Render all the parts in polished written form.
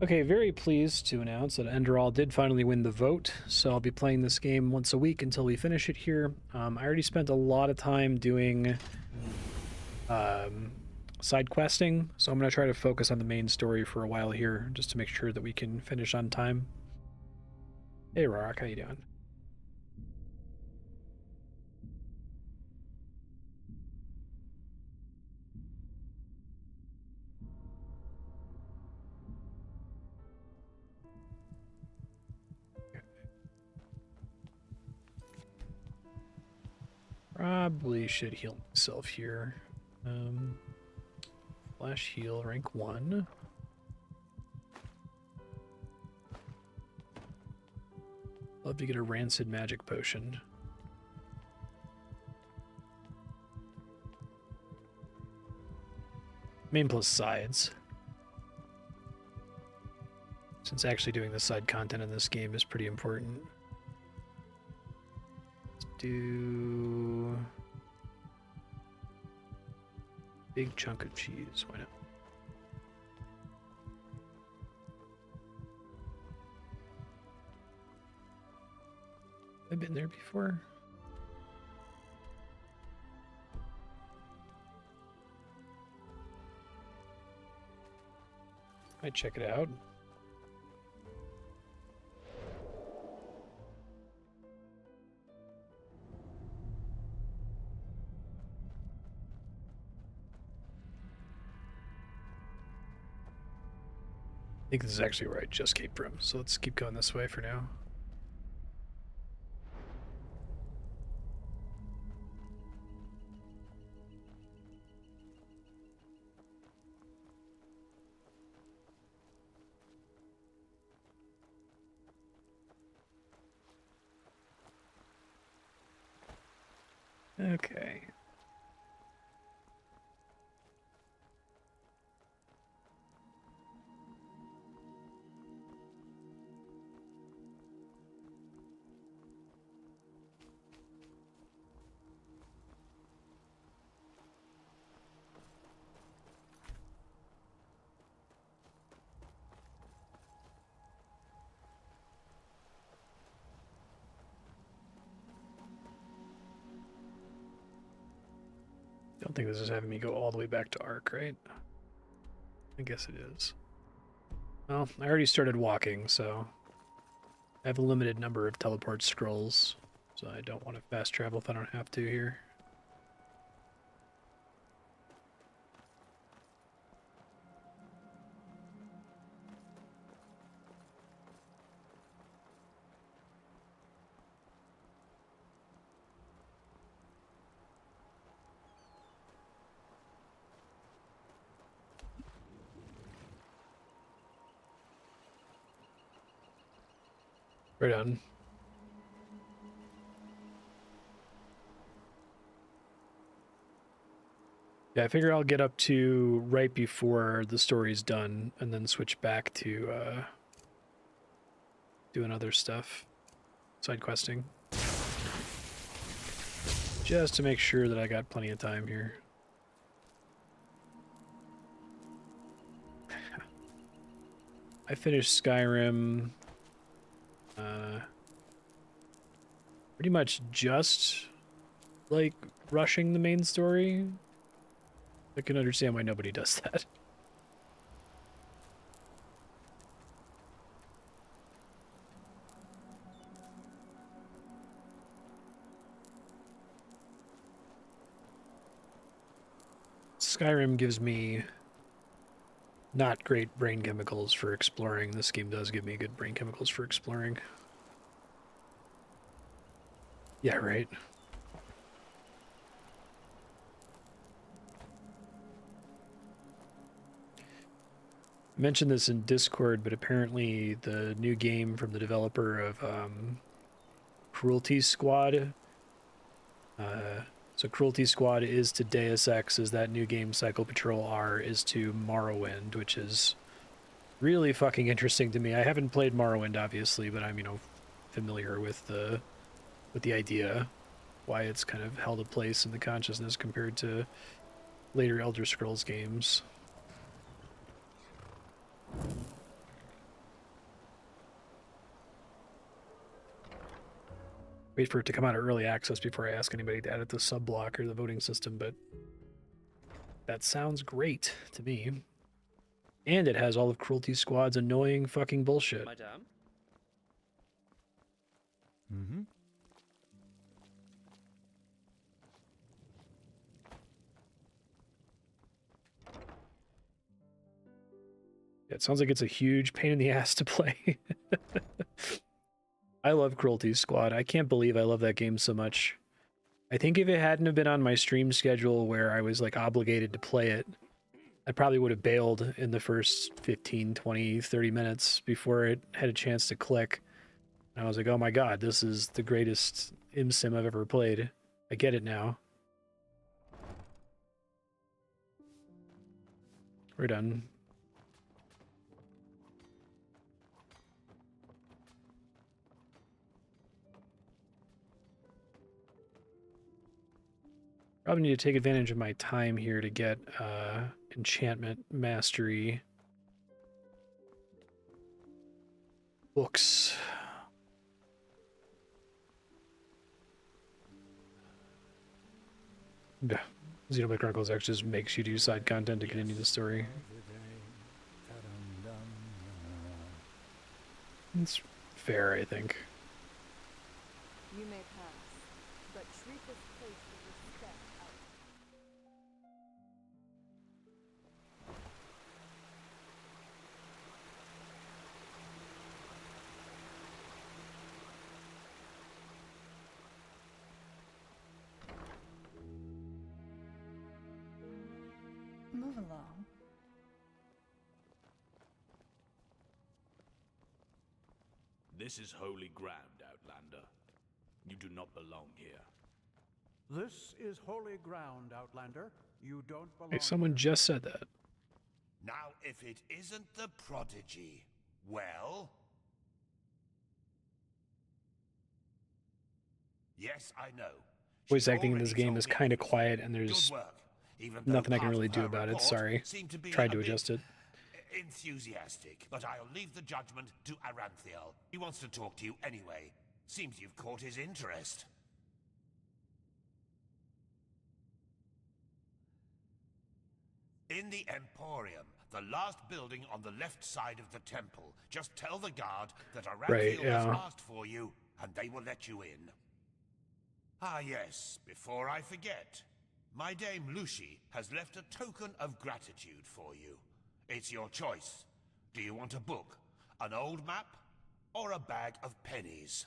Okay, very pleased to announce that Enderal did finally win the vote, so I'll be playing this game once a week until we finish it here. I already spent a lot of time doing side questing, so I'm going to try to focus on the main story for a while here, just to make sure that we can finish on time. Hey, Rorak, how you doing? Probably should heal myself here. Flash heal, rank 1. Love to get a rancid magic potion. Main plus sides. Since actually doing the side content in this game is pretty important. Let's do big chunk of cheese. Why not? I've been there before. Might check it out. I think this is actually where I just came from, so let's keep going this way for now. Okay. Don't think this is having me go all the way back to Ark, right? I guess it is. Well, I already started walking, so I have a limited number of teleport scrolls, so I don't want to fast travel if I don't have to here. Right on. Yeah, I figure I'll get up to right before the story's done and then switch back to doing other stuff. Side questing. Just to make sure that I got plenty of time here. I finished Skyrim pretty much just like rushing the main story. I can understand why nobody does that. Skyrim gives me not great brain chemicals for exploring. This game does give me good brain chemicals for exploring. Yeah, right. I mentioned this in Discord, but apparently the new game from the developer of Cruelty Squad. So Cruelty Squad is to Deus Ex as that new game Cycle Patrol R is to Morrowind, which is really fucking interesting to me. I haven't played Morrowind, obviously, but I'm, familiar with the idea, why it's kind of held a place in the consciousness compared to later Elder Scrolls games. wait for it to come out of early access before I ask anybody to add it to the sub block or the voting system, but that sounds great to me. And it has all of Cruelty Squad's annoying fucking bullshit. Madame? Mm-hmm. It sounds like it's a huge pain in the ass to play. I love Cruelty Squad. I can't believe I love that game so much. I think if it hadn't have been on my stream schedule where I was like obligated to play it, I probably would have bailed in the first 15, 20, 30 minutes before it had a chance to click. And I was like, oh my god, this is the greatest ImSim I've ever played. I get it now. We're done. Probably need to take advantage of my time here to get enchantment mastery books. Yeah. Xenoblade Chronicles X just makes you do side content to continue the story. It's fair, I think. You may pass, but treat this place with respect. Move along. This is holy ground, Outlander. You do not belong here. This is holy ground, Outlander. You don't belong. Hey, someone just said that. Now, if it isn't the prodigy, well... Yes, I know. Voice acting in this game is kind of quiet, and there's nothing I can really do about it. Sorry. Tried to adjust it. Enthusiastic, but I'll leave the judgment to Aranthiel. He wants to talk to you anyway. Seems you've caught his interest. In the Emporium, the last building on the left side of the temple. Just tell the guard that Aranthiel has asked for you, and they will let you in. Ah yes, before I forget. My dame Lucy has left a token of gratitude for you. It's your choice. Do you want a book, an old map, or a bag of pennies?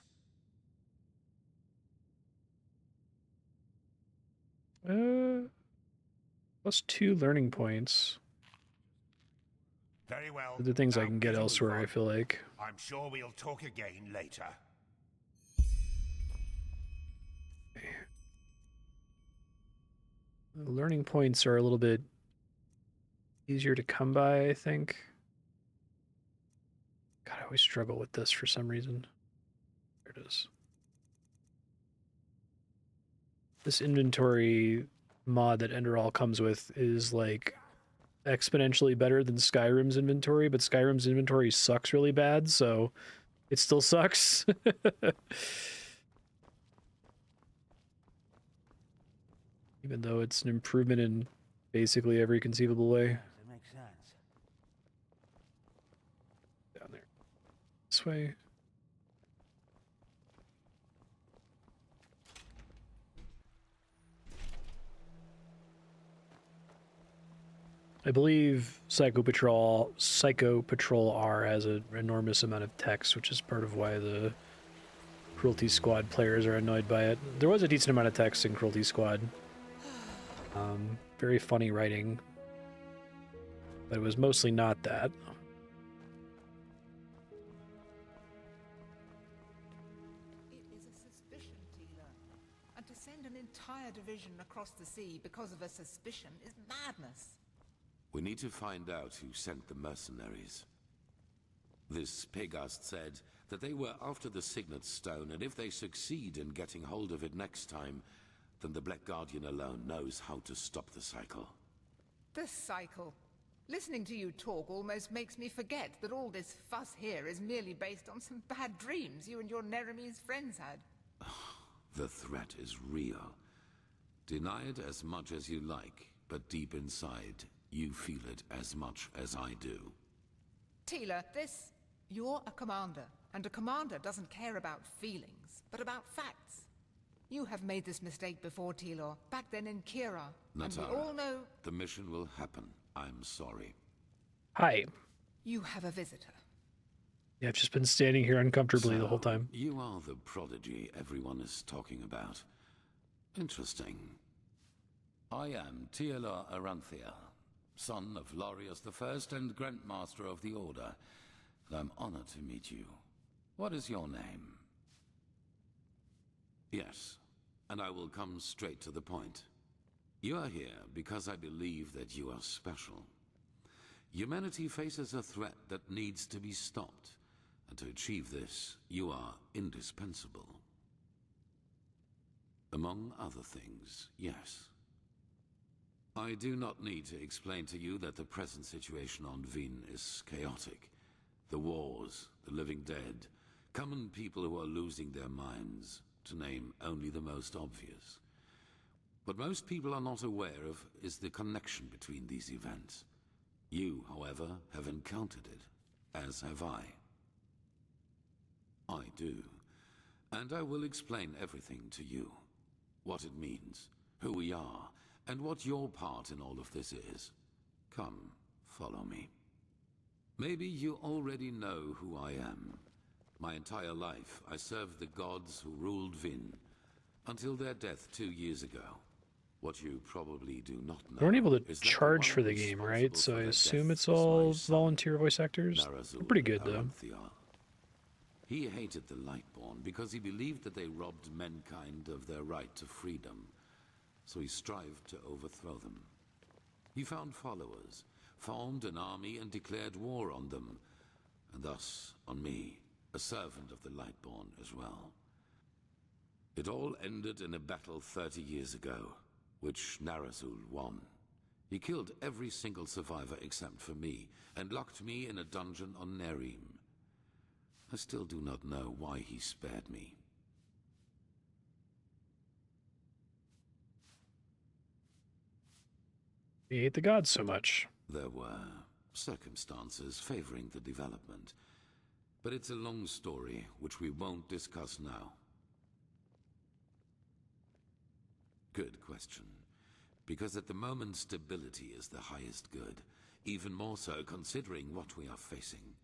Plus 2 learning points. Very well. The things now I can get please move elsewhere, on. I feel like. I'm sure we'll talk again later. The learning points are a little bit easier to come by, I think. God, I always struggle with this for some reason. There it is. This inventory mod that Enderal comes with is like exponentially better than Skyrim's inventory, but Skyrim's inventory sucks really bad, so it still sucks. Even though it's an improvement in basically every conceivable way. That makes sense. Down there. This way. I believe Psycho Patrol R has an enormous amount of text, which is part of why the Cruelty Squad players are annoyed by it. There was a decent amount of text in Cruelty Squad. Very funny writing. But it was mostly not that. It is a suspicion, Tila. And to send an entire division across the sea because of a suspicion is madness. We need to find out who sent the mercenaries. This Pegast said that they were after the Signet Stone, and if they succeed in getting hold of it next time, then the Black Guardian alone knows how to stop the cycle. The cycle. Listening to you talk almost makes me forget that all this fuss here is merely based on some bad dreams you and your Neremese friends had. The threat is real. Deny it as much as you like, but deep inside, you feel it as much as I do. Tila, you're a commander, and a commander doesn't care about feelings, but about facts. You have made this mistake before, Tilor, back then in Kira, and we all know... The mission will happen. I'm sorry. Hi. You have a visitor. Yeah, I've just been standing here uncomfortably the whole time. You are the prodigy everyone is talking about. Interesting. I am Teola Aranthia, son of Larius I and Grand Master of the Order, and I'm honored to meet you. What is your name? Yes, and I will come straight to the point. You are here because I believe that you are special. Humanity faces a threat that needs to be stopped, and to achieve this, you are indispensable. Among other things, yes. I do not need to explain to you that the present situation on Vin is chaotic. The wars, the living dead, common people who are losing their minds, to name only the most obvious. What most people are not aware of is the connection between these events. You, however, have encountered it, as have I. I do, and I will explain everything to you. What it means, who we are, and what your part in all of this is. Come, follow me. Maybe you already know who I am. My entire life, I served the gods who ruled Vin, until their death 2 years ago. What you probably do not know. They weren't able to is that charge the for one the game, right? responsible So for I their assume death it's is my all son, volunteer voice actors. They're pretty good, though. Aranthia. He hated the Lightborn because he believed that they robbed mankind of their right to freedom, so he strived to overthrow them. He found followers, formed an army and declared war on them, and thus on me, a servant of the Lightborn as well. It all ended in a battle 30 years ago, which Narazul won. He killed every single survivor except for me, and locked me in a dungeon on Nerim. I still do not know why he spared me. He hate the gods so much. There were circumstances favoring the development, but it's a long story which we won't discuss now. Good question. Because at the moment stability is the highest good, even more so considering what we are facing.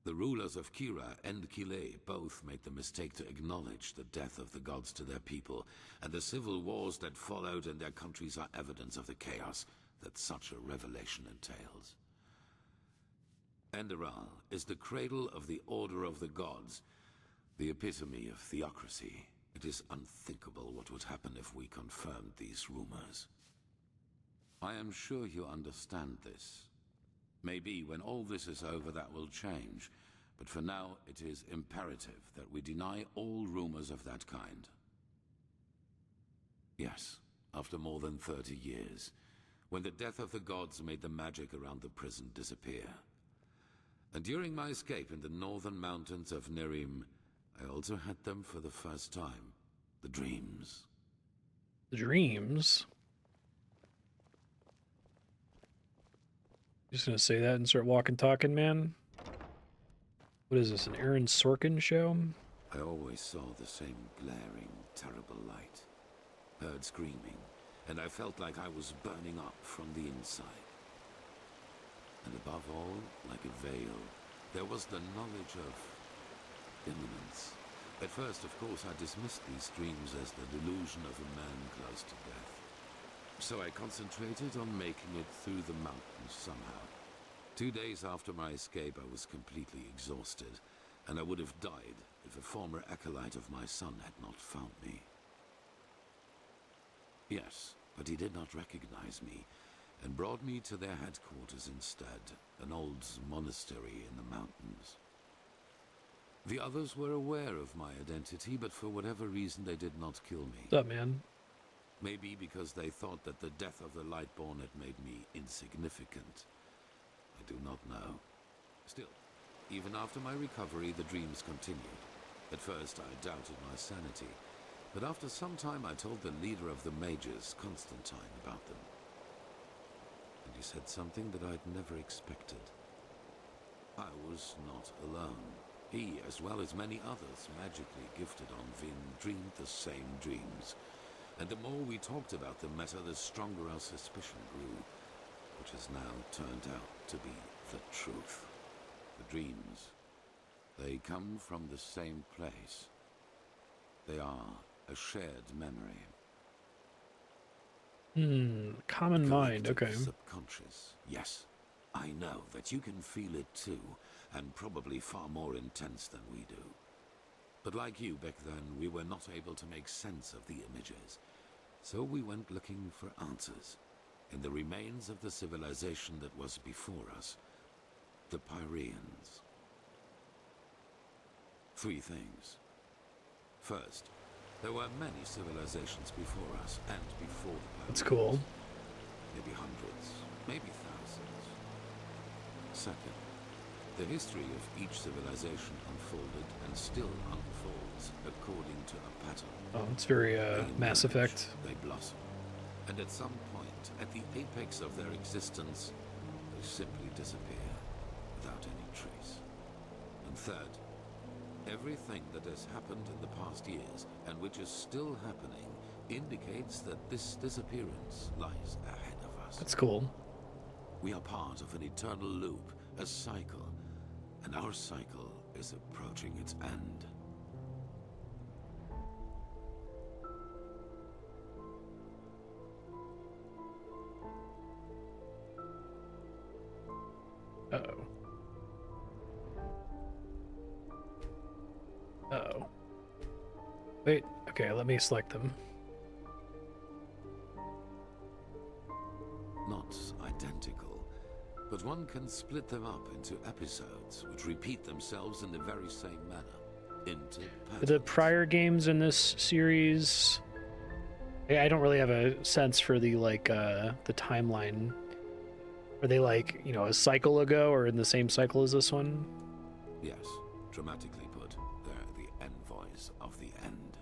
The rulers of Kira and Kile both made the mistake to acknowledge the death of the gods to their people, and the civil wars that followed in their countries are evidence of the chaos that such a revelation entails. Enderal is the cradle of the Order of the Gods, the epitome of theocracy. It is unthinkable what would happen if we confirmed these rumors. I am sure you understand this. Maybe when all this is over that will change, but for now it is imperative that we deny all rumors of that kind. Yes, after more than 30 years, when the death of the gods made the magic around the prison disappear. And during my escape in the northern mountains of Nerim, I also had them for the first time. The dreams. The dreams? Just gonna say that and start walking talking, man? What is this, an Aaron Sorkin show? I always saw the same glaring, terrible light. Heard screaming, and I felt like I was burning up from the inside. And above all, like a veil, there was the knowledge of imminence. At first, of course, I dismissed these dreams as the delusion of a man close to death. So I concentrated on making it through the mountains somehow. 2 days after my escape, I was completely exhausted, and I would have died if a former acolyte of my son had not found me. Yes, but he did not recognize me, and brought me to their headquarters instead, an old monastery in the mountains. The others were aware of my identity, but for whatever reason they did not kill me. What's up, man? Maybe because they thought that the death of the Lightborn had made me insignificant. I do not know. Still, even after my recovery, the dreams continued. At first I doubted my sanity, But after some time I told the leader of the mages, Constantine, about them. And he said something that I'd never expected. I was not alone. He, as well as many others magically gifted on Vin, dreamed the same dreams. And the more we talked about the matter, the stronger our suspicion grew, which has now turned out to be the truth. The dreams, they come from the same place. They are a shared memory. Common mind, okay. Subconscious, yes. I know that you can feel it too, and probably far more intense than we do. But like you back then, we were not able to make sense of the images. So we went looking for answers in the remains of the civilization that was before us, the Pyreans. 3 things. First, there were many civilizations before us and before the Pyreans. That's cool. Maybe hundreds, maybe thousands. Second, the history of each civilization unfolded and still unfolds according to a pattern. Oh, it's very Mass Effect. They blossom, and at some point, at the apex of their existence, they simply disappear without any trace. And third, everything that has happened in the past years, and which is still happening, indicates that this disappearance lies ahead of us. That's cool. We are part of an eternal loop, a cycle, and our cycle is approaching its end. Uh-oh. Uh-oh. Wait, okay, let me select them. Not identical, but one can split them up into episodes which repeat themselves in the very same manner, into patterns. The prior games in this series, I don't really have a sense for the the timeline. Are they like, you know, a cycle ago or in the same cycle as this one? Yes, dramatically put, they're the envoys of the end.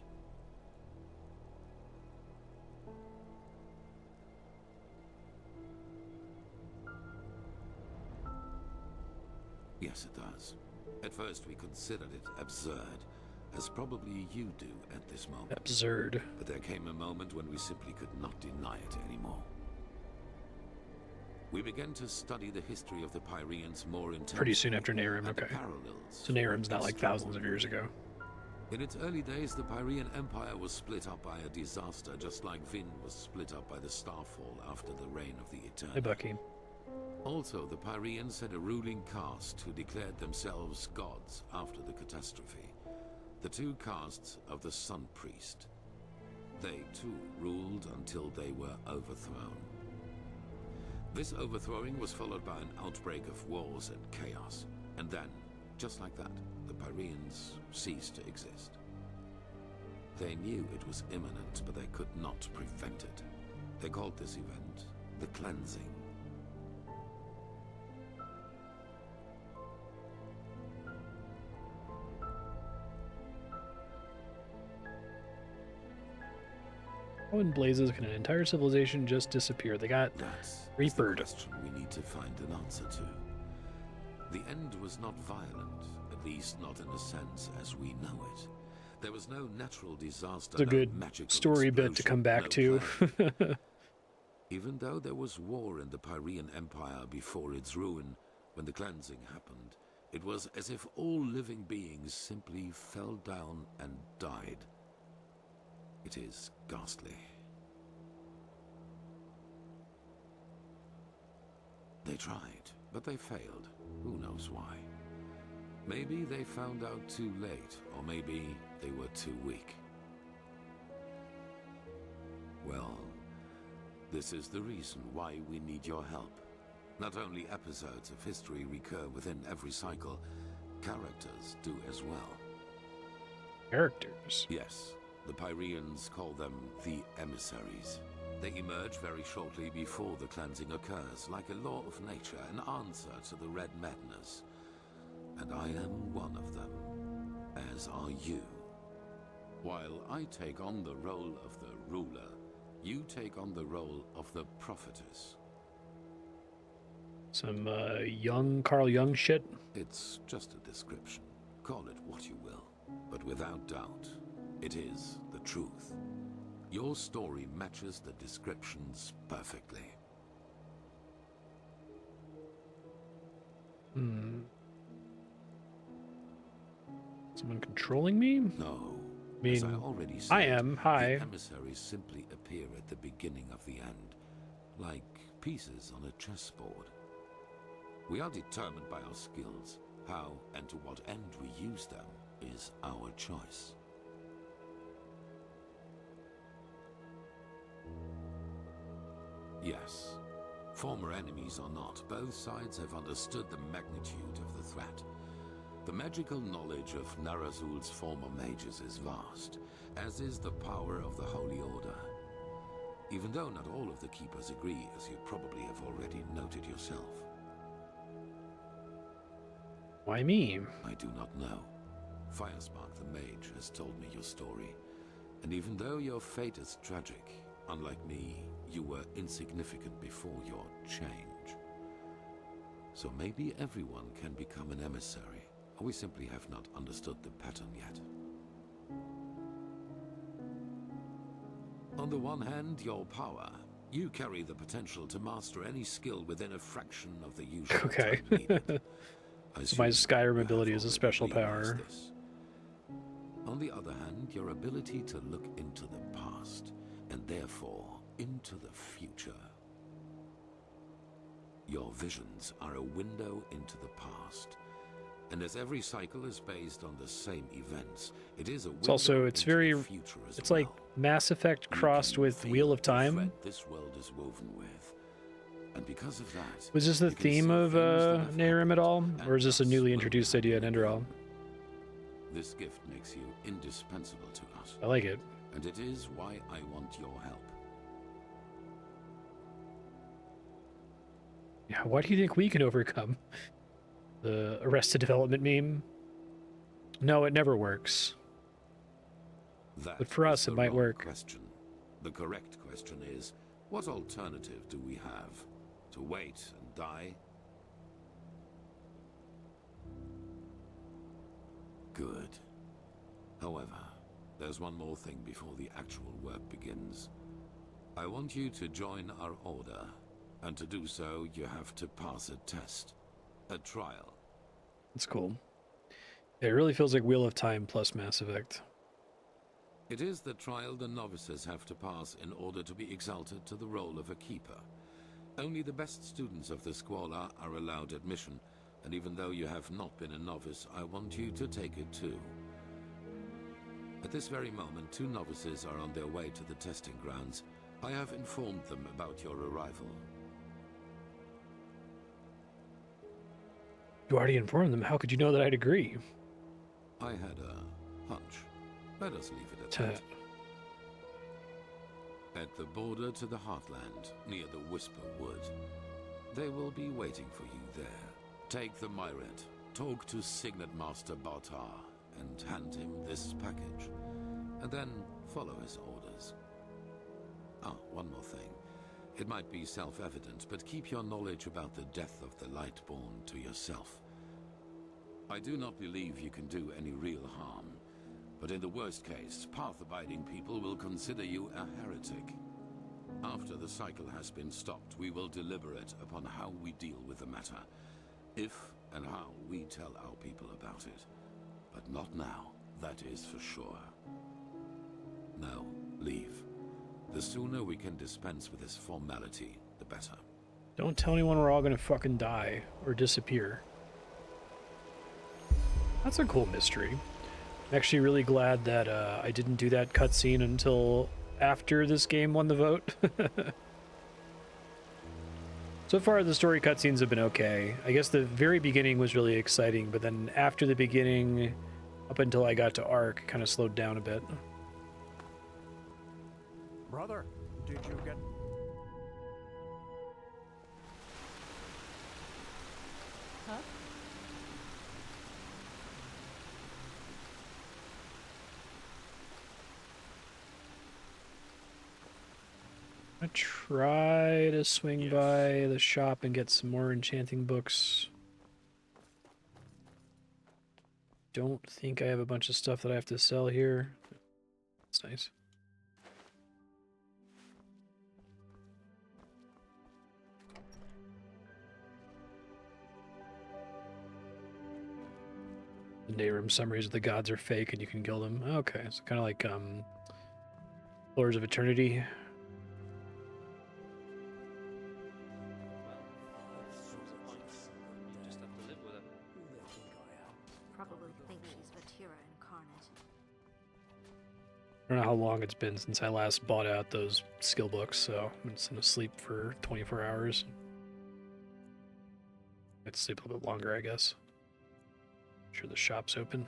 Yes, it does. At first we considered it absurd, as probably you do at this moment. Absurd. But there came a moment when we simply could not deny it anymore. We began to study the history of the Pyreans more intensely. Pretty soon after Nehrim, and the okay. parallels So Nehrim's not like thousands of years ago. In its early days, the Pyrean Empire was split up by a disaster, just like Vin was split up by the Starfall after the reign of the Eternal. Hey, Bucky. Also, the Pyreans had a ruling caste who declared themselves gods after the catastrophe. The 2 castes of the Sun Priest. They, too, ruled until they were overthrown. This overthrowing was followed by an outbreak of wars and chaos. And then, just like that, the Pyreans ceased to exist. They knew it was imminent, but they could not prevent it. They called this event the Cleansing. How in blazes can an entire civilization just disappear? They got That's Reapered. the question we need to find an answer to. The end was not violent, at least not in a sense as we know it. There was no natural disaster, It's a no good magical story bit to explosion, come back no to. plague. Even though there was war in the Pyrean Empire before its ruin, when the cleansing happened, it was as if all living beings simply fell down and died. It is ghastly. They tried, but they failed. Who knows why? Maybe they found out too late, or maybe they were too weak. Well, this is the reason why we need your help. Not only episodes of history recur within every cycle, characters do as well. Characters. Yes, the Pyreans call them the emissaries. They emerge very shortly before the cleansing occurs, like a law of nature, an answer to the Red Madness. And I am one of them, as are you. While I take on the role of the ruler, you take on the role of the prophetess. Some Carl Jung shit. It's just a description. Call it what you will. But without doubt, it is the truth. Your story matches the descriptions perfectly. Someone controlling me? No. I mean, as I already said, I am. Hi. The emissaries simply appear at the beginning of the end, like pieces on a chessboard. We are determined by our skills. How and to what end we use them is our choice. Yes. Former enemies or not, both sides have understood the magnitude of the threat. The magical knowledge of Narazul's former mages is vast, as is the power of the Holy Order. Even though not all of the Keepers agree, as you probably have already noted yourself. Why me? I do not know. Firespark the Mage has told me your story, and even though your fate is tragic, unlike me, you were insignificant before your change. So maybe everyone can become an emissary, or we simply have not understood the pattern yet. On the one hand, your power. You carry the potential to master any skill within a fraction of the usual Okay. time needed. So my Skyrim ability is a special power. power. On the other hand, your ability to look into the past, and therefore into the future. Your visions are a window into the past. And as every cycle is based on the same events, it is a window It's also, it's very, into the future as it's well. like Mass Effect You crossed can with feel Wheel of the Time. thread this world is woven with. And because of that, Was this the you can theme see of things that have Nehrim at all? happened Or is this a and newly thus introduced will idea in happen Enderal? again. This gift makes you indispensable to us, I like it. and it is why I want your help. Yeah, why do you think we can overcome the Arrested Development meme? No, it never works. That But for is us, the it might wrong work. Question. The correct question is, what alternative do we have? To wait and die? Good. However, there's one more thing before the actual work begins. I want you to join our order, and to do so, you have to pass a test. A trial. That's cool. It really feels like Wheel of Time plus Mass Effect. It is the trial the novices have to pass in order to be exalted to the role of a keeper. Only the best students of the Squalor are allowed admission, and even though you have not been a novice, I want you to take it too. At this very moment, 2 novices are on their way to the testing grounds. I have informed them about your arrival. You already informed them. How could you know that I'd agree? I had a hunch. Let us leave it at that. At the border to the Heartland, near the Whisper Wood. They will be waiting for you there. Take the Myret, talk to Signet Master Bartar, and hand him this package. And then follow his orders. Ah, one more thing. It might be self-evident, but keep your knowledge about the death of the Lightborn to yourself. I do not believe you can do any real harm. But in the worst case, path-abiding people will consider you a heretic. After the cycle has been stopped, we will deliberate upon how we deal with the matter. If and how we tell our people about it. But not now, that is for sure. Now, leave. The sooner we can dispense with this formality, the better. Don't tell anyone we're all gonna fucking die or disappear. That's a cool mystery. I'm actually really glad that I didn't do that cutscene until after this game won the vote. So far, the story cutscenes have been okay. I guess the very beginning was really exciting, but then after the beginning, up until I got to Ark, kind of slowed down a bit. Brother, did you get... Huh? I try to swing by the shop and get some more enchanting books. Don't think I have a bunch of stuff that I have to sell here. That's nice. The Nehrim summaries of the gods are fake and you can kill them. Okay, so kind of like Lords of Eternity. Probably think she's Vatira incarnate. I don't know how long it's been since I last bought out those skill books, so I'm just gonna sleep for 24 hours. I'd sleep a little bit longer, I guess. Sure the shop's open.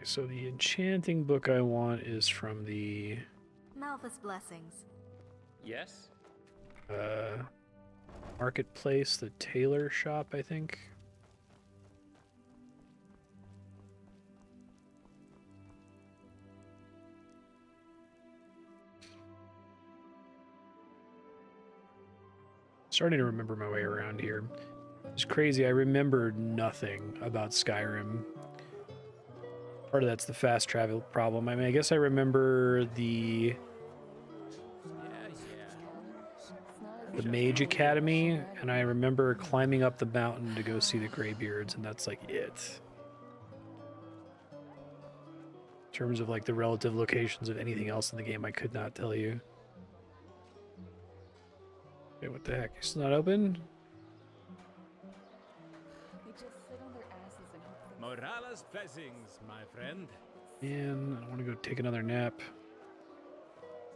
So the enchanting book I want is from the Malthus blessings. Yes? marketplace, the tailor shop, I think. Starting to remember my way around here. It's crazy. I remembered nothing about Skyrim. Part of that's the fast travel problem. I mean, I guess I remember the Mage Academy, and I remember climbing up the mountain to go see the Greybeards, and that's like it. In terms of like the relative locations of anything else in the game, I could not tell you. Okay, what the heck? It's not open? They just sit on their asses and hope things Morales blessings, my friend. Man, I want to go take another nap.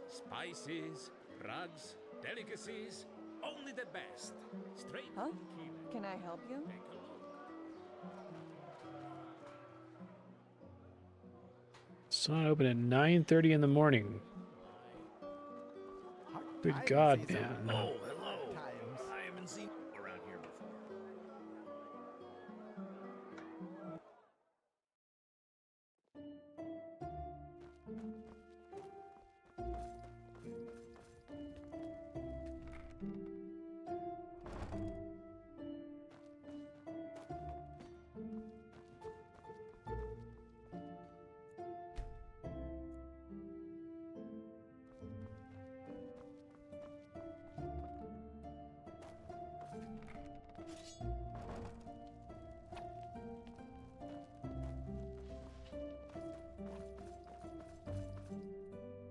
Spices, rugs, delicacies, only the best. Straight Huh? from Keelan. Can I help you? Take a look. It's not open at 9:30 in the morning. Good God, man. Oh, hello. I haven't seen you around here before.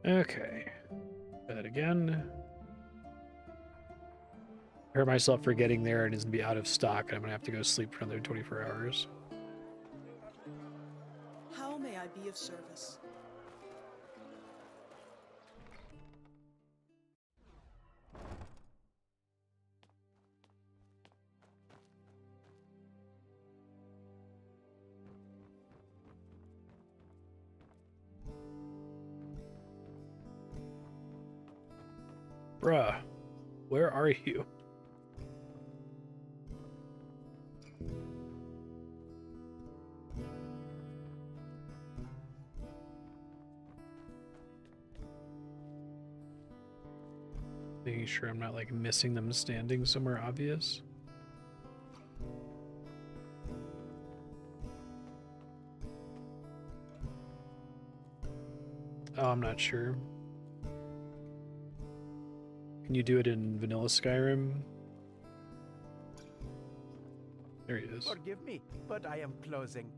Okay. Try that again. I heard myself forgetting there and it's gonna be out of stock, and I'm gonna have to go sleep for another 24 hours. How may I be of service? Bruh, where are you? Making sure I'm not like missing them standing somewhere obvious. Oh, I'm not sure. Can you do it in vanilla Skyrim? There he is. Forgive me, but I am closing.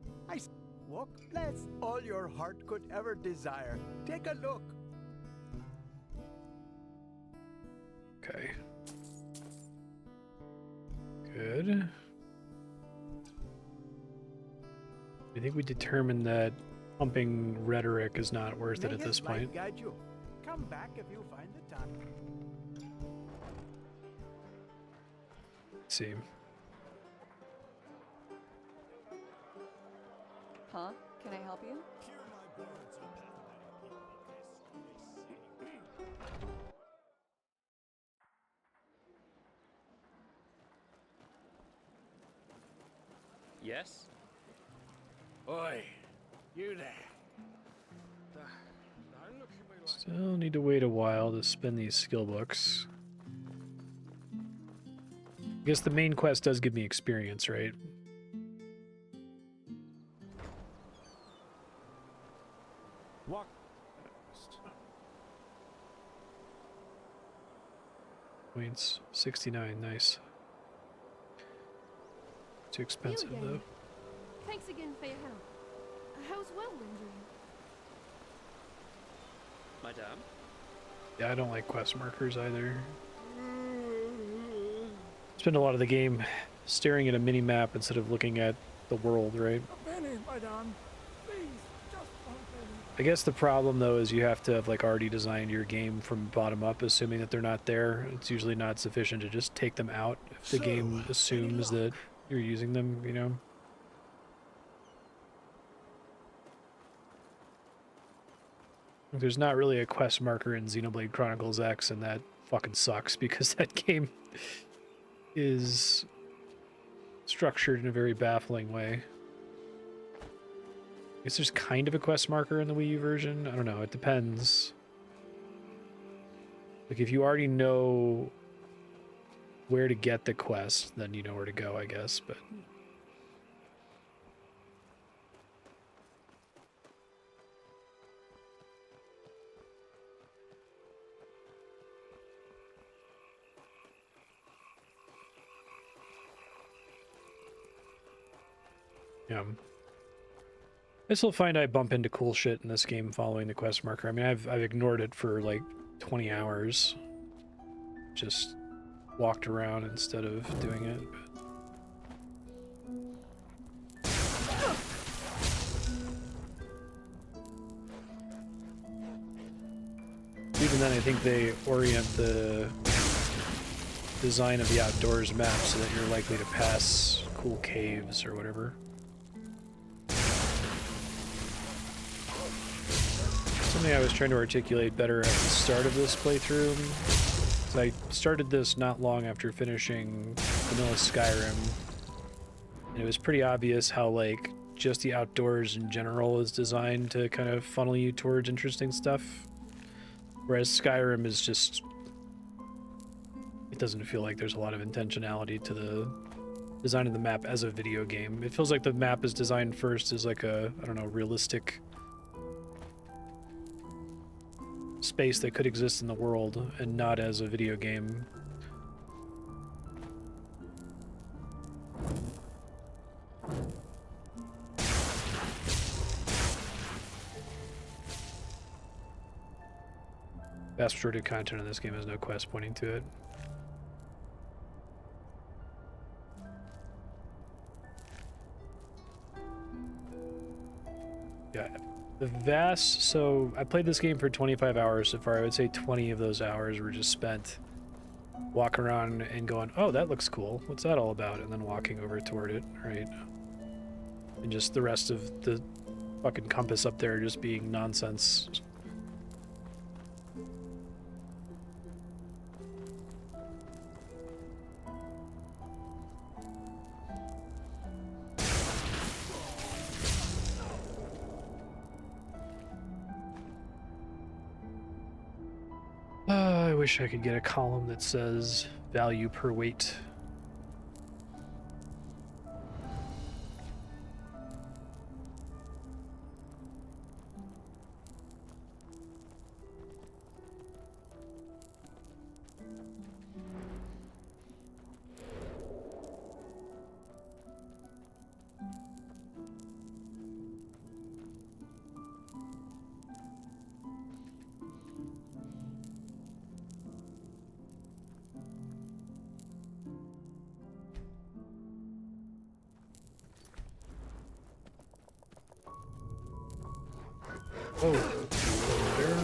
Walk bless all your heart could ever desire. Take a look. Okay. Good. I think we determined that pumping rhetoric is not worth it May at this his light point. guide you. Come back if you find the time. Let's see. Huh? Can I help you? Yes? Oi, you there. Still need to wait a while to spend these skill books. I guess the main quest does give me experience, right? Walk. Points 69, nice. Too expensive again. though. Thanks again for your help. How's Whirlwind doing? Madame? Yeah, I don't like quest markers either. Spend a lot of the game staring at a mini map instead of looking at the world, right? A penny, madame. Please, just one penny. I guess the problem though is you have to have like already designed your game from bottom up, assuming that they're not there. It's usually not sufficient to just take them out if the game assumes that you're using them, you know? There's not really a quest marker in Xenoblade Chronicles X, and that fucking sucks because that game is structured in a very baffling way. I guess there's kind of a quest marker in the Wii U version. I don't know. It depends. Like, if you already know where to get the quest, then you know where to go, I guess, but... Yeah. I still find I bump into cool shit in this game following the quest marker. I mean, I've ignored it for like 20 hours. Just walked around instead of doing it. But even then, I think they orient the design of the outdoors map so that you're likely to pass cool caves or whatever. Something I was trying to articulate better at the start of this playthrough. I started this not long after finishing vanilla Skyrim, and it was pretty obvious how, like, just the outdoors in general is designed to kind of funnel you towards interesting stuff. Whereas Skyrim is just... it doesn't feel like there's a lot of intentionality to the design of the map as a video game. It feels like the map is designed first as like a, I don't know, realistic space that could exist in the world and not as a video game. Vast majority of content in this game has no quest pointing to it. Yeah. So I played this game for 25 hours so far. I would say 20 of those hours were just spent walking around and going, oh, that looks cool. What's that all about? And then walking over toward it, right? And just the rest of the fucking compass up there just being nonsense. I wish I could get a column that says value per weight. Oh, there.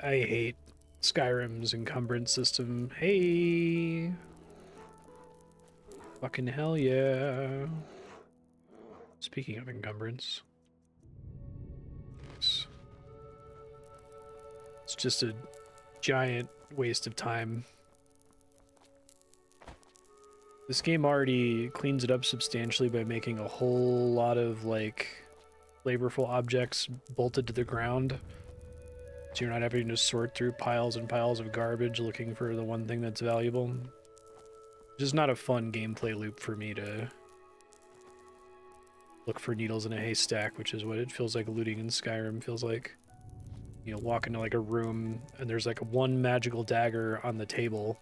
I hate Skyrim's encumbrance system. Hey, fucking hell yeah. Speaking of encumbrance, it's just a giant waste of time. This game already cleans it up substantially by making a whole lot of like flavorful objects bolted to the ground. So you're not having to sort through piles and piles of garbage looking for the one thing that's valuable. Just not a fun gameplay loop for me to look for needles in a haystack, which is what it feels like looting in Skyrim feels like. You know, walk into like a room and there's like one magical dagger on the table,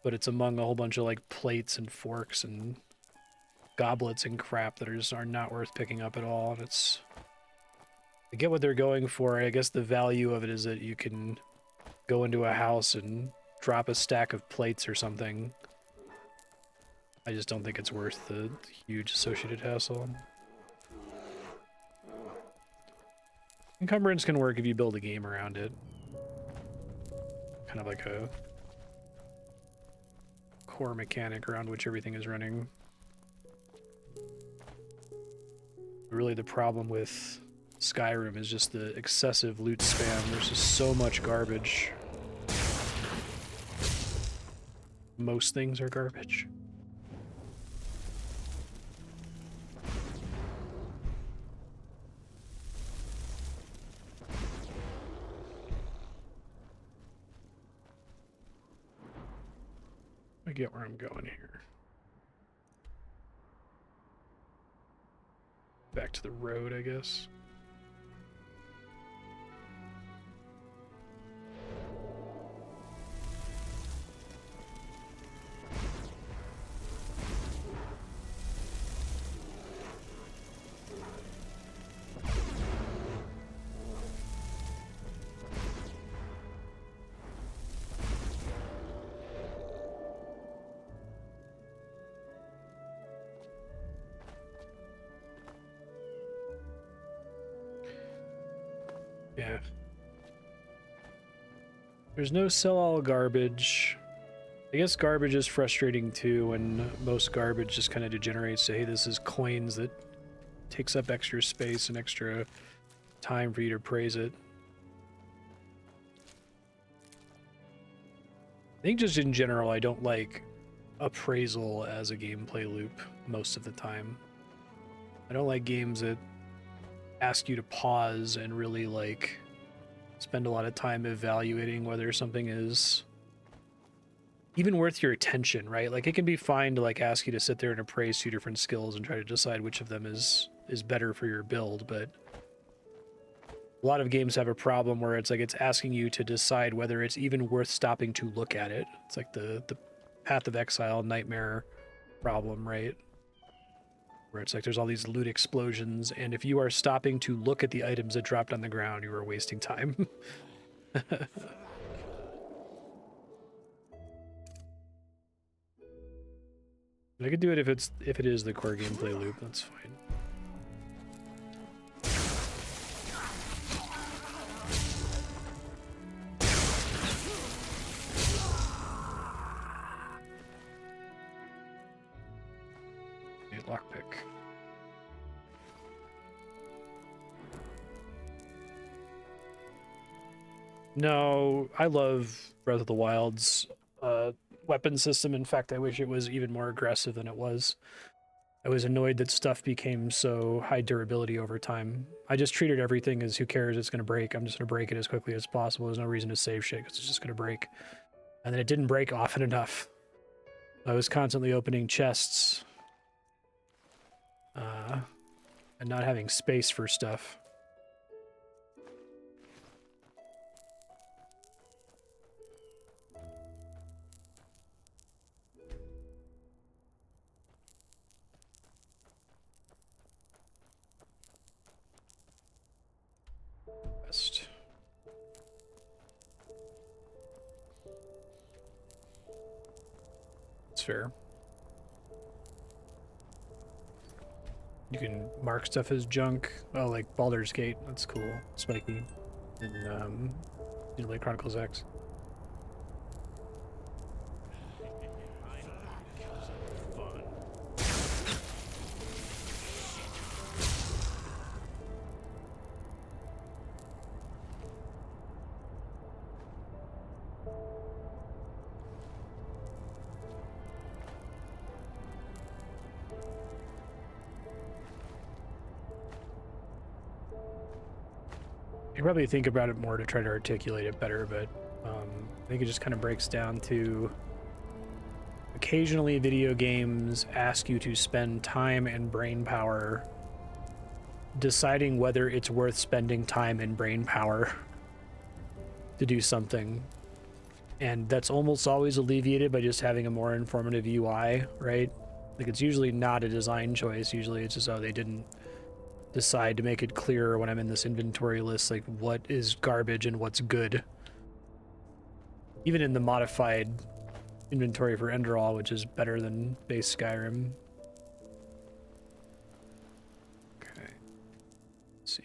but it's among a whole bunch of like plates and forks and goblets and crap that are not worth picking up at all. And it's, I get what they're going for. I guess the value of it is that you can go into a house and drop a stack of plates or something. I just don't think it's worth the huge associated hassle. Encumbrance can work if you build a game around it. Kind of like a core mechanic around which everything is running. Really the problem with Skyrim is just the excessive loot spam. There's just so much garbage. Most things are garbage. I get where I'm going here. Back to the road, I guess. Yeah. There's no sell all garbage. I guess garbage is frustrating too when most garbage just kind of degenerates to, hey, this is coins that takes up extra space and extra time for you to praise it. I think just in general, I don't like appraisal as a gameplay loop most of the time. I don't like games that ask you to pause and really like spend a lot of time evaluating whether something is even worth your attention, right? Like it can be fine to like ask you to sit there and appraise two different skills and try to decide which of them is better for your build, but a lot of games have a problem where it's like it's asking you to decide whether it's even worth stopping to look at it. It's like the Path of Exile nightmare problem, right? Where it's like there's all these loot explosions, and if you are stopping to look at the items that dropped on the ground, you are wasting time. I could do it if it is the core gameplay loop, that's fine. Lockpick. No, I love Breath of the Wild's weapon system. In fact, I wish it was even more aggressive than it was. I was annoyed that stuff became so high durability over time. I just treated everything as who cares, it's going to break. I'm just going to break it as quickly as possible. There's no reason to save shit because it's just going to break. And then it didn't break often enough. I was constantly opening chests and not having space for stuff. That's fair. You can mark stuff as junk. Oh, like Baldur's Gate. That's cool. Spiky. And, Xenoblade Chronicles X. I probably think about it more to try to articulate it better, but I think it just kind of breaks down to occasionally video games ask you to spend time and brain power deciding whether it's worth spending time and brain power to do something. And that's almost always alleviated by just having a more informative UI, right? Like, it's usually not a design choice. Usually it's just, oh, they didn't decide to make it clearer when I'm in this inventory list, like what is garbage and what's good. Even in the modified inventory for Enderal, which is better than base Skyrim. Okay. Let's see.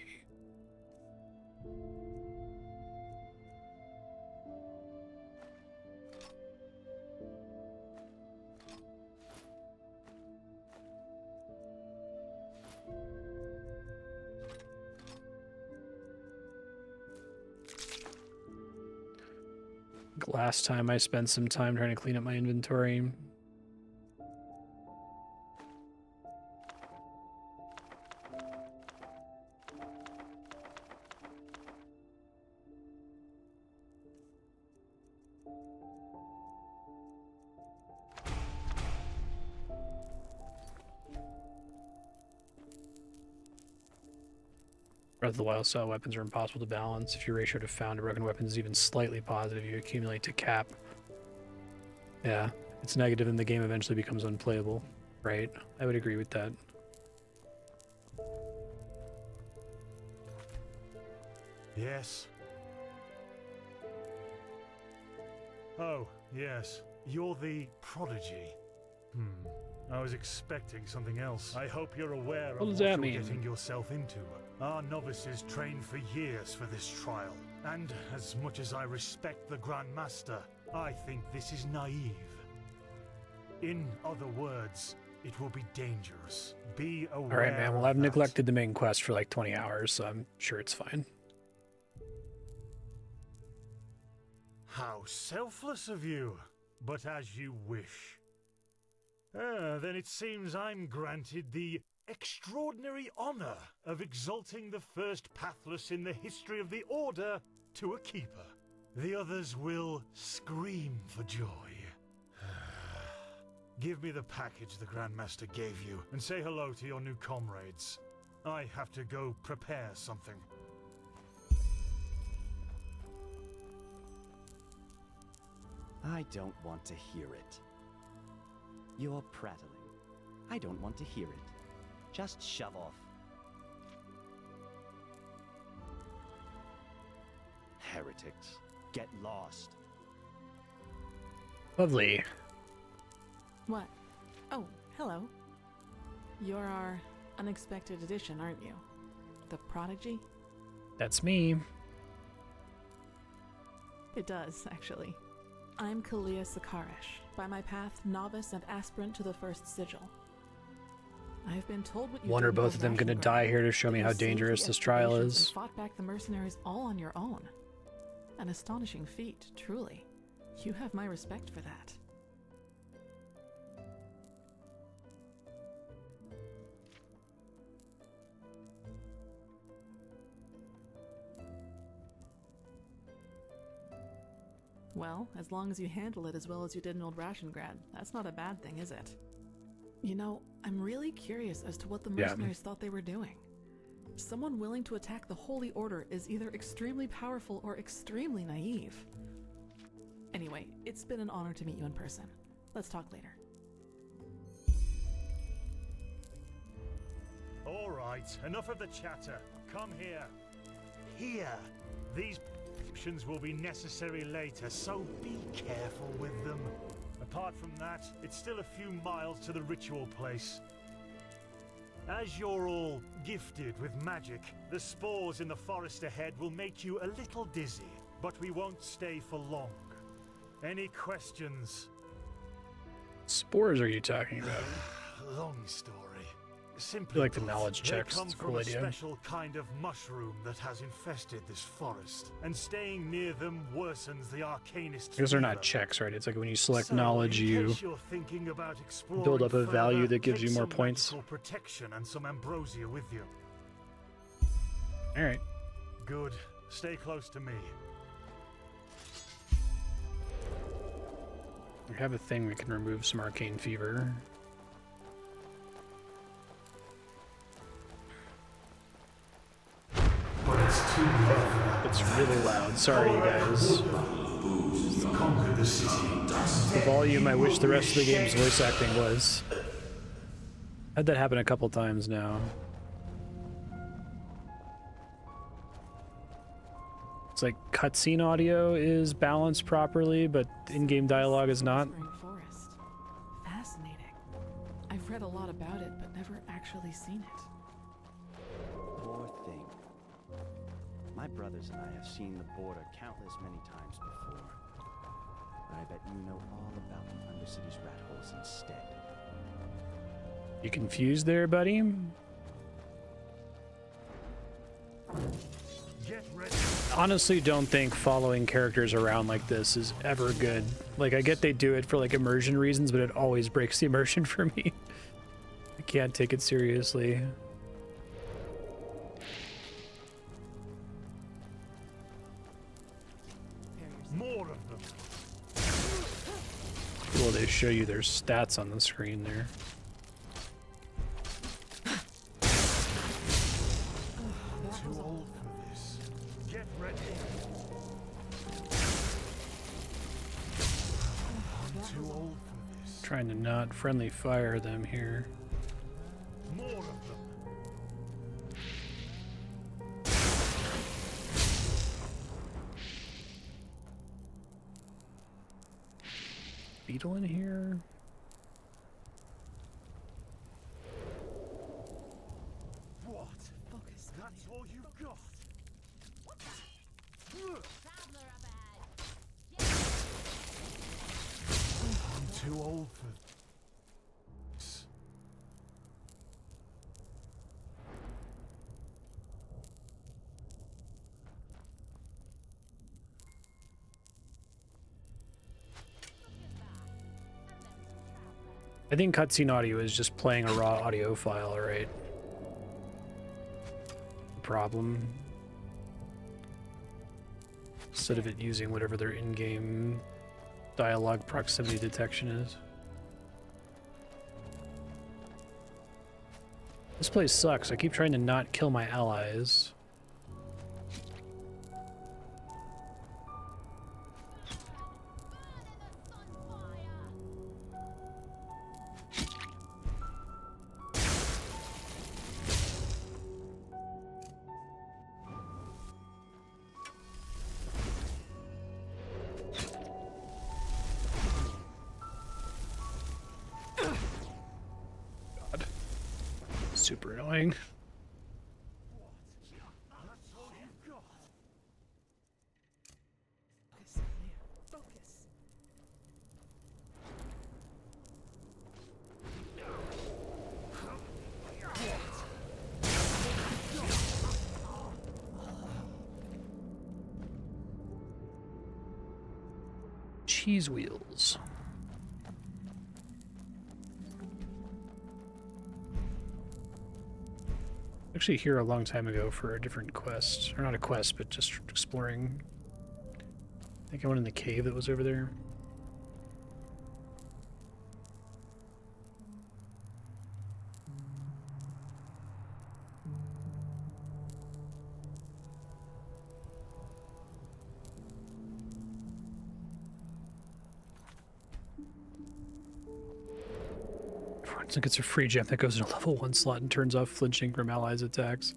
Last time I spent some time trying to clean up my inventory. Breath of the Wild style weapons are impossible to balance. If your ratio to found to broken weapons is even slightly positive, you accumulate to cap. Yeah, it's negative and the game eventually becomes unplayable. Right, I would agree with that. Yes. Oh, yes. You're the prodigy. I was expecting something else. I hope you're aware of what you're getting yourself into. Our novices trained for years for this trial. And as much as I respect the Grand Master, I think this is naive. In other words, it will be dangerous. Be aware. All right, man. Well, I've neglected the main quest for like 20 hours, so I'm sure it's fine. How selfless of you. But as you wish. Then it seems I'm granted the extraordinary honor of exalting the first pathless in the history of the Order to a keeper. The others will scream for joy. Give me the package the Grandmaster gave you, and say hello to your new comrades. I have to go prepare something. I don't want to hear it. You're prattling. I don't want to hear it. Just shove off. Heretics, get lost. Lovely. What? Oh, hello. You're our unexpected addition, aren't you? The Prodigy? That's me. It does, actually. I'm Kalia Sakarish, by my path novice and aspirant to the first sigil. I've been told what you One or both of them gonna die here to show me how dangerous this trial is. And fought back the mercenaries all on your own. An astonishing feat, truly. You have my respect for that. Well, as long as you handle it as well as you did in Old Rashengrad, that's not a bad thing, is it? You know, I'm really curious as to what the mercenaries thought they were doing. Someone willing to attack the Holy Order is either extremely powerful or extremely naive. Anyway, it's been an honor to meet you in person. Let's talk later. All right, enough of the chatter. Come here. Here. These options will be necessary later, so be careful with them. Apart from that, it's still a few miles to the ritual place. As you're all gifted with magic, the spores in the forest ahead will make you a little dizzy, but we won't stay for long. Any questions? Spores are you talking about? Long story. I Simply feel like the put, knowledge checks. They come It's a from cool a idea. special kind of mushroom that has infested this forest, and staying near them worsens the arcanist's Those are fever. not checks, right? It's like when you select So, knowledge, in you case you're thinking about exploring build up a further, value that gives take you more some points. magical protection and some ambrosia with you. All right. Good. Stay close to me. We have a thing we can remove some arcane fever. But it's too loud. It's really loud. Sorry, you guys. Conquer the city. The volume I wish the rest of the game's voice acting was. Had that happen a couple times now. It's like cutscene audio is balanced properly, but in-game dialogue is not. Forest. Fascinating. I've read a lot about it, but never actually seen it. Poor thing. My brothers and I have seen the border countless many times before. But I bet you know all about the Undercity's rat holes instead. You confused there, buddy? Honestly, don't think following characters around like this is ever good. Like, I get they do it for like immersion reasons, but it always breaks the immersion for me. I can't take it seriously. More of them. Well, they show you their stats on the screen there. Too old for this. Get ready. I'm too old for this. Trying to not friendly fire them here. More of them. Beetle in here? What? Focus. That's all you've got. I'm too old for this. I think cutscene audio is just playing a raw audio file, right? Problem. Instead of it using whatever their in-game dialogue proximity detection is. This place sucks. I keep trying to not kill my allies. Super annoying. Focus. Cheese wheels. Actually here a long time ago for a different quest. Or not a quest, but just exploring. I think I went in the cave that was over there. Everyone gets a free gem that goes in a level 1 slot and turns off flinching from allies' attacks.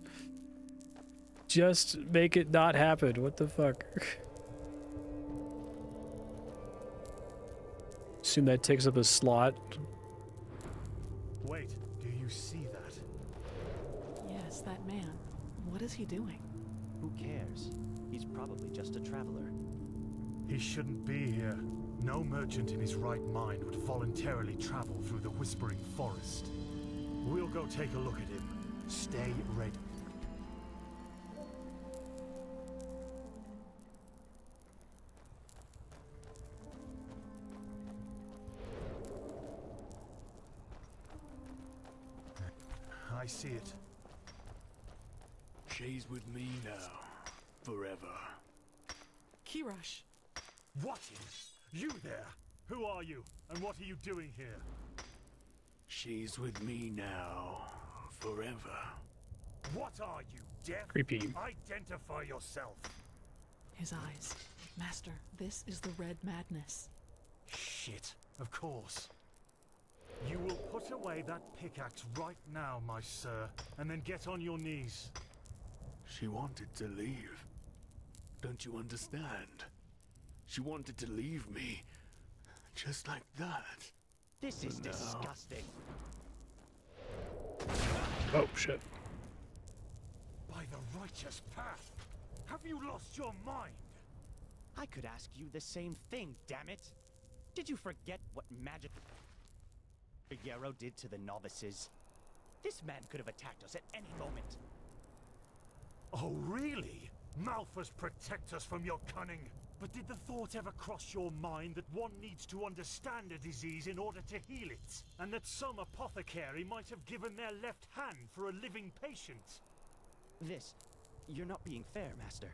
Just make it not happen. What the fuck? assume that takes up a slot. Wait, do you see that? Yes, that man. What is he doing? Who cares? He's probably just a traveler. He shouldn't be here. No merchant in his right mind would voluntarily travel through the Whispering Forest. We'll go take a look at him. Stay ready. I see it. She's with me now. Forever. Kirash. What is? You there? Who are you? And what are you doing here? She's with me now. Forever. What are you, deaf? Creepy. Identify yourself. His eyes. Master, this is the Red Madness. Shit. Of course. You will put away that pickaxe right now, my sir, and then get on your knees. She wanted to leave. Don't you understand? She wanted to leave me. Just like that. This is disgusting. Oh, shit. By the righteous path! Have you lost your mind? I could ask you the same thing, damn it! Did you forget what magic Yarrow did to the novices? This man could have attacked us at any moment. Oh, really? Malphus, protect us from your cunning. But did the thought ever cross your mind that one needs to understand a disease in order to heal it? And that some apothecary might have given their left hand for a living patient? You're not being fair, Master.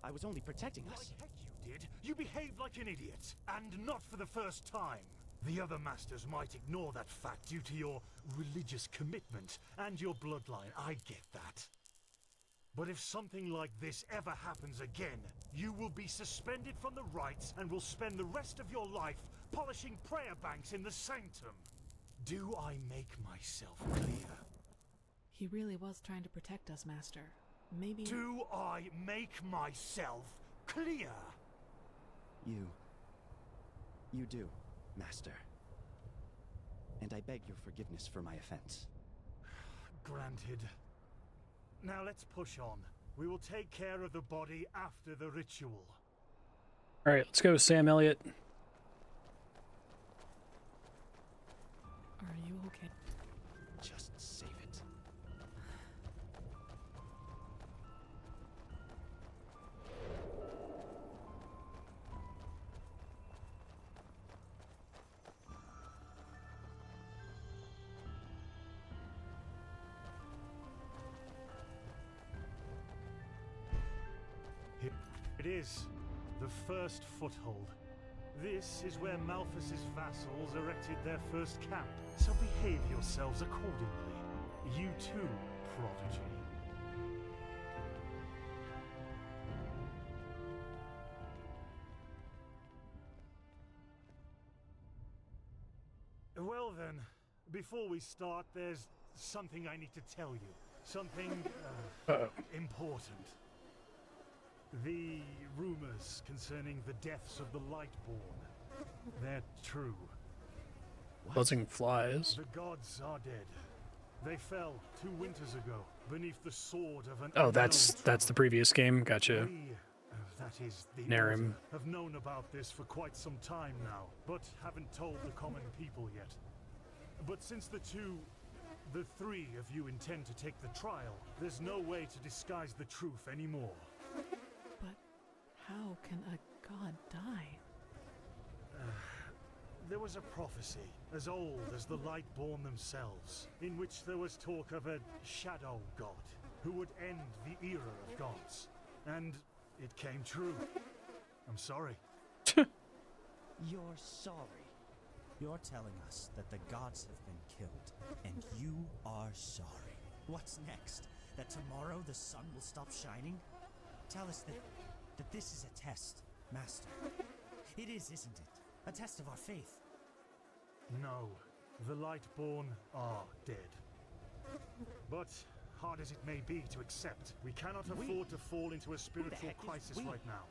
I was only protecting us. Like heck you did. You behaved like an idiot. And not for the first time. The other masters might ignore that fact due to your religious commitment and your bloodline. I get that. But if something like this ever happens again, you will be suspended from the rites and will spend the rest of your life polishing prayer banks in the sanctum. Do I make myself clear? He really was trying to protect us, Master. Maybe... Do I make myself clear? You do, Master. And I beg your forgiveness for my offense. Granted. Now let's push on. We will take care of the body after the ritual. All right, let's go, Sam Elliott. Are you okay? Just save it. It is the first foothold. This is where Malphus's vassals erected their first camp. So behave yourselves accordingly. You too, prodigy. Well then, before we start, there's something I need to tell you. Something important. The rumors concerning the deaths of the Lightborn, they're true. Buzzing flies. The gods are dead. They fell 2 winters ago beneath the sword of an Oh, that's the previous game. Gotcha. We, that is the Narim. Order, have known about this for quite some time now, but haven't told the common people yet. But since the 3 of you intend to take the trial, there's no way to disguise the truth anymore. But how can a god die? There was a prophecy, as old as the Lightborn themselves, in which there was talk of a shadow god, who would end the era of gods. And it came true. I'm sorry. You're sorry. You're telling us that the gods have been killed, and you are sorry. What's next? That tomorrow the sun will stop shining? Tell us that this is a test, Master. It is, isn't it? A test of our faith. No, the Lightborn are dead. But, hard as it may be to accept, we cannot afford to fall into a spiritual crisis right now.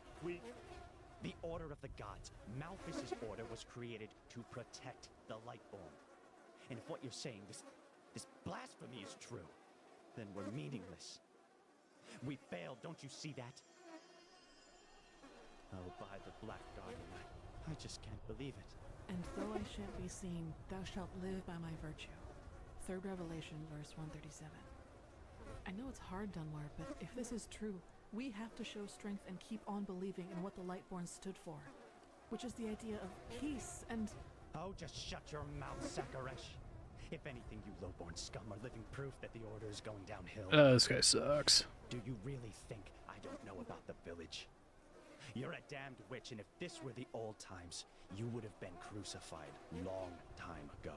The Order of the Gods. Malphas's order was created to protect the Lightborn. And if what you're saying, this blasphemy is true, then we're meaningless. We failed, don't you see that? Oh, by the Black Guardian, I just can't believe it. And though I shan't be seen, thou shalt live by my virtue. 3rd Revelation, verse 137. I know it's hard, Dunmore, but if this is true, we have to show strength and keep on believing in what the Lightborn stood for, which is the idea of peace and... Oh, just shut your mouth, Sakaresh. If anything, you lowborn scum are living proof that the Order is going downhill. This guy sucks. Do you really think I don't know about the village? You're a damned witch, and if this were the old times, you would have been crucified long time ago.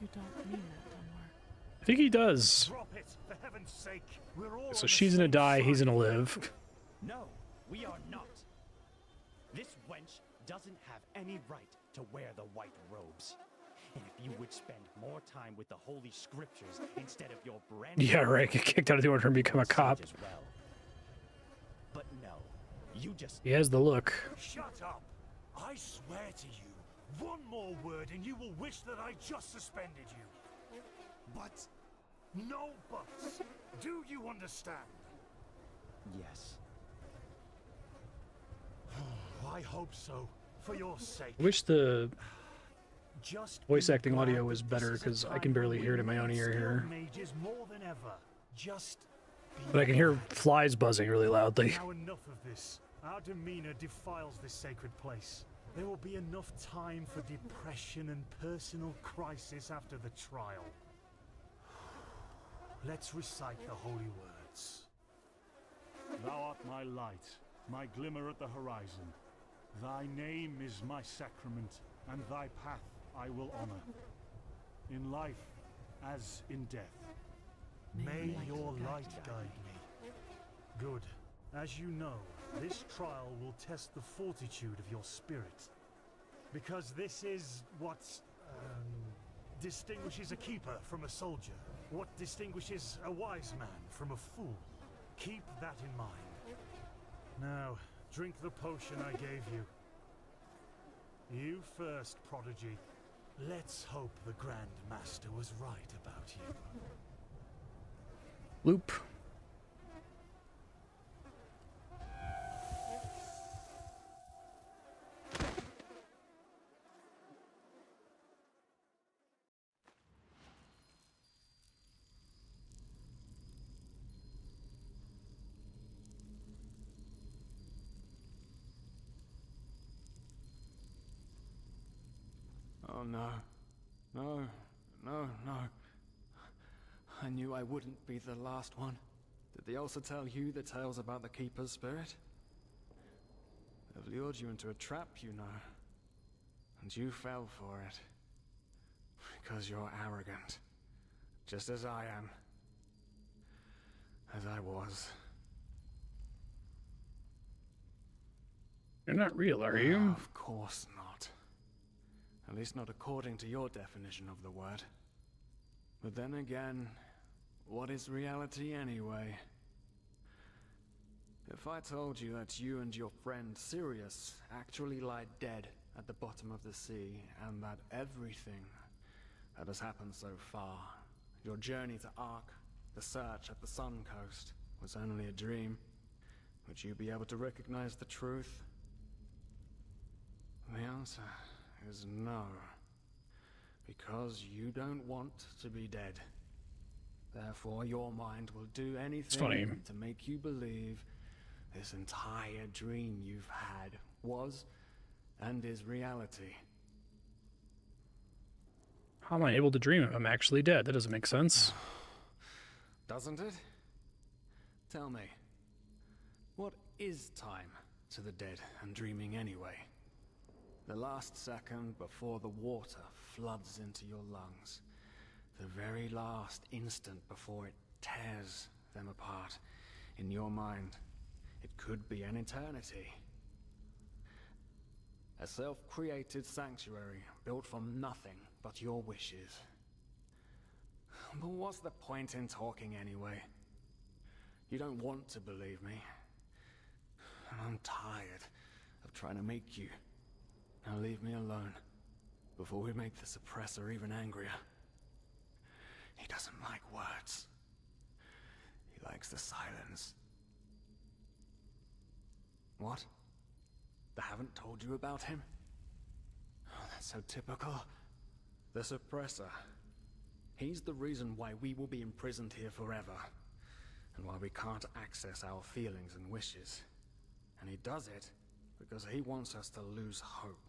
You don't mean that, Dunmore. I think he does. Drop it, for heaven's sake. We're all So she's gonna die, he's gonna live. No, we are not. This wench doesn't have any right to wear the white robes. And if you would spend more time with the Holy Scriptures instead of your brand... Yeah, right, get kicked out of the Order and become a cop. As well. But no, you just... He has the look. Shut up! I swear to you, one more word and you will wish that I just suspended you. But, no buts. Do you understand? Yes. I hope so, for your sake. I wish the Just voice be acting glad audio that was this better, is a because I time can barely when hear it in my we own need ear here. skilled mages more than ever. Just be But I can hear flies buzzing really loudly. Now enough of this. Our demeanor defiles this sacred place. There will be enough time for depression and personal crisis after the trial. Let's recite the holy words. Thou art my light, my glimmer at the horizon. Thy name is my sacrament, and thy path I will honor. In life as in death. May your light guide me. Good. As you know, this trial will test the fortitude of your spirit. Because this is what distinguishes a keeper from a soldier. What distinguishes a wise man from a fool. Keep that in mind. Now, drink the potion I gave you. You first, Prodigy. Let's hope the Grand Master was right about you. Loop. Oh no. No. No, no. I knew I wouldn't be the last one. Did they also tell you the tales about the Keeper's spirit? They've lured you into a trap, you know. And you fell for it. Because you're arrogant. Just as I am. As I was. You're not real, are you? Of course not. At least not according to your definition of the word. But then again, what is reality anyway? If I told you that you and your friend Sirius actually lie dead at the bottom of the sea, and that everything that has happened so far, your journey to Ark, the search at the Sun Coast, was only a dream, would you be able to recognize the truth? The answer is no. Because you don't want to be dead. Therefore, your mind will do anything to make you believe this entire dream you've had was and is reality. How am I able to dream if I'm actually dead? That doesn't make sense. Doesn't it? Tell me, what is time to the dead and dreaming anyway? The last second before the water floods into your lungs. The very last instant before it tears them apart. In your mind, it could be an eternity. A self-created sanctuary built from nothing but your wishes. But what's the point in talking anyway? You don't want to believe me. And I'm tired of trying to make you. Now leave me alone, before we make the suppressor even angrier. He doesn't like words. He likes the silence. What? They haven't told you about him? Oh, that's so typical. The suppressor. He's the reason why we will be imprisoned here forever, and why we can't access our feelings and wishes. And he does it because he wants us to lose hope,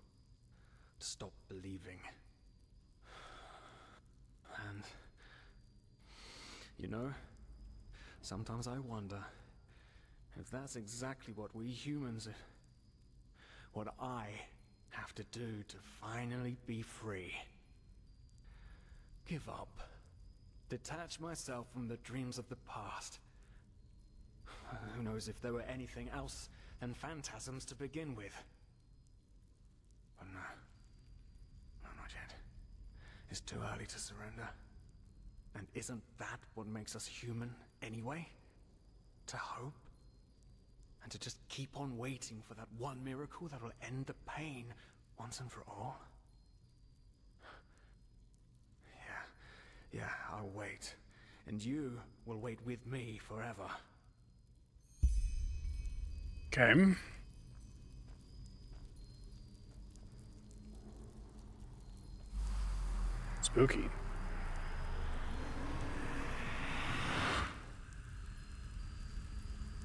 to stop believing. And, you know, sometimes I wonder if that's exactly what we humans, what I have to do to finally be free. Give up. Detach myself from the dreams of the past. Who knows if there were anything else than phantasms to begin with. But no. No, not yet. It's too early to surrender. And isn't that what makes us human, anyway? To hope? And to just keep on waiting for that one miracle that will end the pain once and for all? Yeah, I'll wait. And you will wait with me forever. Okay. Spooky.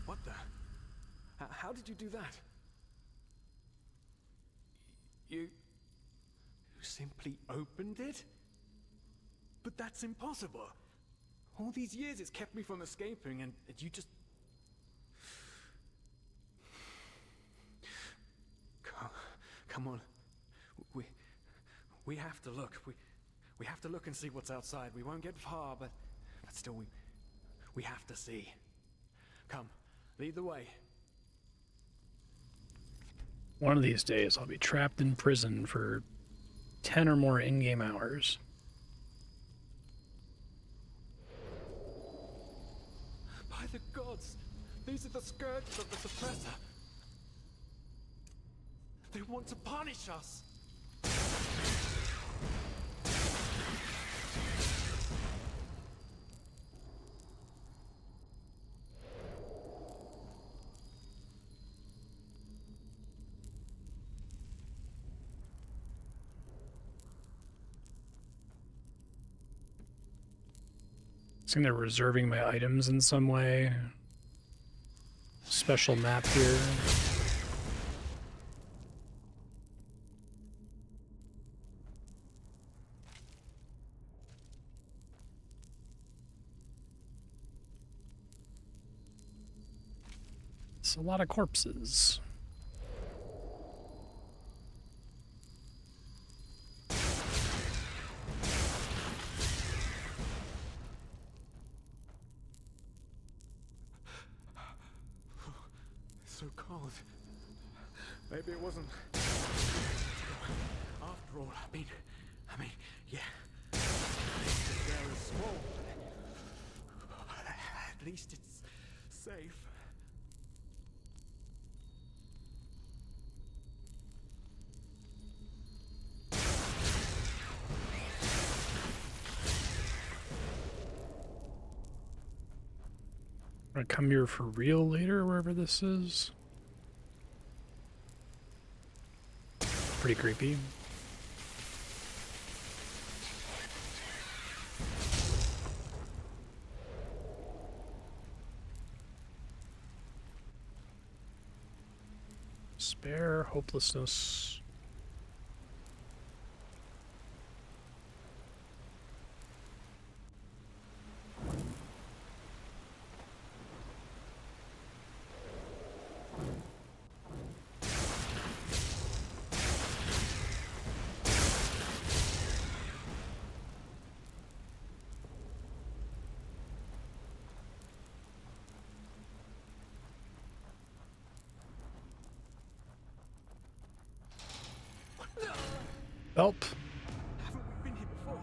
What the? How did you do that? You simply opened it? But that's impossible. All these years it's kept me from escaping, and you just... Come on. We have to look. We have to look and see what's outside. We won't get far, but still we have to see. Come, lead the way. One of these days I'll be trapped in prison for 10 or more in-game hours. By the gods! These are the scourges of the suppressor! They want to punish us! I think they're reserving my items in some way. Special map here. It's a lot of corpses. So cold. Maybe it wasn't. After all, I mean, yeah. The air is small. At least it's safe. I'm gonna come here for real later, wherever this is. Pretty creepy. Despair, hopelessness. Help. Haven't we been here before?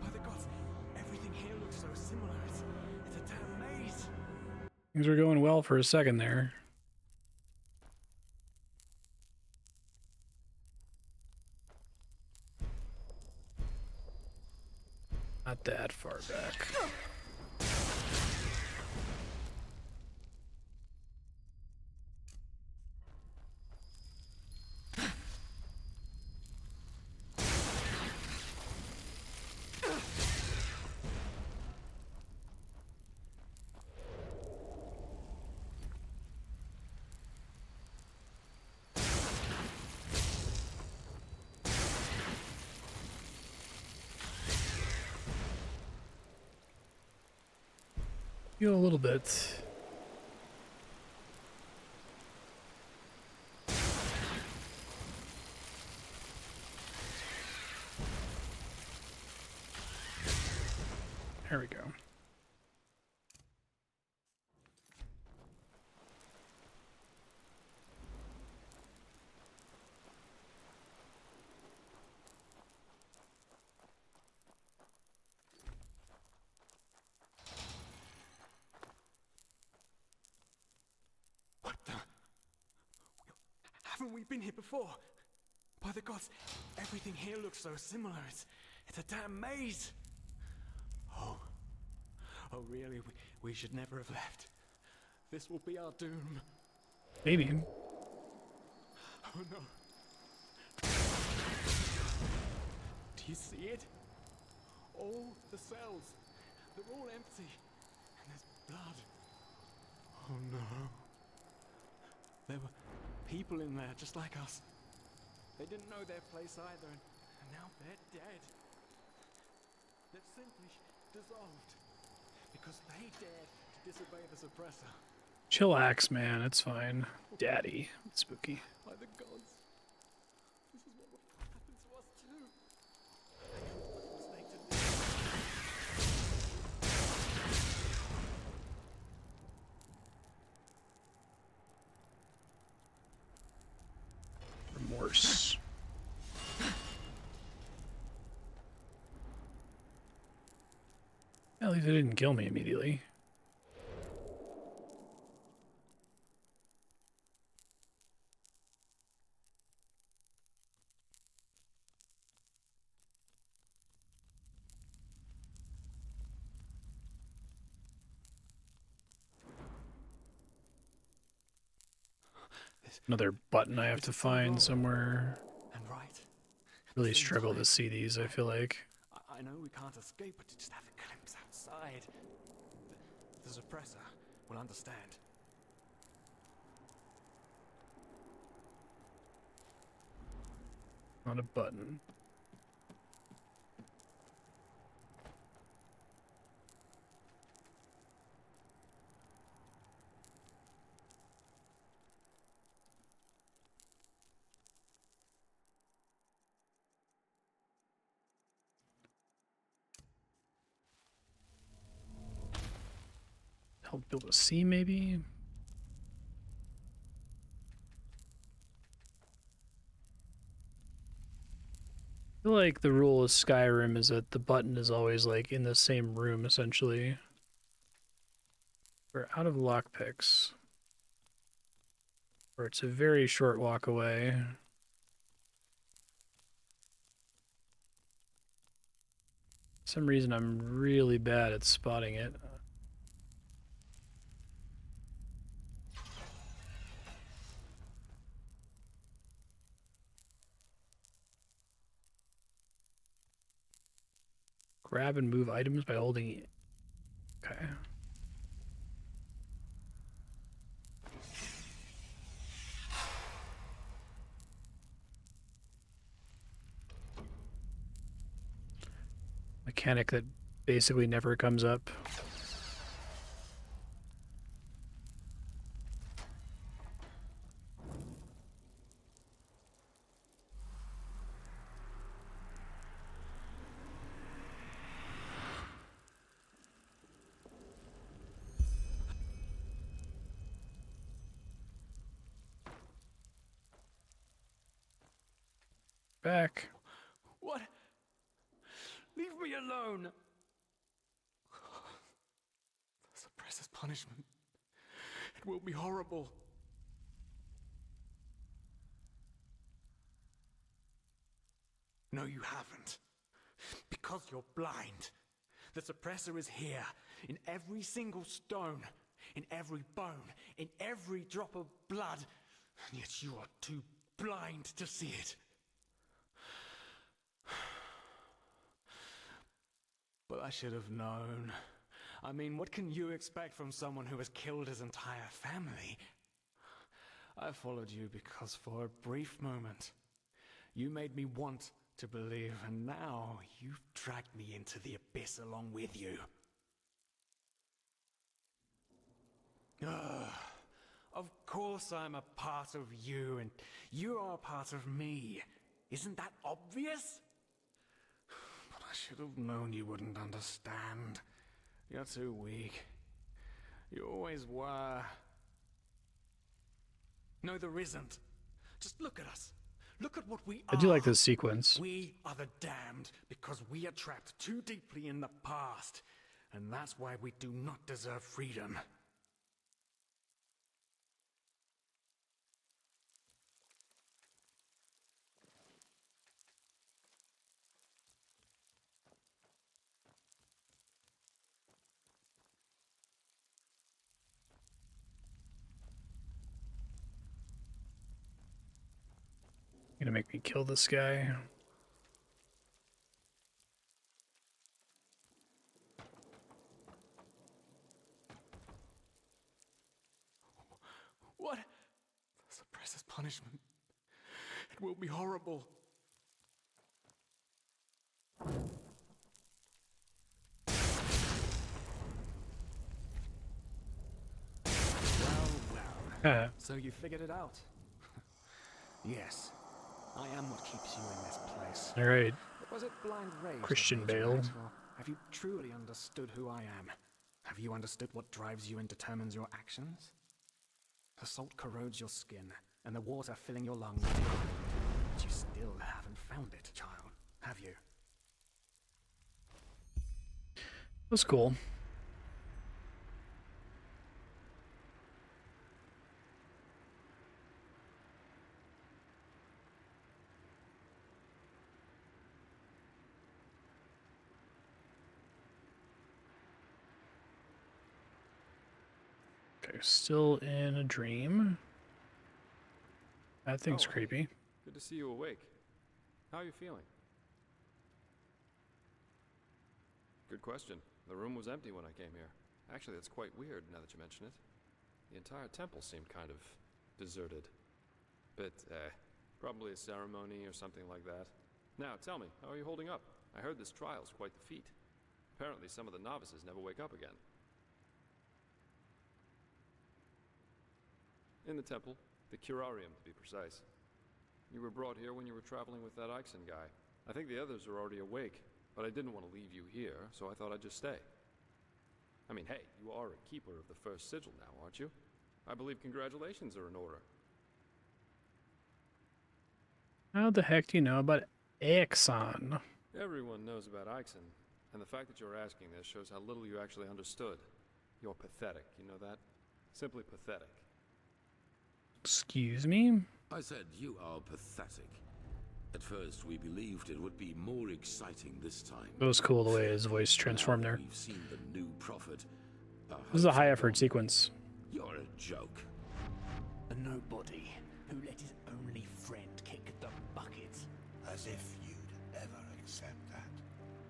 By the gods, everything here looks so similar. It's a damn maze. Things were going well for a second there. Not that far back. You a little bit. There we go. What the? Haven't we been here before? By the gods, everything here looks so similar. It's a damn maze. Oh, really? We should never have left. This will be our doom. Maybe. Oh no. Do you see it? All the cells, they're all empty. And there's blood. Oh no. There were people in there just like us. They didn't know their place either, and now they're dead. They've simply dissolved because they dared to disobey the suppressor. Chillax, man. It's fine. Daddy. It's spooky. By the gods, this is what will happen to us too. Remorse. At least it didn't kill me immediately. Another button I have to find somewhere. Really struggle to see these, I feel like. I know we can't escape, but to just have a glimpse outside. The suppressor will understand. Not a button. Help build a C, maybe? I feel like the rule of Skyrim is that the button is always like in the same room, essentially. We're out of lockpicks. Or it's a very short walk away. For some reason I'm really bad at spotting it. Grab and move items by holding it. Okay. Mechanic that basically never comes up. Back. What? Leave me alone! The suppressor's punishment. It will be horrible. No, you haven't. Because you're blind. The suppressor is here, in every single stone, in every bone, in every drop of blood, and yet you are too blind to see it. But I should have known. I mean, what can you expect from someone who has killed his entire family? I followed you because for a brief moment, you made me want to believe, and now you've dragged me into the abyss along with you. Of course I'm a part of you, and you are a part of me. Isn't that obvious? But I should have known you wouldn't understand. You're too weak. You always were. No, there isn't. Just look at us. Look at what we are. I do like this sequence. We are the damned because we are trapped too deeply in the past. And that's why we do not deserve freedom. Gonna make me kill this guy. What? The suppressor's punishment. It will be horrible. Well. So you figured it out? Yes. I am what keeps you in this place. All right. Was it blind rage? Christian Bale. Have you truly understood who I am? Have you understood what drives you and determines your actions? The salt corrodes your skin, and the water filling your lungs. But you still haven't found it, child, have you? That's cool. Okay, still in a dream. That thing's creepy. Good to see you awake. How are you feeling? Good question. The room was empty when I came here. Actually, that's quite weird now that you mention it. The entire temple seemed kind of deserted. But, probably a ceremony or something like that. Now, tell me, how are you holding up? I heard this trial's quite the feat. Apparently some of the novices never wake up again. In the temple, the curarium to be precise. You were brought here when you were traveling with that Ixon guy. I think the others are already awake, but I didn't want to leave you here, so I thought I'd just stay. I mean, hey, you are a keeper of the first sigil now, aren't you? I believe congratulations are in order. How the heck do you know about Ixon? Everyone knows about Ixon, and the fact that you're asking this shows how little you actually understood. You're pathetic, you know that? Simply pathetic. Excuse me? I said you are pathetic. At first, we believed it would be more exciting this time. It was cool the way his voice transformed there. We've seen the new prophet. This is a high-effort sequence. You're a joke. A nobody who let his only friend kick the bucket. As if you'd ever accept that.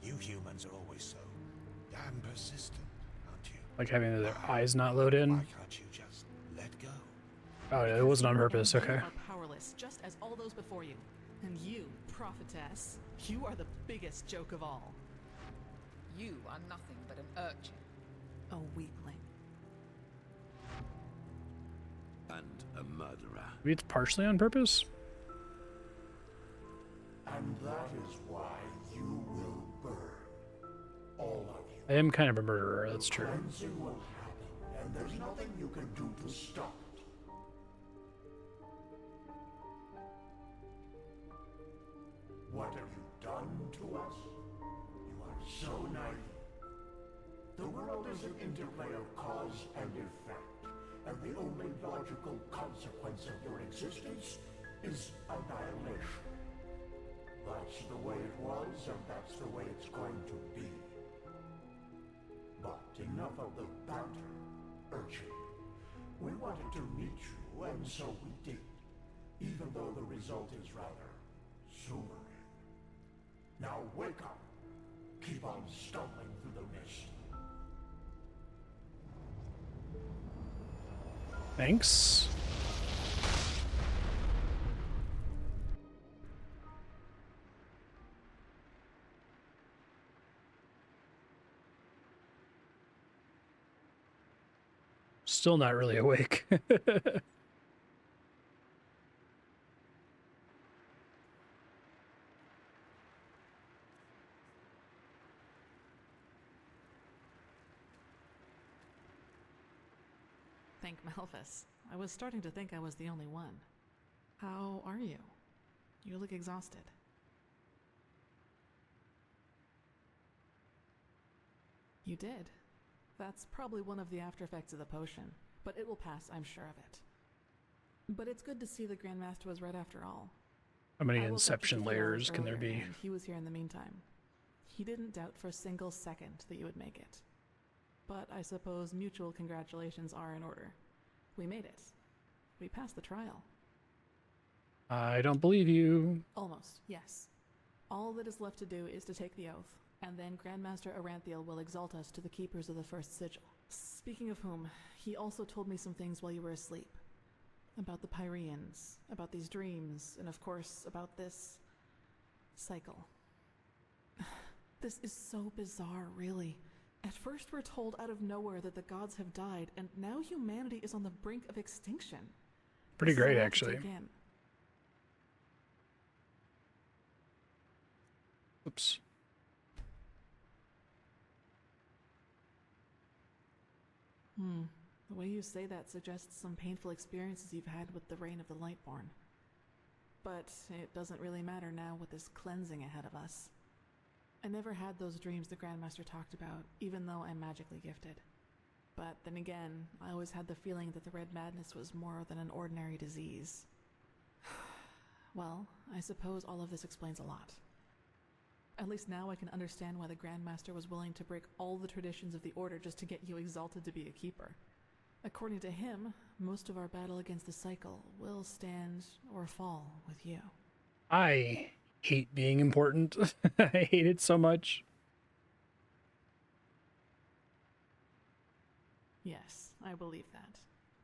You humans are always so damn persistent, aren't you? Like having their eyes not load in. Why can't you just let go? Oh, yeah, it wasn't on purpose, okay. You are powerless, just as all those before you. And you, prophetess, you are the biggest joke of all. You are nothing but an urchin. A weakling. And a murderer. Maybe it's partially on purpose? And that is why you will burn. All of you. I am kind of a murderer, that's true. Cleansing will happen, and there's nothing you can do to stop it. What have you done to us? You are so naive. The world is an interplay of cause and effect, and the only logical consequence of your existence is annihilation. That's the way it was, and that's the way it's going to be. enough of the banter, urchin. We wanted to meet you, and so we did. Even though the result is rather sobering. Now wake up. Keep on stumbling through the mist. Thanks. Still not really awake. Thank Malphus. I was starting to think I was the only one. How are you? You look exhausted. You did. That's probably one of the after effects of the potion, but it will pass, I'm sure of it. But it's good to see the Grandmaster was right after all. How many inception layers can there be? He was here in the meantime. He didn't doubt for a single second that you would make it. But I suppose mutual congratulations are in order. We made it. We passed the trial. I don't believe you. Almost, yes. All that is left to do is to take the oath, and then Grandmaster Aranthiel will exalt us to the keepers of the first sigil. Speaking of whom, he also told me some things while you were asleep. About the Pyreans, about these dreams, and of course, about this cycle. This is so bizarre, really. At first we're told out of nowhere that the gods have died, and now humanity is on the brink of extinction. Pretty great, actually. Oops. The way you say that suggests some painful experiences you've had with the reign of the Lightborn. But it doesn't really matter now with this cleansing ahead of us. I never had those dreams the Grandmaster talked about, even though I'm magically gifted. But then again, I always had the feeling that the Red Madness was more than an ordinary disease. Well, I suppose all of this explains a lot. At least now I can understand why the Grandmaster was willing to break all the traditions of the Order just to get you exalted to be a keeper. According to him, most of our battle against the cycle will stand or fall with you. I hate being important. I hate it so much. Yes, I believe that.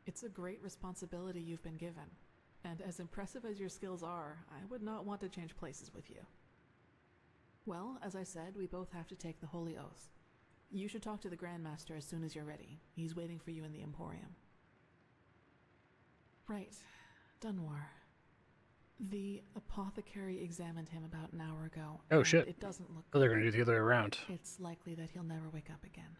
It's a great responsibility you've been given, and as impressive as your skills are, I would not want to change places with you. Well, as I said, we both have to take the Holy Oath. You should talk to the Grandmaster as soon as you're ready. He's waiting for you in the Emporium. Right. Dunwar. The apothecary examined him about an hour ago. Oh, shit. It doesn't look good. They're going to do it the other way around. It's likely that he'll never wake up again.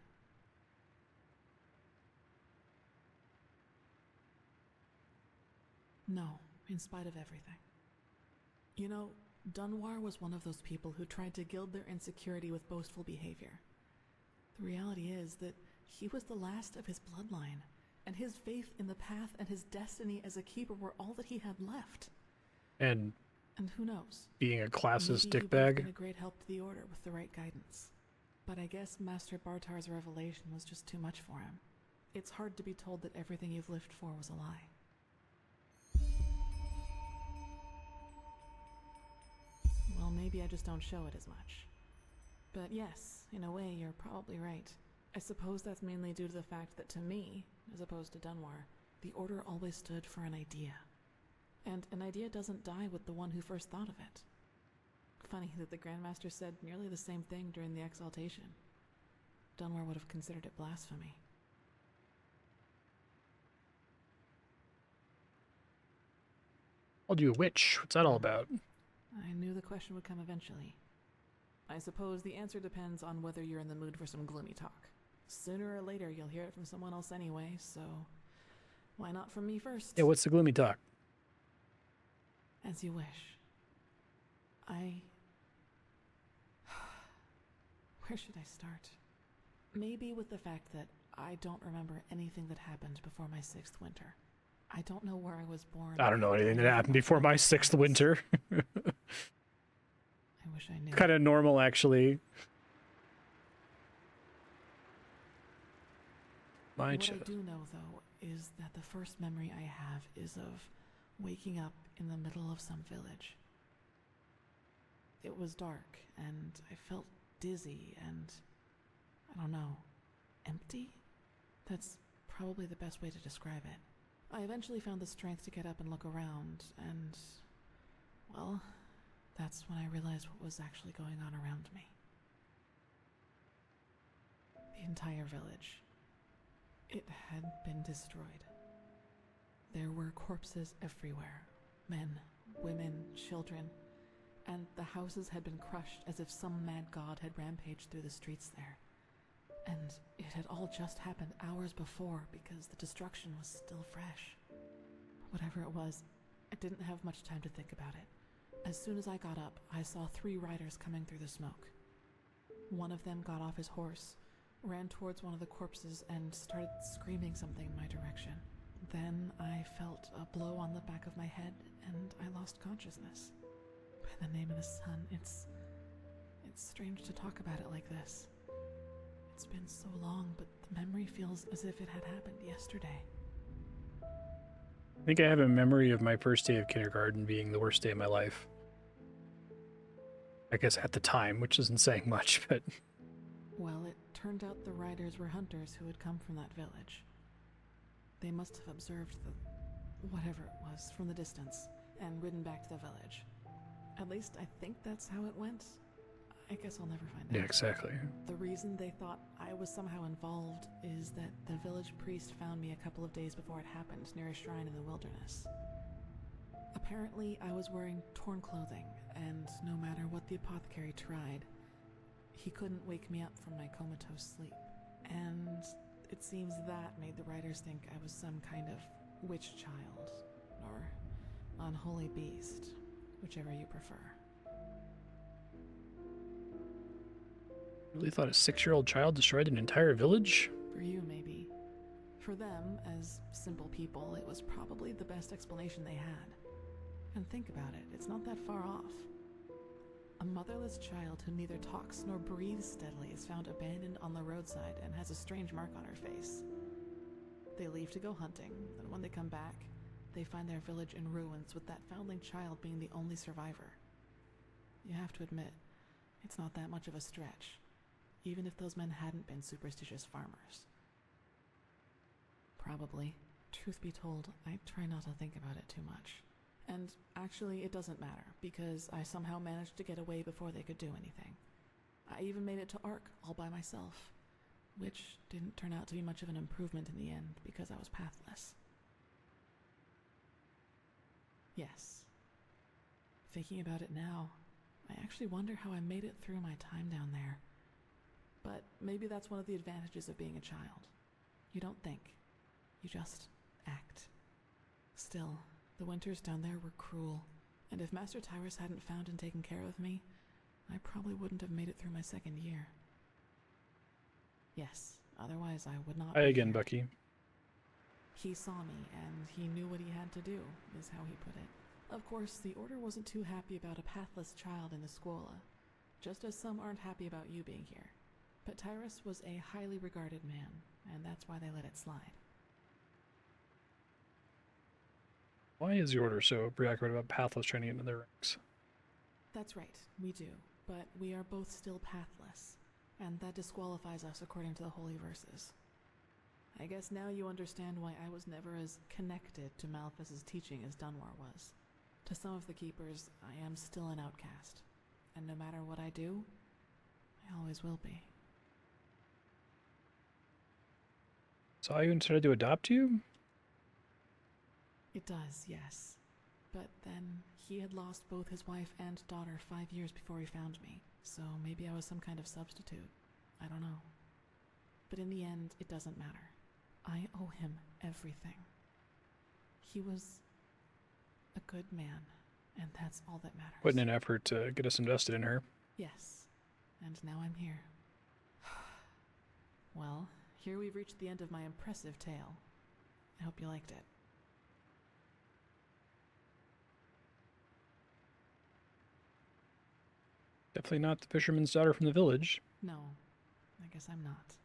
No, in spite of everything. You know, Dunwar was one of those people who tried to gild their insecurity with boastful behavior. The reality is that he was the last of his bloodline, and his faith in the path and his destiny as a keeper were all that he had left. And who knows? Being a classist Maybe dickbag. You've been a great help to the Order with the right guidance. But I guess Master Bartar's revelation was just too much for him. It's hard to be told that everything you've lived for was a lie. Well, maybe I just don't show it as much. But yes, in a way, you're probably right. I suppose that's mainly due to the fact that to me, as opposed to Dunwar, the Order always stood for an idea. And an idea doesn't die with the one who first thought of it. Funny that the Grandmaster said nearly the same thing during the exaltation. Dunwar would have considered it blasphemy. Called you a witch. What's that all about? I knew the question would come eventually. I suppose the answer depends on whether you're in the mood for some gloomy talk. Sooner or later, you'll hear it from someone else anyway, so why not from me first? Yeah, what's the gloomy talk? As you wish. Where should I start? Maybe with the fact that I don't remember anything that happened before my 6th winter. I don't know where I was born. I don't know anything that happened before my 6th winter. I wish I knew. Kind of normal, actually. My What chest. I do know, though, is that the first memory I have is of waking up in the middle of some village. It was dark, and I felt dizzy and, I don't know, empty? That's probably the best way to describe it. I eventually found the strength to get up and look around, and, well, that's when I realized what was actually going on around me. The entire village. It had been destroyed. There were corpses everywhere. Men, women, children, and the houses had been crushed as if some mad god had rampaged through the streets there. And it had all just happened hours before because the destruction was still fresh. Whatever it was, I didn't have much time to think about it. As soon as I got up, I saw 3 riders coming through the smoke. One of them got off his horse, ran towards one of the corpses, and started screaming something in my direction. Then I felt a blow on the back of my head, and I lost consciousness. By the name of the sun, it's strange to talk about it like this. It's been so long, but the memory feels as if it had happened yesterday. I think I have a memory of my first day of kindergarten being the worst day of my life. I guess at the time, which isn't saying much, but... Well, it turned out the riders were hunters who had come from that village. They must have observed the... whatever it was from the distance and ridden back to the village. At least I think that's how it went. I guess I'll never find out. Yeah, exactly. The reason they thought I was somehow involved is that the village priest found me a couple of days before it happened near a shrine in the wilderness. Apparently, I was wearing torn clothing, and no matter what the apothecary tried, he couldn't wake me up from my comatose sleep. And it seems that made the riders think I was some kind of witch child, or unholy beast, whichever you prefer. Really thought a 6-year-old child destroyed an entire village? For you, maybe. For them, as simple people, it was probably the best explanation they had. And think about it, it's not that far off. A motherless child who neither talks nor breathes steadily is found abandoned on the roadside and has a strange mark on her face. They leave to go hunting, and when they come back, they find their village in ruins with that foundling child being the only survivor. You have to admit, it's not that much of a stretch, even if those men hadn't been superstitious farmers. Probably. Truth be told, I try not to think about it too much. And actually, it doesn't matter, because I somehow managed to get away before they could do anything. I even made it to Ark all by myself, which didn't turn out to be much of an improvement in the end, because I was pathless. Yes. Thinking about it now, I actually wonder how I made it through my time down there. But maybe that's one of the advantages of being a child. You don't think. You just act. Still, the winters down there were cruel, and if Master Tyrus hadn't found and taken care of me, I probably wouldn't have made it through my 2nd year. Yes, otherwise I would not Hi be again, here. Bucky. He saw me, and he knew what he had to do, is how he put it. Of course, the Order wasn't too happy about a pathless child in the Scuola, just as some aren't happy about you being here. But Tyrus was a highly regarded man, and that's why they let it slide. Why is the Order so preoccupied about pathless training into their ranks? That's right, we do, but we are both still pathless, and that disqualifies us according to the Holy Verses. I guess now you understand why I was never as connected to Malthus's teaching as Dunwar was. To some of the Keepers, I am still an outcast, and no matter what I do, I always will be. Saw you and decided to adopt you? It does, yes. But then he had lost both his wife and daughter 5 years before he found me, so maybe I was some kind of substitute. I don't know. But in the end, it doesn't matter. I owe him everything. He was a good man, and that's all that matters. Put in an effort to get us invested in her. Yes, and now I'm here. Well, here we've reached the end of my impressive tale. I hope you liked it. Definitely not the fisherman's daughter from the village. No, I guess I'm not.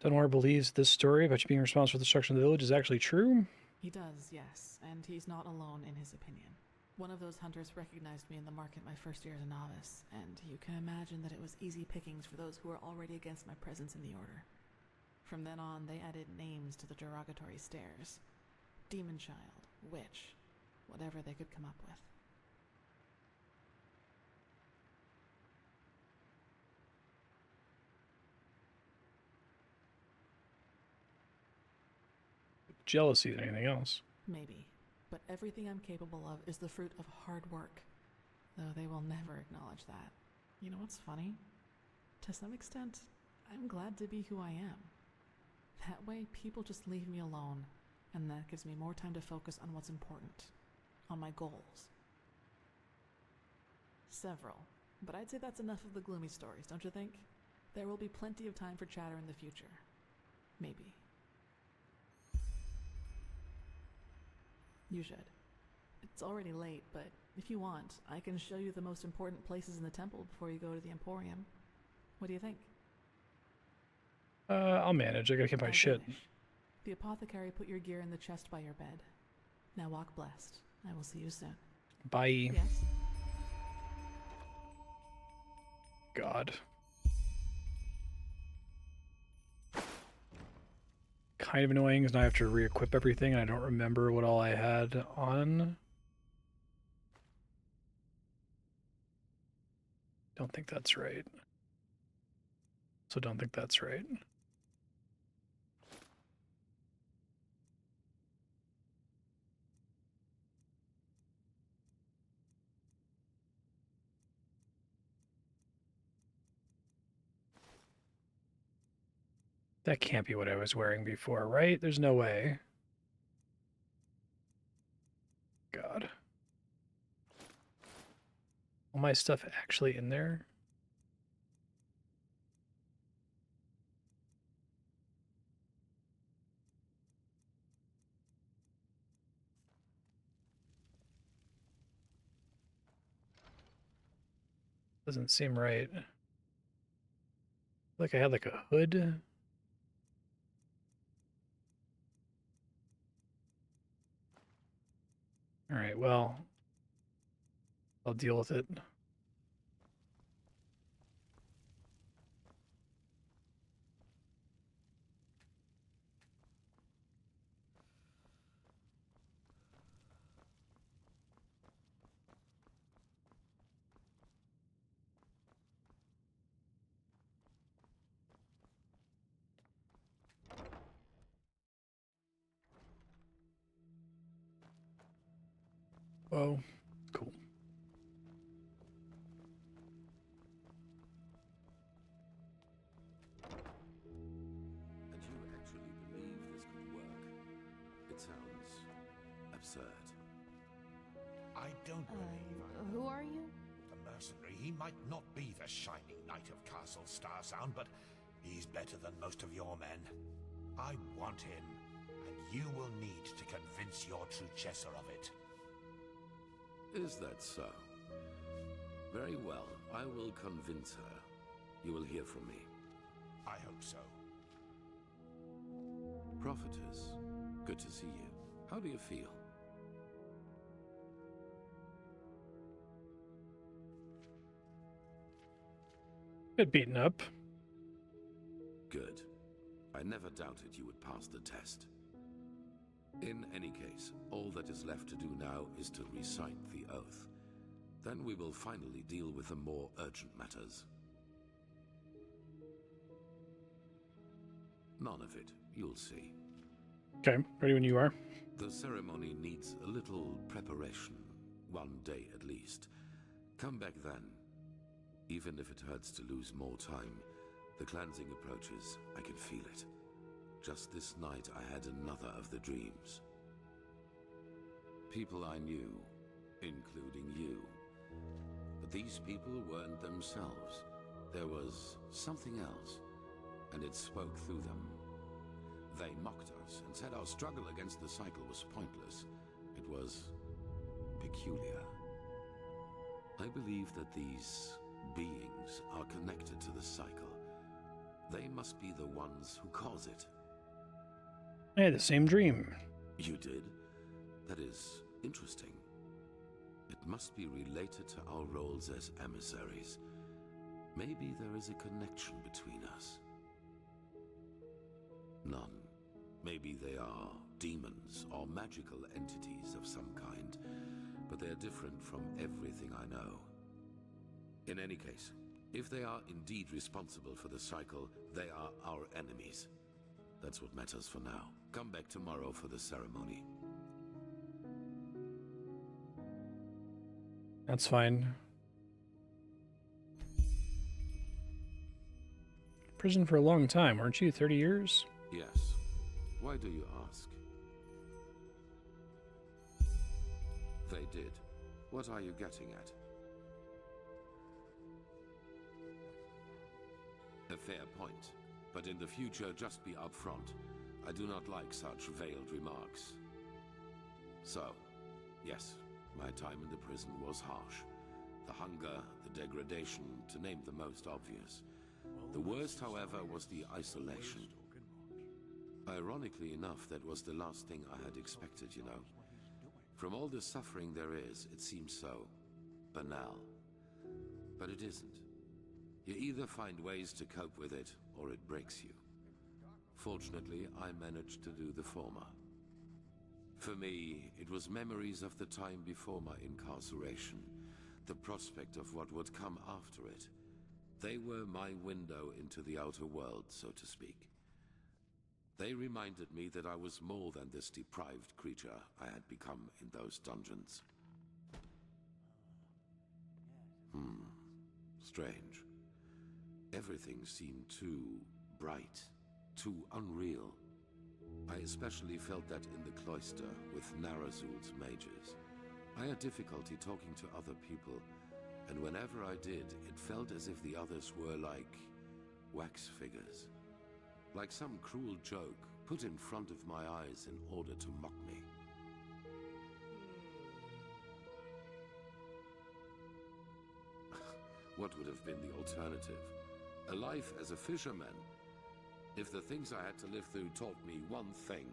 Dunmore believes this story about you being responsible for the destruction of the village is actually true. He does, yes, and he's not alone in his opinion. One of those hunters recognized me in the market my first year as a novice, and you can imagine that it was easy pickings for those who were already against my presence in the Order. From then on, they added names to the derogatory stares. Demon Child, Witch, whatever they could come up with. Jealousy than anything else. Maybe, but everything I'm capable of is the fruit of hard work, though they will never acknowledge that. You know what's funny? To some extent, I'm glad to be who I am. That way, people just leave me alone, and that gives me more time to focus on what's important, on my goals. Several, but I'd say that's enough of the gloomy stories, don't you think? There will be plenty of time for chatter in the future. Maybe. You should. It's already late, but if you want, I can show you the most important places in the temple before you go to the Emporium. What do you think? I'll manage. I gotta keep my shit. The apothecary put your gear in the chest by your bed. Now walk blessed. I will see you soon. Bye. Yes? God. Kind of annoying because now I have to re-equip everything and I don't remember what all I had on. Don't think that's right. So don't think that's right. That can't be what I was wearing before, right? There's no way. God. All my stuff actually in there? Doesn't seem right. Like I had like a hood. All right, well, I'll deal with it. Whoa, cool. And you actually believe this could work? It sounds absurd. I don't believe Who are you? the mercenary. He might not be the shining knight of Castle Starsound, but he's better than most of your men. I want him, and you will need to convince your true Chesser of it. Is that so? Very well, I will convince her. You will hear from me. I hope so. Prophetess, good to see you. How do you feel? Bit beaten up. Good. I never doubted you would pass the test. In any case, all that is left to do now is to recite the oath. Then we will finally deal with the more urgent matters. None of it, you'll see. Okay, ready when you are. The ceremony needs a little preparation, 1 day at least. Come back then. Even if it hurts to lose more time, the cleansing approaches, I can feel it. Just this night I had another of the dreams. People I knew, including you. But these people weren't themselves. There was something else, and it spoke through them. They mocked us and said our struggle against the cycle was pointless. It was peculiar. I believe that these beings are connected to the cycle. They must be the ones who cause it. I had the same dream. You did? That is interesting. It must be related to our roles as emissaries. Maybe there is a connection between us. None. Maybe they are demons or magical entities of some kind, but they are different from everything I know. In any case, if they are indeed responsible for the cycle, they are our enemies. That's what matters for now. Come back tomorrow for the ceremony. That's fine. Prison for a long time, weren't you? 30 years? Yes. Why do you ask? They did. What are you getting at? A fair point. But in the future, just be upfront. I do not like such veiled remarks. So, yes, my time in the prison was harsh. The hunger, the degradation, to name the most obvious. The worst, however, was the isolation. Ironically enough, that was the last thing I had expected, you know. From all the suffering there is, it seems so banal. But it isn't. You either find ways to cope with it, or it breaks you. Fortunately, I managed to do the former. For me, it was memories of the time before my incarceration, the prospect of what would come after it. They were my window into the outer world, so to speak. They reminded me that I was more than this deprived creature I had become in those dungeons. Strange. Everything seemed too bright, too unreal. I especially felt that in the cloister with Narazul's mages. I had difficulty talking to other people, and whenever I did, it felt as if the others were like wax figures. Like some cruel joke put in front of my eyes in order to mock me. What would have been the alternative? A life as a fisherman? If the things I had to live through taught me one thing,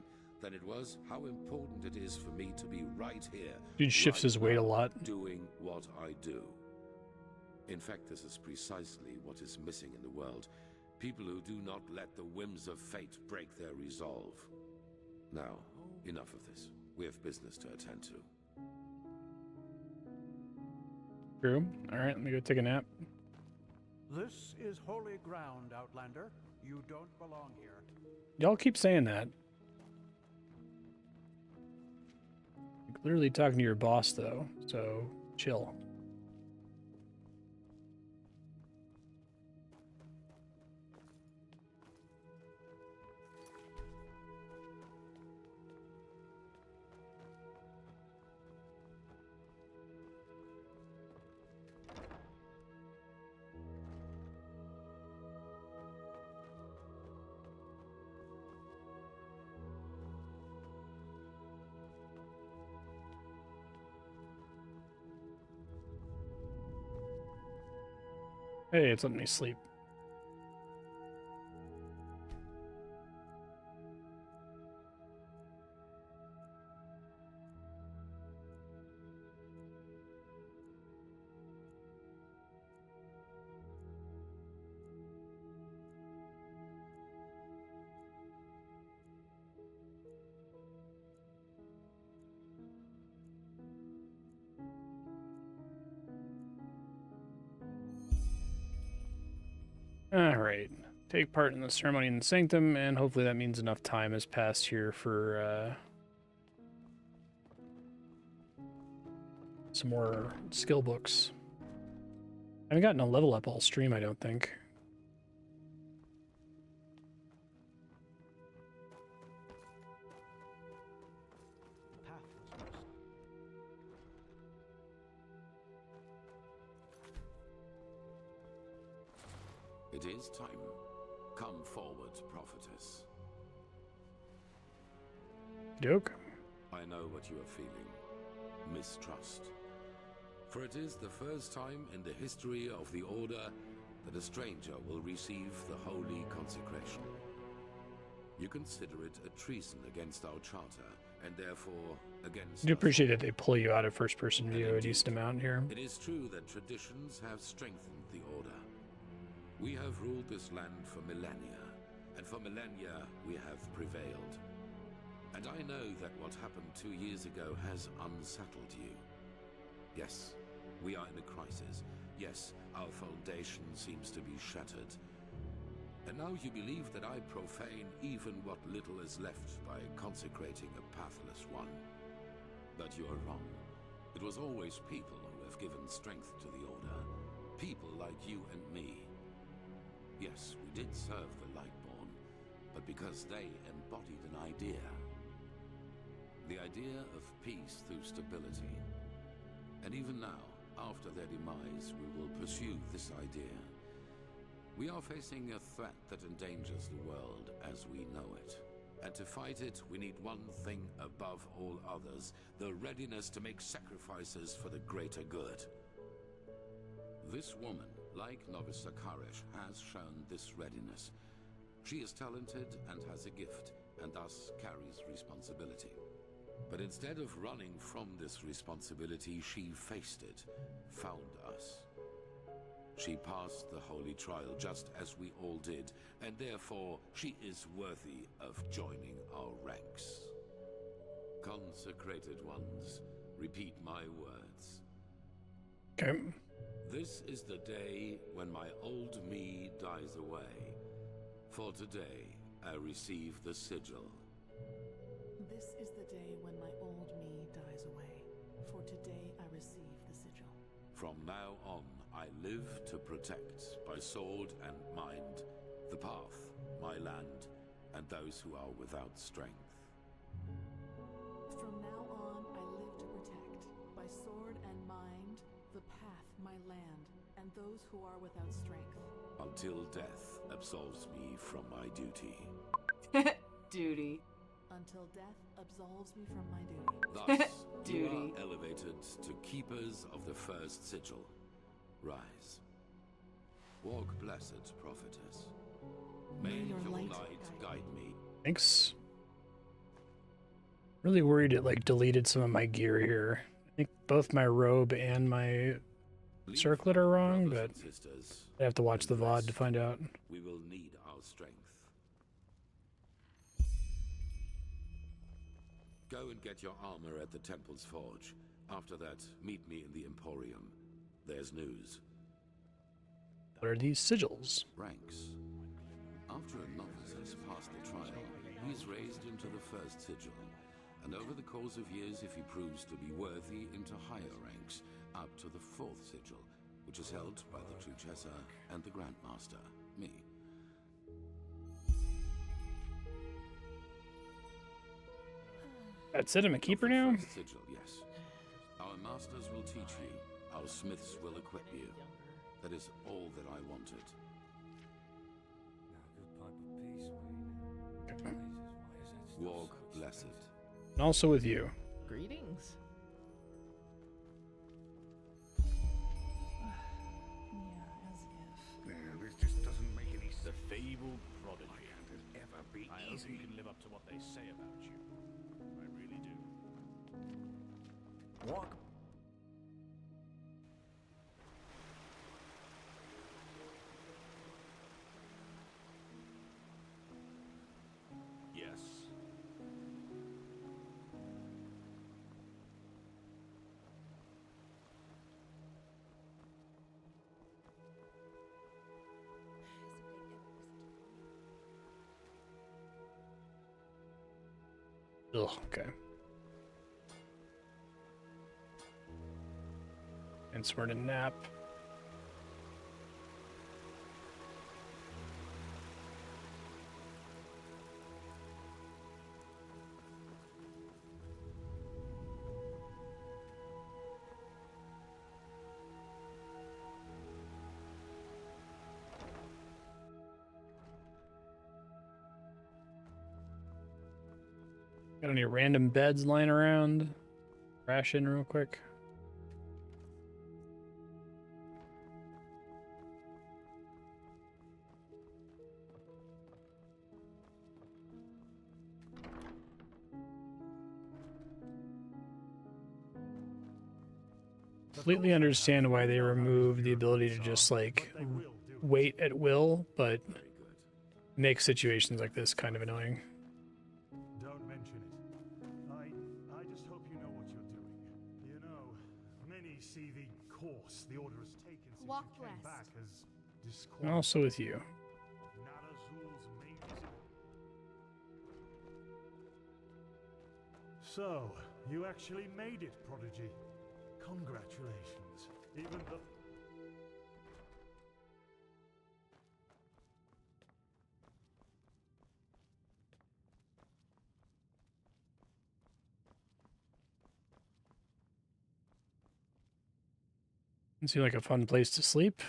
then it was how important it is for me to be right here. Dude shifts his weight a lot. Doing what I do. In fact, this is precisely what is missing in the world. People who do not let the whims of fate break their resolve. Now, enough of this. We have business to attend to. True. Alright, let me go take a nap. This is holy ground, Outlander. You don't belong here. Y'all keep saying that. You're clearly talking to your boss, though, so chill. Hey, it's letting me sleep. Alright. Take part in the ceremony in the sanctum, and hopefully that means enough time has passed here for some more skill books. I haven't gotten a level up all stream, I don't think. It is time. Come forward, prophetess. Joke. I know what you are feeling. Mistrust. For it is the first time in the history of the Order that a stranger will receive the holy consecration. You consider it a treason against our charter, and therefore against I do appreciate that they pull you out of first-person view a decent amount here. It is true that traditions have strengthened the Order. We have ruled this land for millennia, and for millennia we have prevailed. And I know that what happened 2 years ago has unsettled you. Yes, we are in a crisis. Yes, our foundation seems to be shattered. And now you believe that I profane even what little is left by consecrating a pathless one. But you are wrong. It was always people who have given strength to the Order. People like you and me. Yes, we did serve the Lightborn, but because they embodied an idea. The idea of peace through stability. And even now, after their demise, we will pursue this idea. We are facing a threat that endangers the world as we know it. And to fight it, we need one thing above all others, the readiness to make sacrifices for the greater good. This woman, like Novice Sakarish, has shown this readiness. She is talented and has a gift, and thus carries responsibility. But instead of running from this responsibility, she faced it, found us. She passed the holy trial just as we all did, and therefore she is worthy of joining our ranks. Consecrated ones, repeat my words. Okay. This is the day when my old me dies away. For today, I receive the sigil. This is the day when my old me dies away. For today, I receive the sigil. From now on, I live to protect, by sword and mind, the path, my land, and those who are without strength. From now on, I live to protect, by sword and mind, the path, my land, and those who are without strength. Until death absolves me from my duty. Duty. Until death absolves me from my duty. Thus, Duty. you are elevated to keepers of the first sigil. Rise. Walk blessed, prophetess. May your light guide me. Thanks. Really worried it like deleted some of my gear here. I think both my robe and my circlet are wrong, but I have to watch the VOD to find out. We will need our strength. Go and get your armor at the Temple's Forge. After that, meet me in the Emporium. There's news. What are these sigils? Ranks. After a novice has passed the trial, he is raised into the first sigil, and over the course of years, if he proves to be worthy, into higher ranks, up to the fourth sigil, which is held by the Truchessa and the Grandmaster, me. That's it, I'm a keeper now? Sigil, yes. Our masters will teach you. Our smiths will equip you. That is all that I wanted. Walk blessed. And also with you. Greetings. This just doesn't make any sense. The fabled prodigy. Ever be I hope you can live up to what they say about you. I really do. Walk. Yes. Ugh, okay. And so we're in a nap. Got any random beds lying around? Crash in real quick. completely understand why they removed the ability to just like wait at will, but make situations like this kind of annoying. Don't mention it. I just hope you know what you're doing. You know, many see the course the Order has taken since Walk you came west. back as And disqualified. also with you. Narazul's mages. So, you actually made it, Prodigy. Congratulations. Even though... Seems like a fun place to sleep.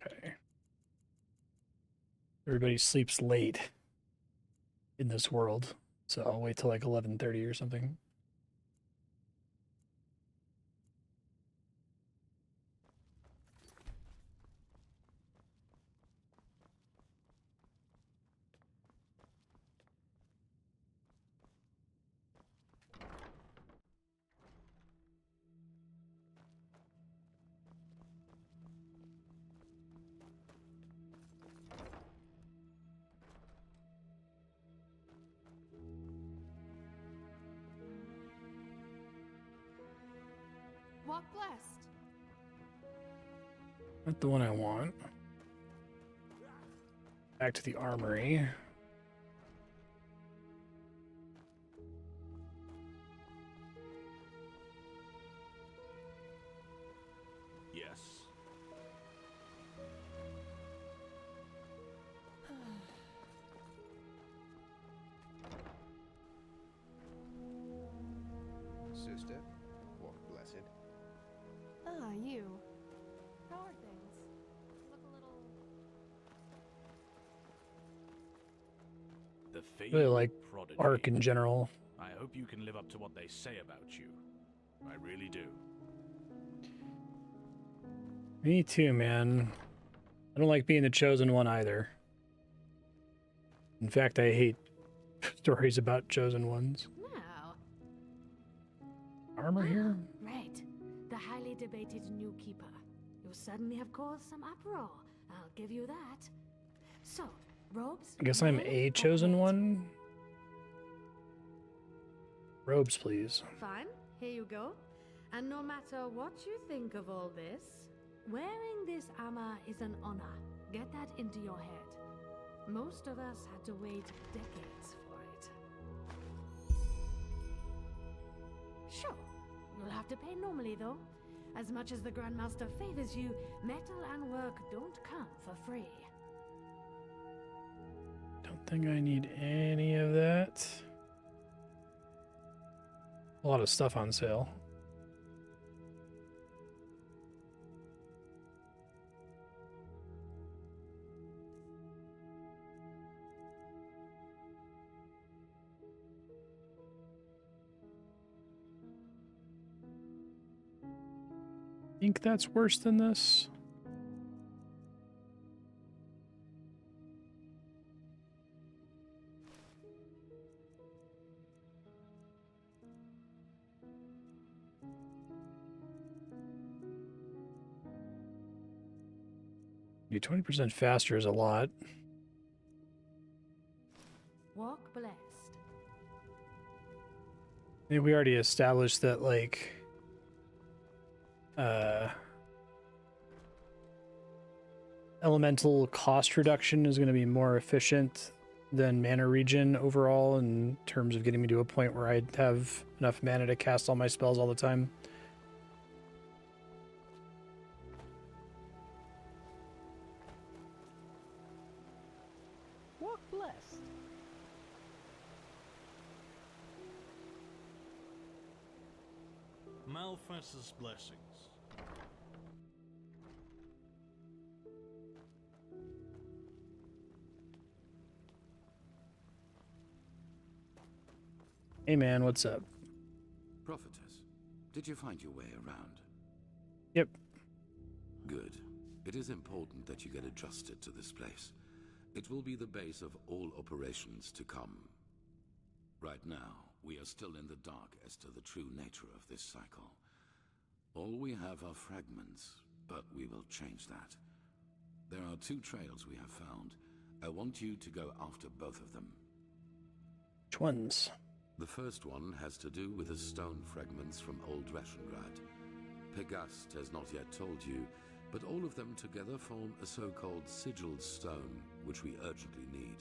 Okay. Everybody sleeps late in this world, so I'll wait till like 11:30 or something. Walk blessed. Not the one I want. Back to the armory. Yes. Sister, walk blessed. Ah, you. How are things? You look a little... The Really fabled like prodigy. Ark in general. I hope you can live up to what they say about you. I really do. Me too, man. I don't like being the chosen one either. In fact, I hate stories about chosen ones. Now, Armor here? right. The highly debated new keeper. You suddenly have caused some uproar. I'll give you that. So, robes? I guess I'm men, a or chosen maids? one. Robes, please. Fine, here you go. And no matter what you think of all this, wearing this armor is an honor. Get that into your head. Most of us had to wait decades for it. Sure, you'll have to pay normally though. As much as the Grandmaster favors you, metal and work don't come for free. Don't think I need any of that. A lot of stuff on sale. Think that's worse than this? Be 20% faster is a lot. Walk blessed. I think we already established that, like, elemental cost reduction is going to be more efficient than mana regen overall in terms of getting me to a point where I'd have enough mana to cast all my spells all the time. Walk blessed. Malphas's blessings. Hey man, what's up? Prophetess, did you find your way around? Yep. Good. It is important that you get adjusted to this place. It will be the base of all operations to come. Right now, we are still in the dark as to the true nature of this cycle. All we have are fragments, but we will change that. There are 2 trails we have found. I want you to go after both of them. Which ones? The first one has to do with the stone fragments from Old Rationgrad. Pegast has not yet told you, but all of them together form a so-called sigilled stone, which we urgently need.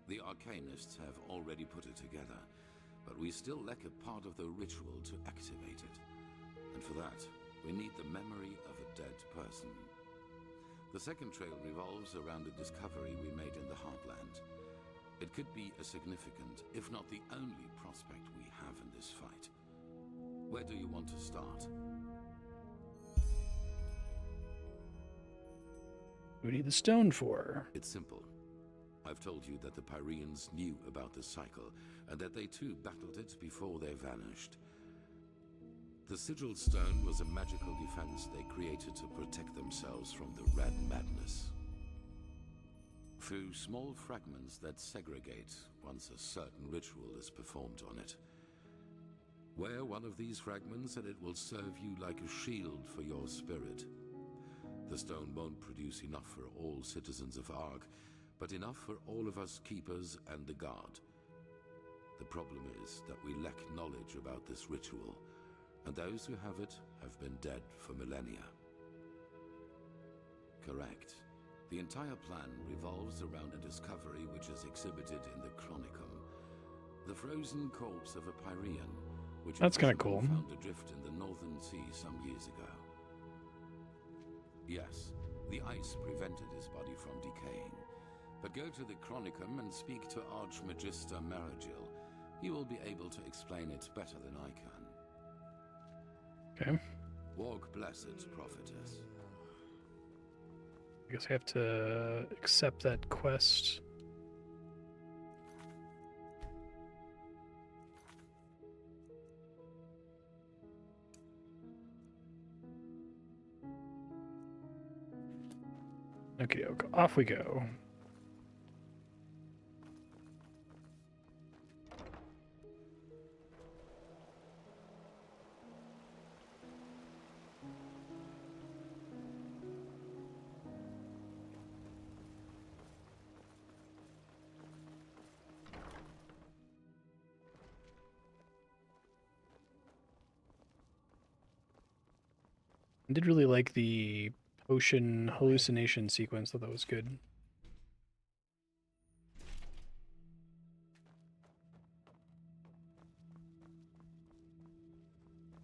The Arcanists have already put it together, but we still lack a part of the ritual to activate it. And for that, we need the memory of a dead person. The second trail revolves around a discovery we made in the Heartland. It could be a significant, if not the only prospect we have in this fight. Where do you want to start? Who do you need the stone for? It's simple. I've told you that the Pyreans knew about the cycle, and that they too battled it before they vanished. The sigil stone was a magical defense they created to protect themselves from the Red Madness. Through small fragments that segregate once a certain ritual is performed on it. Wear one of these fragments and it will serve you like a shield for your spirit. The stone won't produce enough for all citizens of Ark, but enough for all of us keepers and the guard. The problem is that we lack knowledge about this ritual, and those who have it have been dead for millennia. Correct. The entire plan revolves around a discovery which is exhibited in the Chronicum. The frozen corpse of a Pyrean, which that's kind of cool. Found adrift in the Northern Sea some years ago. Yes, the ice prevented his body from decaying. But go to the Chronicum and speak to Archmagister Maragil. He will be able to explain it better than I can. Okay. Walk blessed, prophetess. I guess I have to accept that quest. Okay, off we go. I did really like the potion hallucination sequence, thought that was good.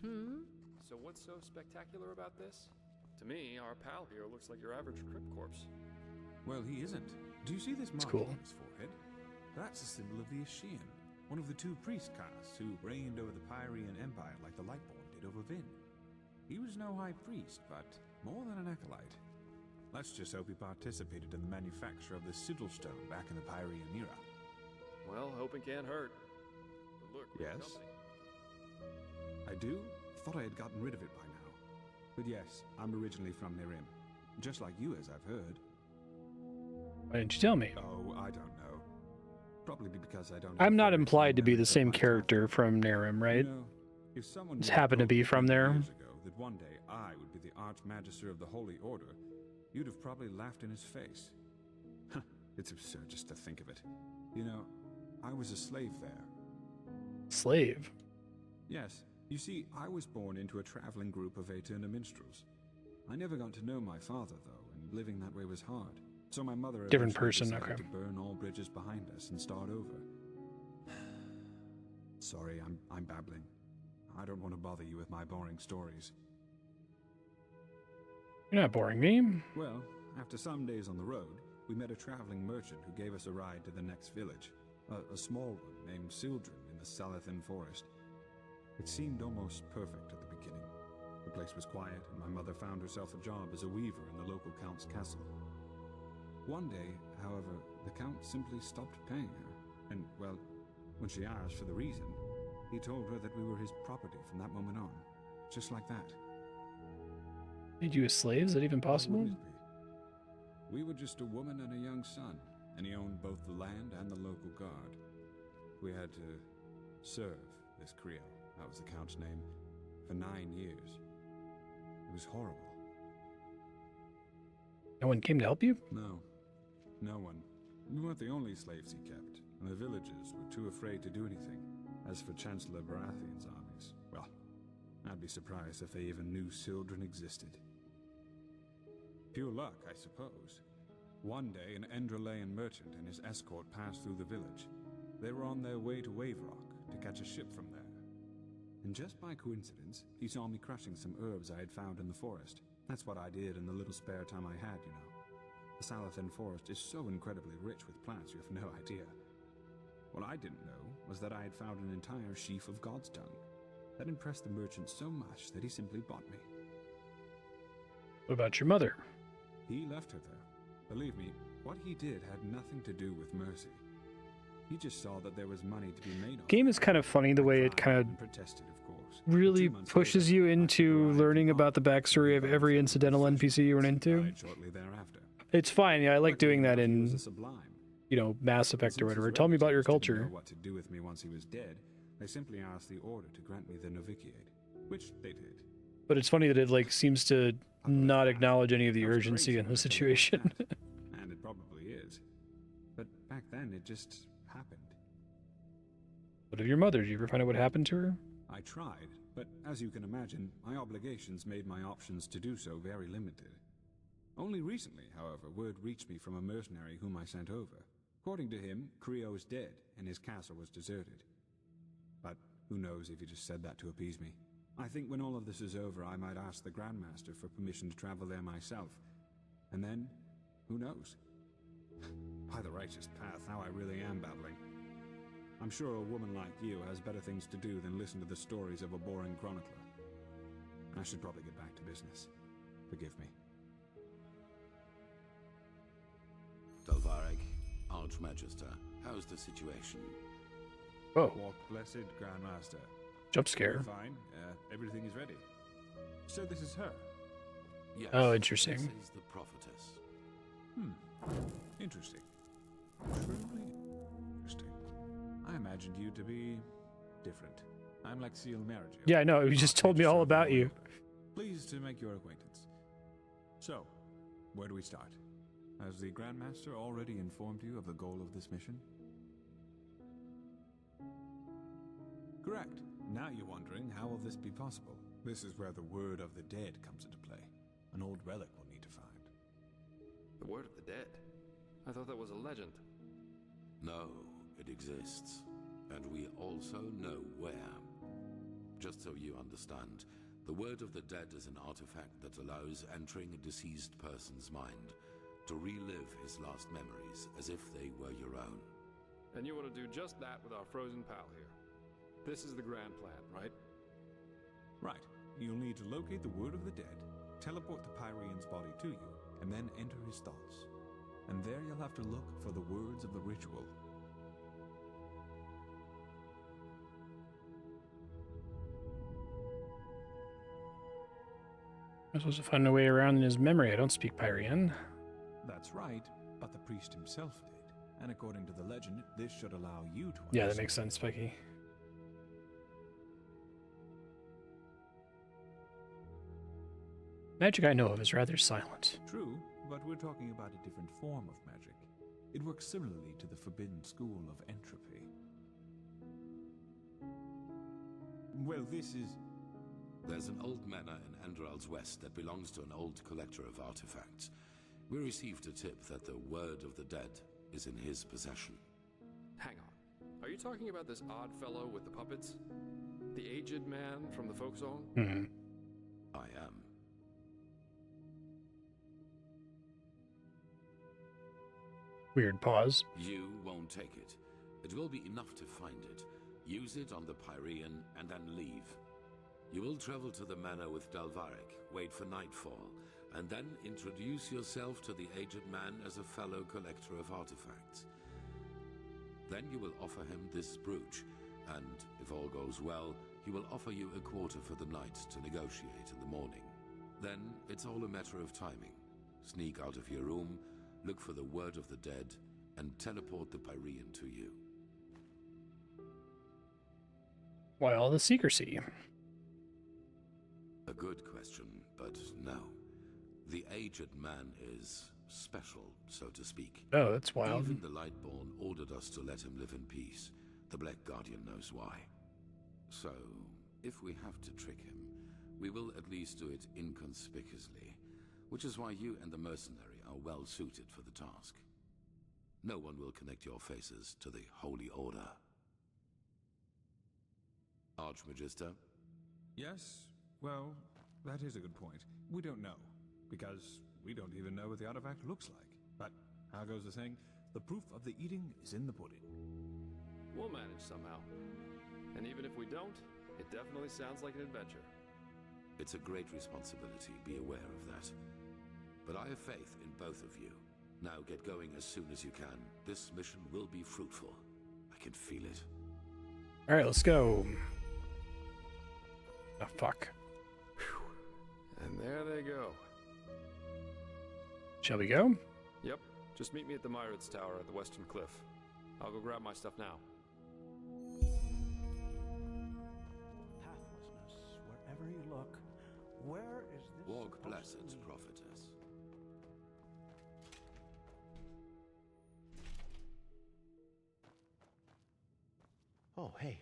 So what's so spectacular about this? To me, our pal here looks like your average crypt corpse. Well, he isn't. Do you see this mark cool. on his forehead? That's a symbol of the Ashian, one of the 2 priest castes who reigned over the Pyrean Empire like the Lightborn did over Vin. He was no high priest, but more than an acolyte. Let's just hope he participated in the manufacture of the sigil stone back in the Pyrean era. Well, hoping can't hurt. But look, yes? I do? Thought I had gotten rid of it by now. But yes, I'm originally from Nirim. Just like you, as I've heard. Why didn't you tell me? Oh, I don't know. Probably because I don't... I'm not implied to be the same character from Nirim, right? You know, if someone just happened to be from there. Years ago that one day I would be the Archmagister of the Holy Order, you'd have probably laughed in his face. It's absurd just to think of it. You know, I was a slave there. Slave? Yes. You see, I was born into a traveling group of Aeterna minstrels. I never got to know my father, though, and living that way was hard. So my mother different person, decided okay, to burn all bridges behind us and start over. Sorry, I'm babbling. I don't want to bother you with my boring stories. You're not boring me. Well, after some days on the road, we met a traveling merchant who gave us a ride to the next village, a small one named Sildren in the Salathin forest. It seemed almost perfect at the beginning. The place was quiet, and my mother found herself a job as a weaver in the local count's castle. One day, however, the count simply stopped paying her, and, well, When she asked for the reason, he told her that we were his property from that moment on. Just like that. Made you a slave? Is that even possible? Wouldn't it be? We were just a woman and a young son, and he owned both the land and the local guard. We had to serve this Creole, that was the Count's name, for 9 years. It was horrible. No one came to help you? No. No one. We weren't the only slaves he kept, and the villagers were too afraid to do anything. As for Chancellor Baratheon's armies, well, I'd be surprised if they even knew Sildren existed. Pure luck, I suppose. One day, an Enderalian merchant and his escort passed through the village. They were on their way to Waverock to catch a ship from there. And just by coincidence, he saw me crushing some herbs I had found in the forest. That's what I did in the little spare time I had, you know. The Salathin forest is so incredibly rich with plants you have no idea. What I didn't know was that I had found an entire sheaf of God's Tongue. That impressed the merchant so much that he simply bought me. What about your mother? He left her there. Believe me, what he did had nothing to do with mercy. He just saw that there was money to be made on. Game is kind of funny the way it kind of protested, of course. really pushes you into learning about the backstory of every incidental NPC you run into. Shortly thereafter. It's fine. Yeah, I like doing that in, you know, Mass Effect or whatever. Tell me about your culture. Know what to do with me once he was dead? They simply asked the order to grant me the novitiate, which they did. But it's funny that it like seems to not acknowledge any of the urgency in the situation. And it probably is. But back then, it just happened. What of your mother? Did you ever find out what happened to her? I tried, but as you can imagine, my obligations made my options to do so very limited. Only recently, however, word reached me from a mercenary whom I sent over. According to him, Creo is dead, and his castle was deserted. But who knows if he just said that to appease me. I think when all of this is over, I might ask the Grandmaster for permission to travel there myself. And then, who knows? By the righteous path, now I really am babbling. I'm sure a woman like you has better things to do than listen to the stories of a boring chronicler. I should probably get back to business. Forgive me. Dalvarek, Archmagister, how's the situation? Oh. Walk blessed, Grandmaster. Jump scare. Fine. Everything is ready. So this is her? Yes. Oh, interesting. This is the prophetess. Interesting. Truly interesting. I imagined you to be different. I'm like Seal Marriage. Yeah, I know. You just told me all about you. Pleased to make your acquaintance. So, where do we start? Has the Grandmaster already informed you of the goal of this mission? Correct. Now you're wondering, how will this be possible? This is where the Word of the Dead comes into play. An old relic we'll need to find. The Word of the Dead? I thought that was a legend. No, it exists. And we also know where. Just so you understand, the Word of the Dead is an artifact that allows entering a deceased person's mind to relive his last memories as if they were your own. And you want to do just that with our frozen pal here. This is the grand plan, right? Right. You'll need to locate the Word of the Dead, teleport the Pyrian's body to you, and then enter his thoughts. And there you'll have to look for the words of the ritual. I'm supposed to find a way around in his memory. I don't speak Pyrian. That's right, but the priest himself did. And according to the legend, this should allow you to Yeah, that makes sense, Becky. Magic I know of is rather silent. True, but we're talking about a different form of magic. It works similarly to the forbidden school of entropy. Well, this is... There's an old manor in Enderal's west that belongs to an old collector of artifacts. We received a tip that the Word of the Dead is in his possession. Hang on. Are you talking about this odd fellow with the puppets? The aged man from the folk song? Mm-hmm. I am. Weird pause. You won't take it. It will be enough to find it. Use it on the Pyrian and then leave. You will travel to the manor with Dalvarek, wait for nightfall, and then introduce yourself to the aged man as a fellow collector of artifacts. Then you will offer him this brooch, and if all goes well, he will offer you a quarter for the night to negotiate in the morning. Then it's all a matter of timing. Sneak out of your room, look for the word of the dead, and teleport the Pyrean to you. Why all the secrecy? A good question, but no. The aged man is special, so to speak. Oh, that's wild. Even the Lightborn ordered us to let him live in peace. The Black Guardian knows why. So, if we have to trick him, we will at least do it inconspicuously, which is why you and the mercenary are well suited for the task. No one will connect your faces to the Holy Order. Archmagister? Yes? Well, that is a good point. We don't know, because we don't even know what the artifact looks like. But, how goes the saying? The proof of the eating is in the pudding. We'll manage somehow. And even if we don't, it definitely sounds like an adventure. It's a great responsibility, be aware of that. But I have faith in both of you. Now get going as soon as you can. This mission will be fruitful. I can feel it. Alright, let's go. Oh, fuck. And there they go. Shall we go? Yep. Just meet me at the Myrids Tower at the Western Cliff. I'll go grab my stuff now. Pathlessness, wherever you look. Where is this? Walk blessed, prophetess. Oh, hey.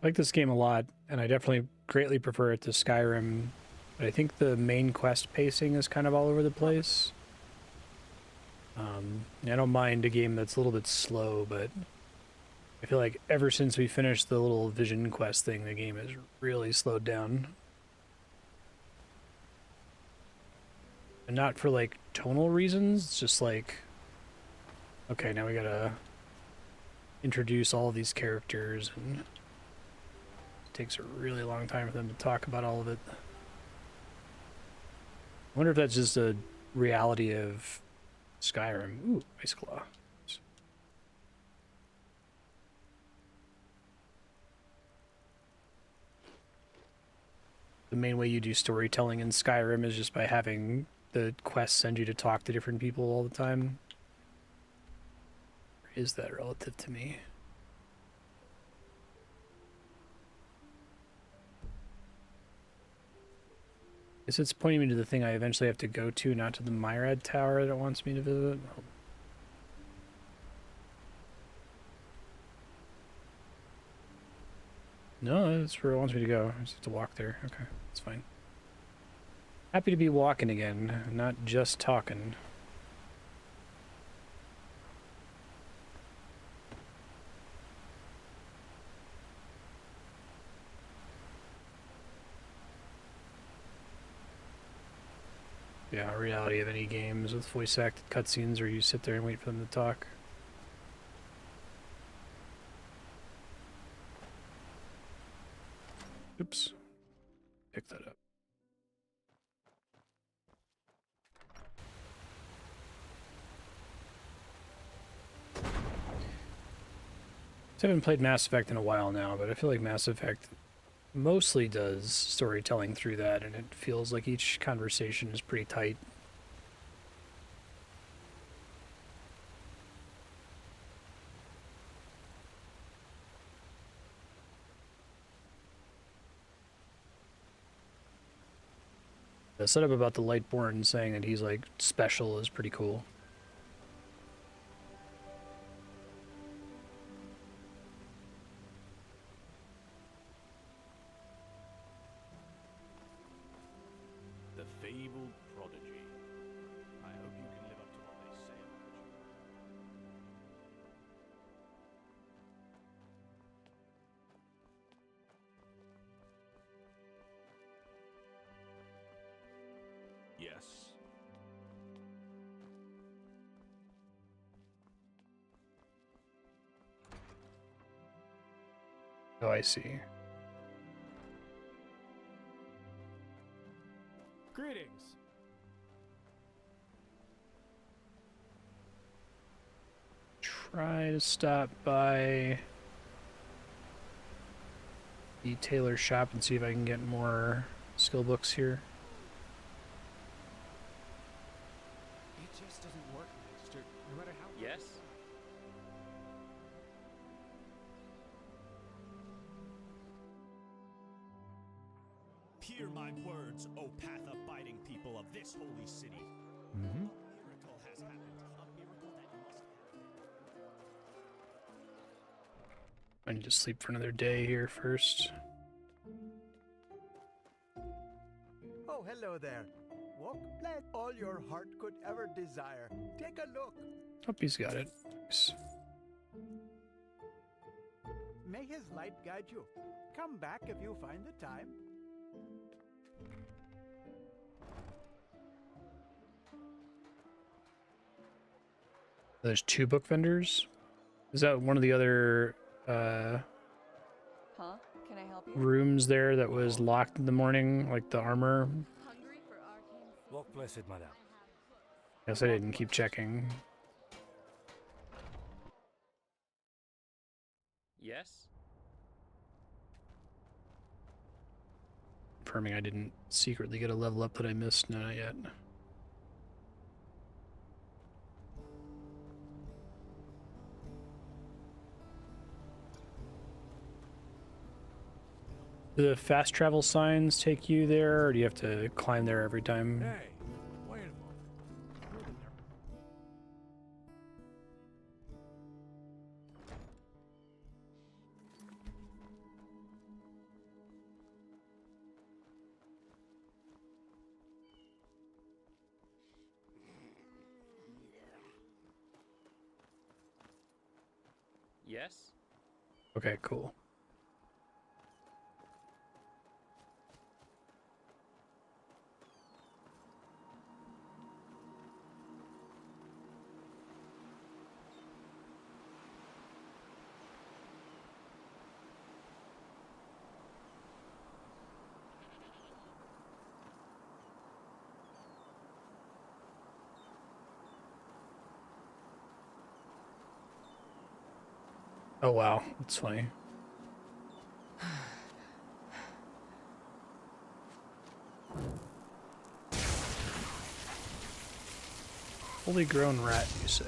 I like this game a lot, and I definitely greatly prefer it to Skyrim, but I think the main quest pacing is kind of all over the place. I don't mind a game that's a little bit slow, but I feel like ever since we finished the little vision quest thing, the game has really slowed down. And not for, like, tonal reasons, it's just like, okay, now we gotta introduce all of these characters, and it takes a really long time for them to talk about all of it. I wonder if that's just a reality of Skyrim. Ooh, Ice Claw. The main way you do storytelling in Skyrim is just by having the quests send you to talk to different people all the time. Or is that relative to me? Guess it's pointing me to the thing I eventually have to go to, not to the Myriad Tower that it wants me to visit. No, that's where it wants me to go. I just have to walk there. Okay, that's fine. Happy to be walking again, not just talking. Yeah, reality of any games with voice acted cutscenes where you sit there and wait for them to talk. Oops. Pick that up. I haven't played Mass Effect in a while now, but I feel like Mass Effect mostly does storytelling through that, and it feels like each conversation is pretty tight. The setup about the Lightborn saying that he's like special is pretty cool. The fabled prodigy. I hope you can live up to what they say about you. Yes. Oh, I see. Greetings. Try to stop by the tailor shop and see if I can get more skill books here. It just doesn't work, Master. No matter how. Yes? Hear my words, O path-abiding people of this holy city. Mm-hmm. A miracle has happened. A miracle that must happen. I need to sleep for another day here first. Oh, hello there. Walk bless all your heart could ever desire. Take a look. Hope he's got it. Nice. May his light guide you. Come back if you find the time. There's 2 book vendors. Is that one of the other Huh? Can I help you? rooms there that was locked in the morning, like the armor? Walk blessed, madame. Guess I didn't keep checking. Yes? Confirming I didn't secretly get a level up that I missed. No, not yet. Do the fast travel signs take you there, or do you have to climb there every time? Hey, wait a moment. Yes? Okay, cool. Oh wow, that's funny. Fully grown rat, you say?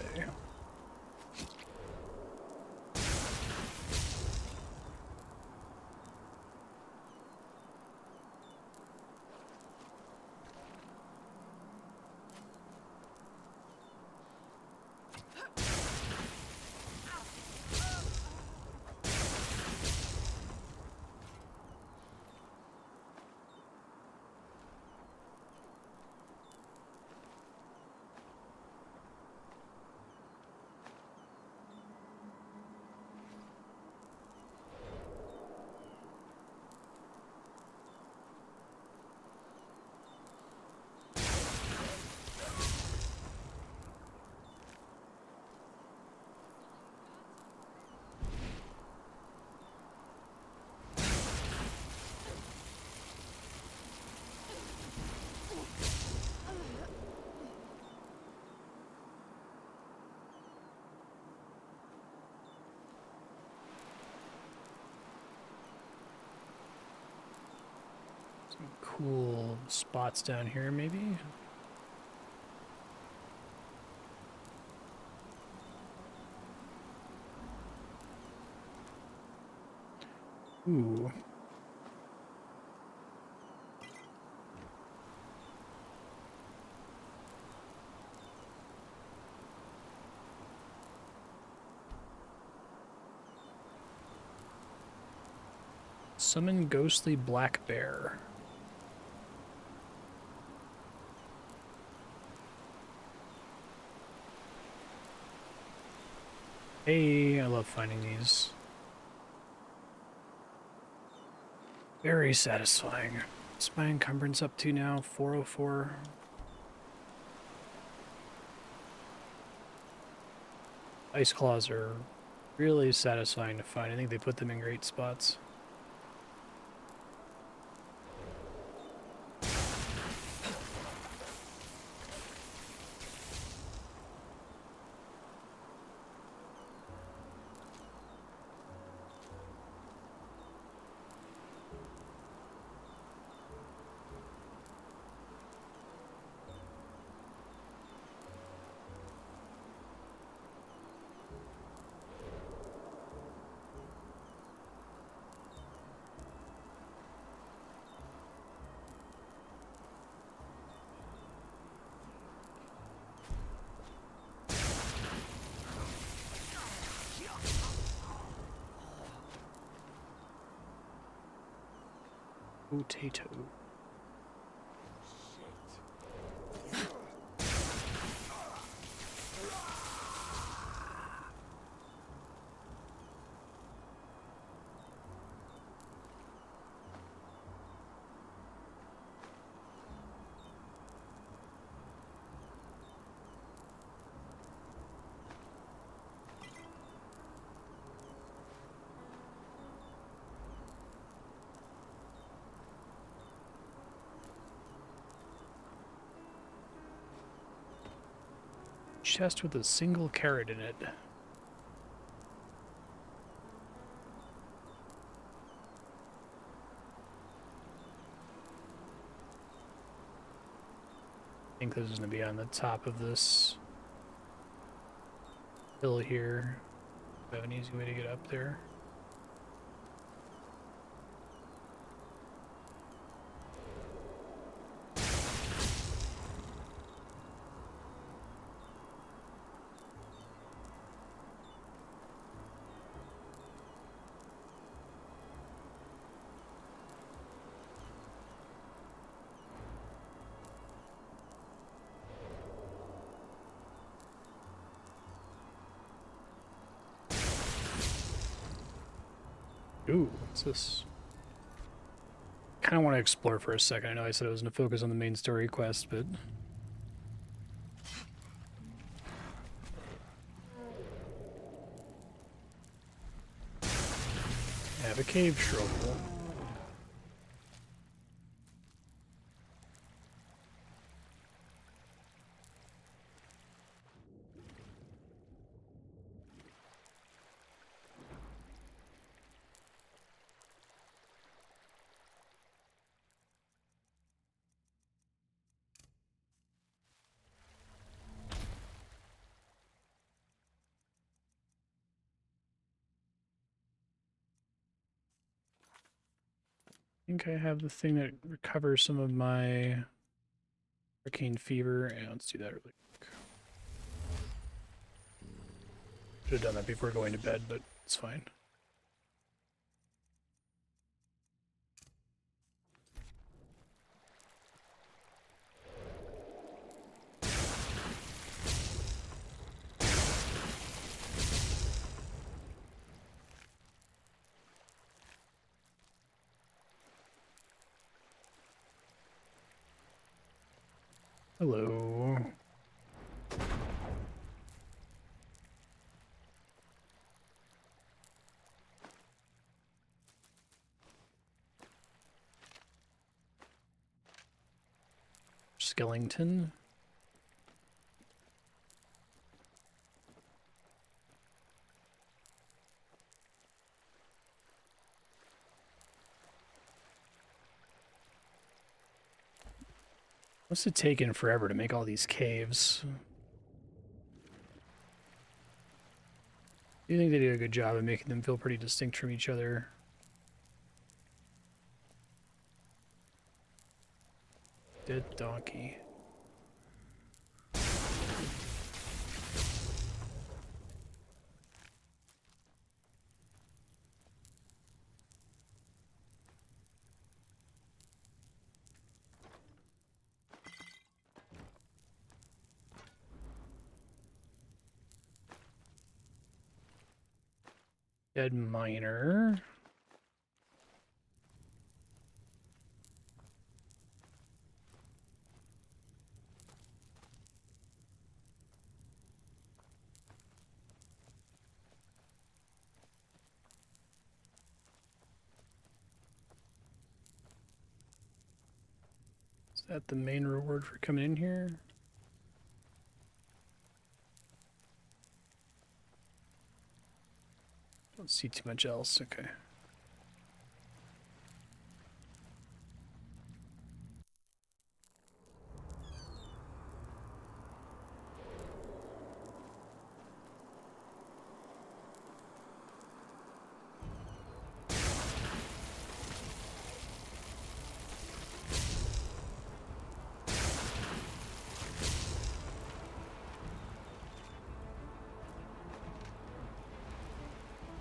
Some cool spots down here, maybe? Ooh. Summon ghostly black bear. Hey, I love finding these. Very satisfying. What's my encumbrance up to now? 404. Ice claws are really satisfying to find. I think they put them in great spots. Potato. Chest with a single carrot in it. I think this is going to be on the top of this hill here. Do I have an easy way to get up there? Ooh, what's this? Kind of want to explore for a second. I know I said I was going to focus on the main story quest, but... I have a cave shovel. I think I have the thing that recovers some of my arcane fever. And let's do that really quick. Should have done that before going to bed, but it's fine. Hello. Skellington. Must have taken forever to make all these caves. Do you think they do a good job of making them feel pretty distinct from each other? Dead donkey. Dead miner. Is that the main reward for coming in here? Don't see too much else. Okay.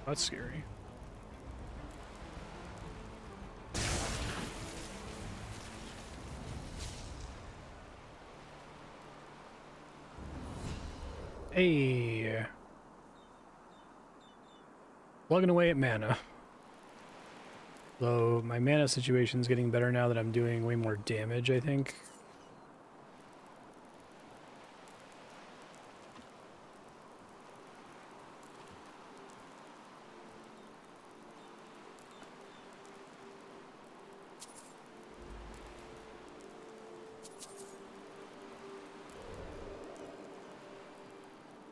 That's scary. Hey. Plugging away at mana. Though my mana situation's getting better now that I'm doing way more damage, I think.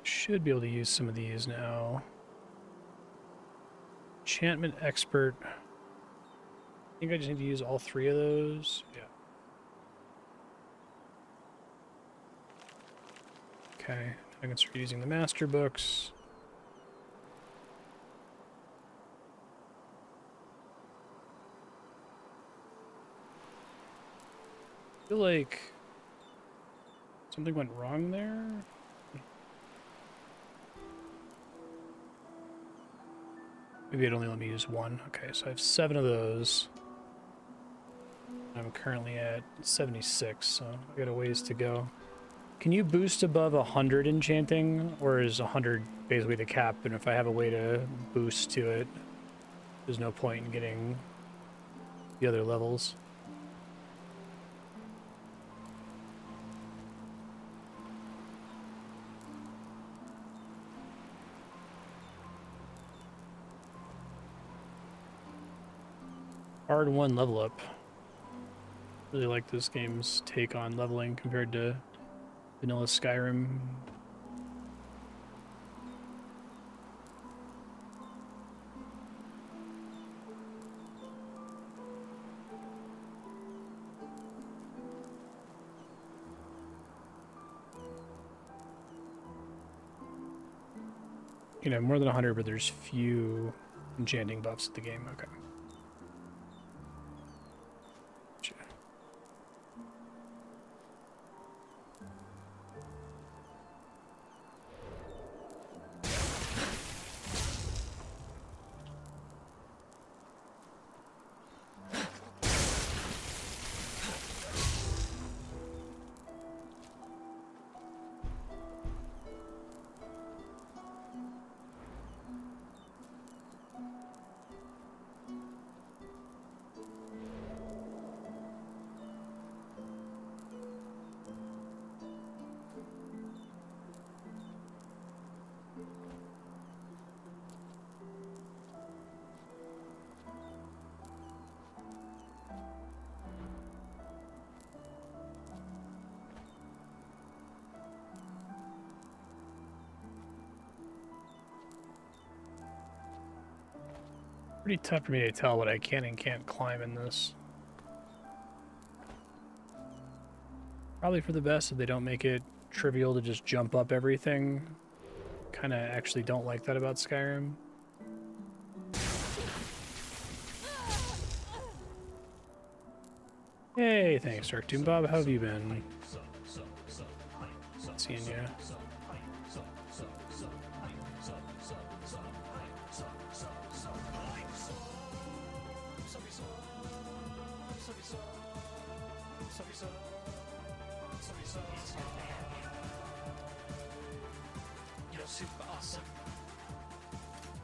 Should be able to use some of these now. Enchantment Expert. I think I just need to use all 3 of those. Yeah. Okay, I can start using the master books. I feel like something went wrong there. Maybe it'd only let me use 1. Okay, so I have 7 of those. I'm currently at 76, so I got a ways to go. Can you boost above 100 enchanting, or is 100 basically the cap? And if I have a way to boost to it, there's no point in getting the other levels. Hard 1 level up. Really like this game's take on leveling compared to vanilla Skyrim. You know, more than 100, but there's few enchanting buffs at the game. Okay. Pretty tough for me to tell what I can and can't climb in this. Probably for the best if they don't make it trivial to just jump up everything. Kinda actually don't like that about Skyrim. Hey, thanks, Dark Doom Bob. How have you been? Seeing you. You're super awesome.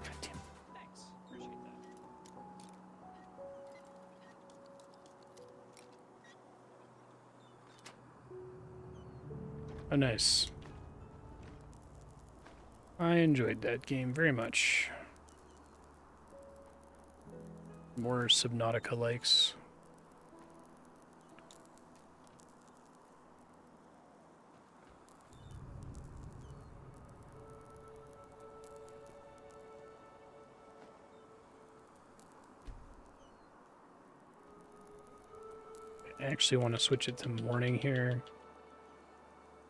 God damn. Thanks. Appreciate that. Oh, nice. I enjoyed that game very much. More Subnautica likes. I actually want to switch it to morning here.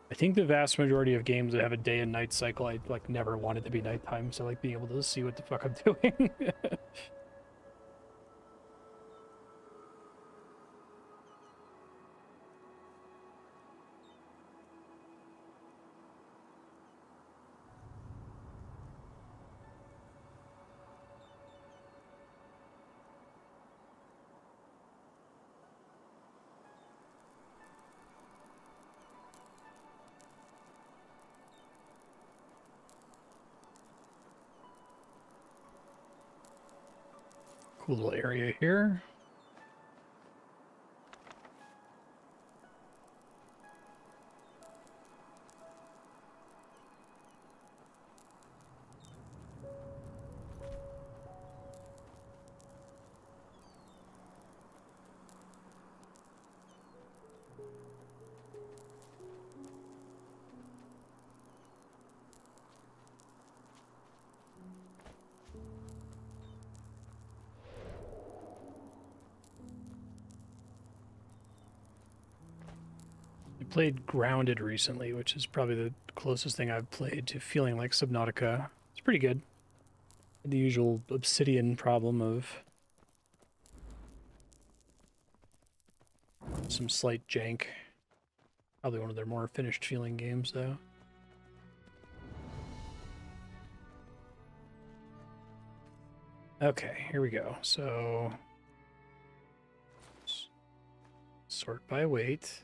I think the vast majority of games that have a day and night cycle, I like never wanted to be nighttime, so I like being able to see what the fuck I'm doing. Cool little area here. I played Grounded recently, which is probably the closest thing I've played to feeling like Subnautica. It's pretty good. The usual Obsidian problem of some slight jank. Probably one of their more finished feeling games, though. Okay, here we go. So, sort by weight.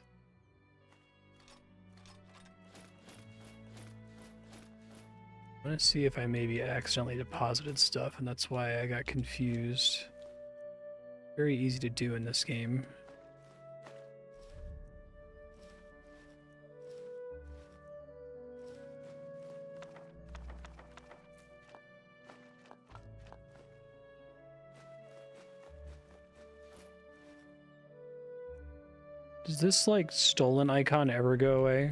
I'm gonna see if I maybe accidentally deposited stuff, and that's why I got confused. Very easy to do in this game. Does this, like, stolen icon ever go away?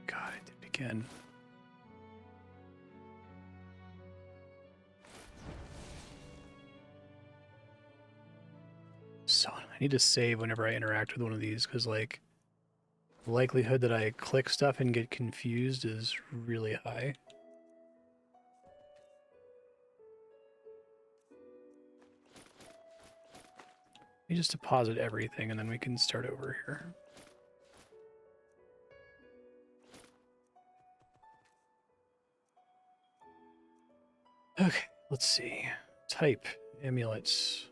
God, I did it again. So, I need to save whenever I interact with one of these, because, like, the likelihood that I click stuff and get confused is really high. Let me just deposit everything and then we can start over here. Okay, let's see. Type amulets.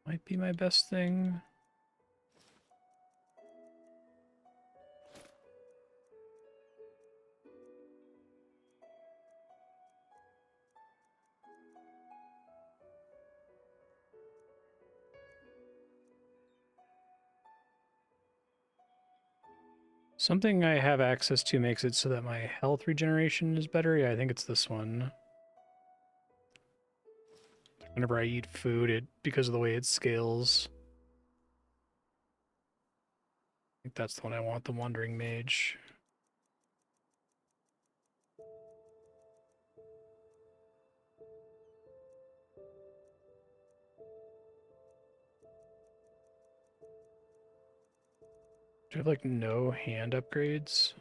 Might be my best thing. Something I have access to makes it so that my health regeneration is better. Yeah, I think it's this one. Whenever I eat food, because of the way it scales. I think that's the one I want, the Wandering Mage. Do I have, like, no hand upgrades?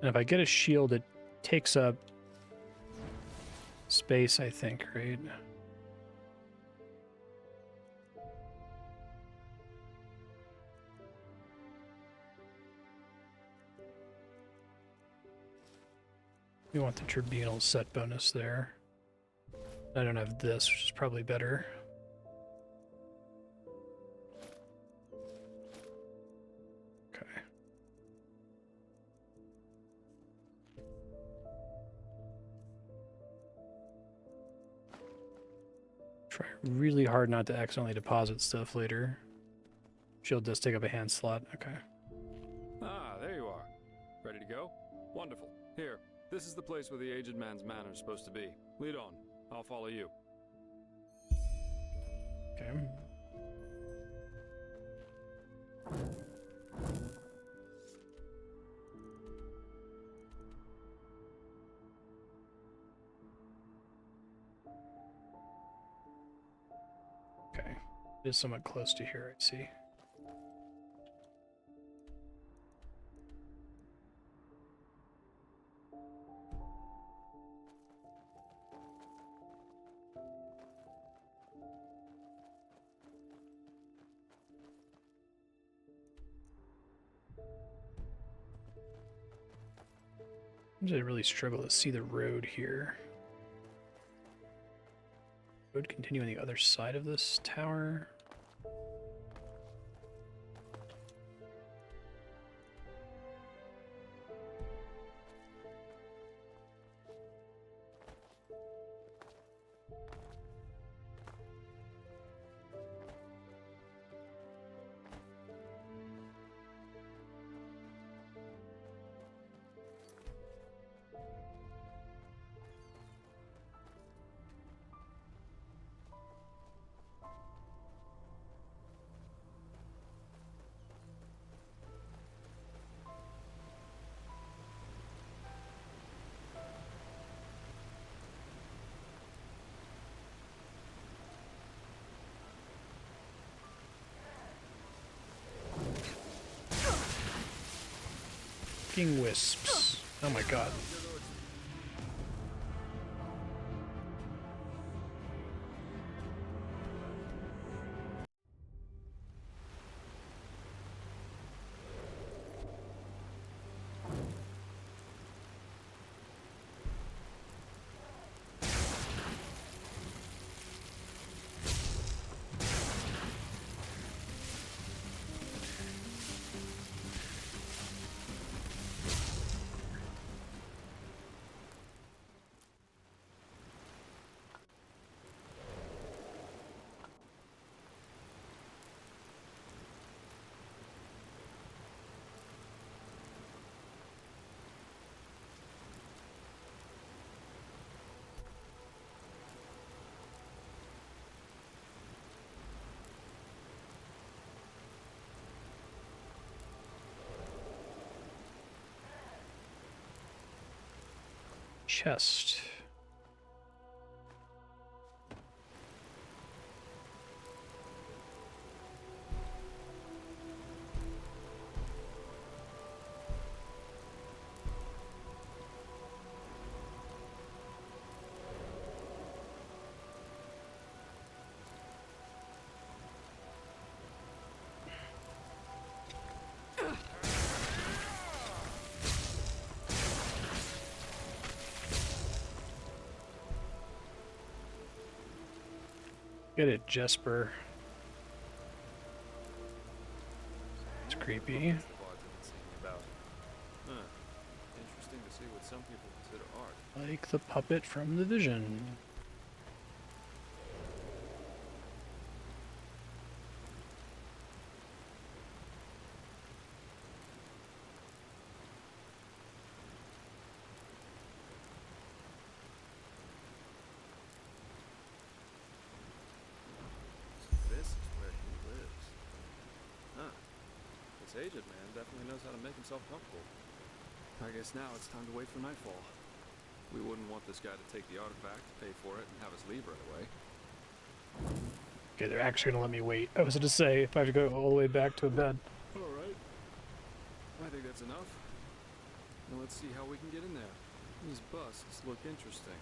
And if I get a shield, it takes up space, I think, right? We want the Tribunal set bonus there. I don't have this, which is probably better. Try really hard not to accidentally deposit stuff later. Shield does take up a hand slot. Okay. Ah, there you are. Ready to go? Wonderful. Here, this is the place where the aged man's manor is supposed to be. Lead on. I'll follow you. Okay. Okay. It is somewhat close to here, I see. I really struggle to see the road here. Road continue on the other side of this tower. Wisps. Oh my god. Chest. Get it, Jesper. It's creepy. Interesting to see what some people consider art. Like the puppet from The Vision. Aged man definitely knows how to make himself comfortable. I guess now it's time to wait for nightfall. We wouldn't want this guy to take the artifact, pay for it, and have us leave right away. Okay, they're actually gonna let me wait. I was gonna say, if I have to go all the way back to a bed. Alright. I think that's enough. Now let's see how we can get in there. These busts look interesting.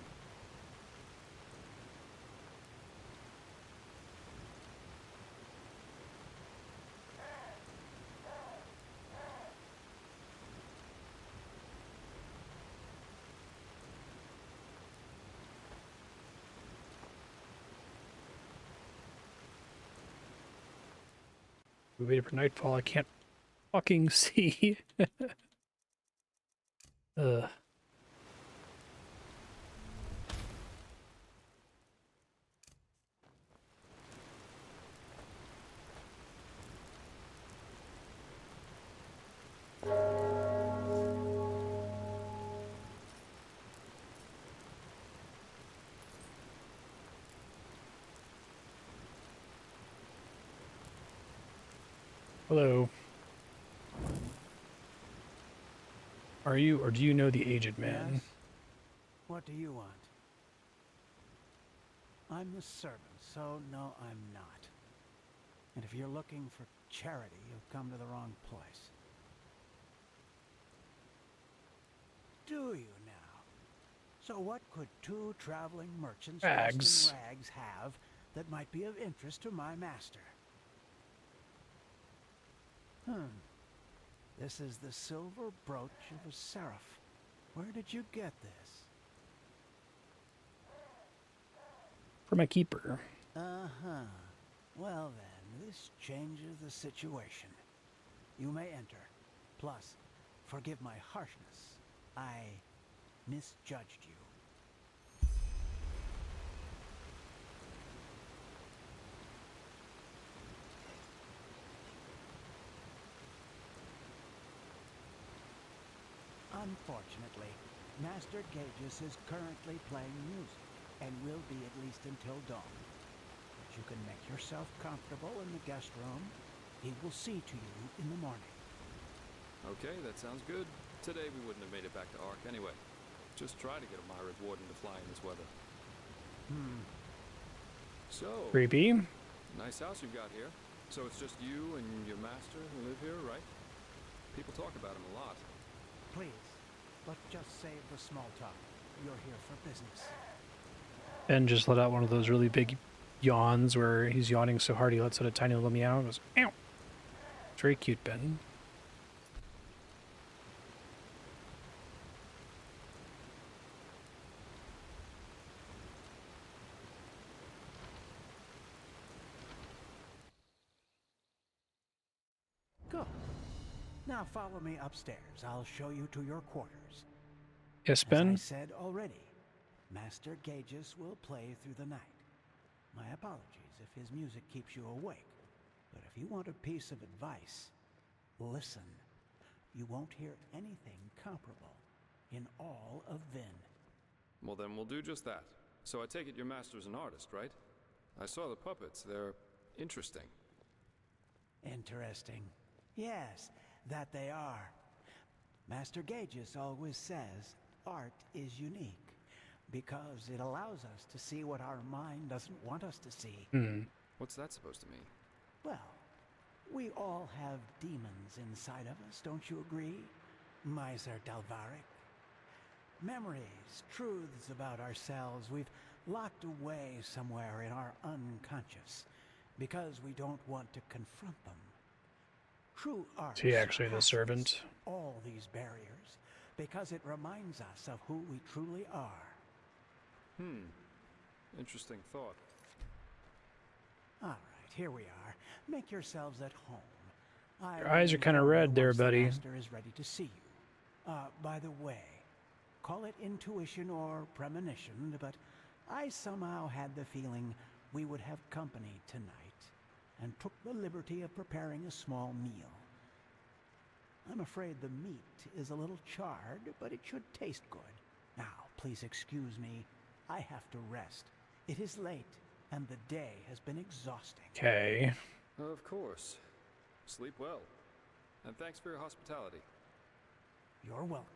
We waited for nightfall. I can't fucking see. Ugh. Hello. Are you, or do you know the aged man? Yes? What do you want? I'm the servant, so no, I'm not. And if you're looking for charity, you've come to the wrong place. Do you now? So what could two traveling merchants dressed in rags have that might be of interest to my master? This is the silver brooch of a seraph. Where did you get this? For my keeper. Uh-huh. Well then, this changes the situation. You may enter. Plus, forgive my harshness. I misjudged you. Unfortunately, Master Gages is currently playing music, and will be at least until dawn. But you can make yourself comfortable in the guest room. He will see to you in the morning. Okay, that sounds good. Today we wouldn't have made it back to Ark anyway. Just try to get a Myrid Warden to fly in this weather. So... Creepy. Nice house you've got here. So it's just you and your master who live here, right? People talk about him a lot. Please, let's just save the small talk. You're here for business. Ben just let out one of those really big yawns where he's yawning so hard he lets out a tiny little meow and goes, meow. It's very cute, Ben. Go. Now follow me upstairs. I'll show you to your quarters. Yes, Ben? As I said already, Master Gages will play through the night. My apologies if his music keeps you awake. But if you want a piece of advice, listen. You won't hear anything comparable in all of Vin. Well, then we'll do just that. So I take it your master's an artist, right? I saw the puppets. They're interesting. Interesting. Yes, that they are. Master Gages always says art is unique because it allows us to see what our mind doesn't want us to see. What's that supposed to mean? Well, we all have demons inside of us, don't you agree, Miser Dalvaric? Memories, truths about ourselves we've locked away somewhere in our unconscious because we don't want to confront them. True art. Is he actually the servant? All these barriers because it reminds us of who we truly are. Interesting thought. All right, here we are. Make yourselves at home. Your eyes are kind of red there, buddy. The master is ready to see you. By the way, call it intuition or premonition, but I somehow had the feeling we would have company tonight and took the liberty of preparing a small meal. I'm afraid the meat is a little charred, but it should taste good. Now, please excuse me. I have to rest. It is late, and the day has been exhausting. Okay. Of course. Sleep well. And thanks for your hospitality. You're welcome.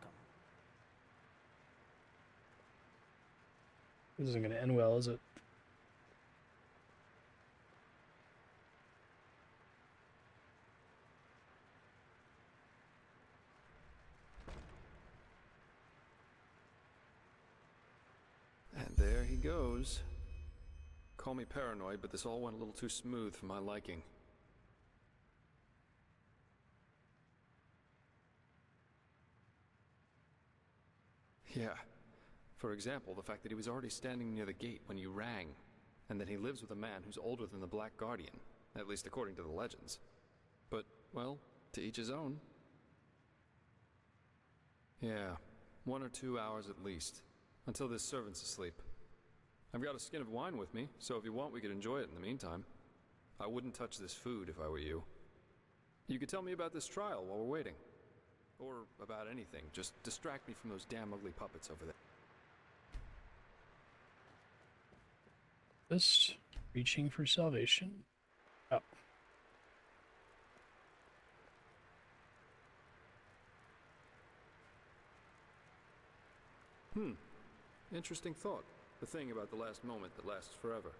This isn't going to end well, is it? And there he goes. Call me paranoid, but this all went a little too smooth for my liking. Yeah. For example, the fact that he was already standing near the gate when you rang, and that he lives with a man who's older than the Black Guardian, at least according to the legends. But, well, to each his own. Yeah, 1 or 2 hours at least, until this servant's asleep. I've got a skin of wine with me, so if you want, we could enjoy it in the meantime. I wouldn't touch this food if I were you. You could tell me about this trial while we're waiting. Or about anything. Just distract me from those damn ugly puppets over there. Just reaching for salvation. Oh. Interesting thought. The thing about the last moment that lasts forever.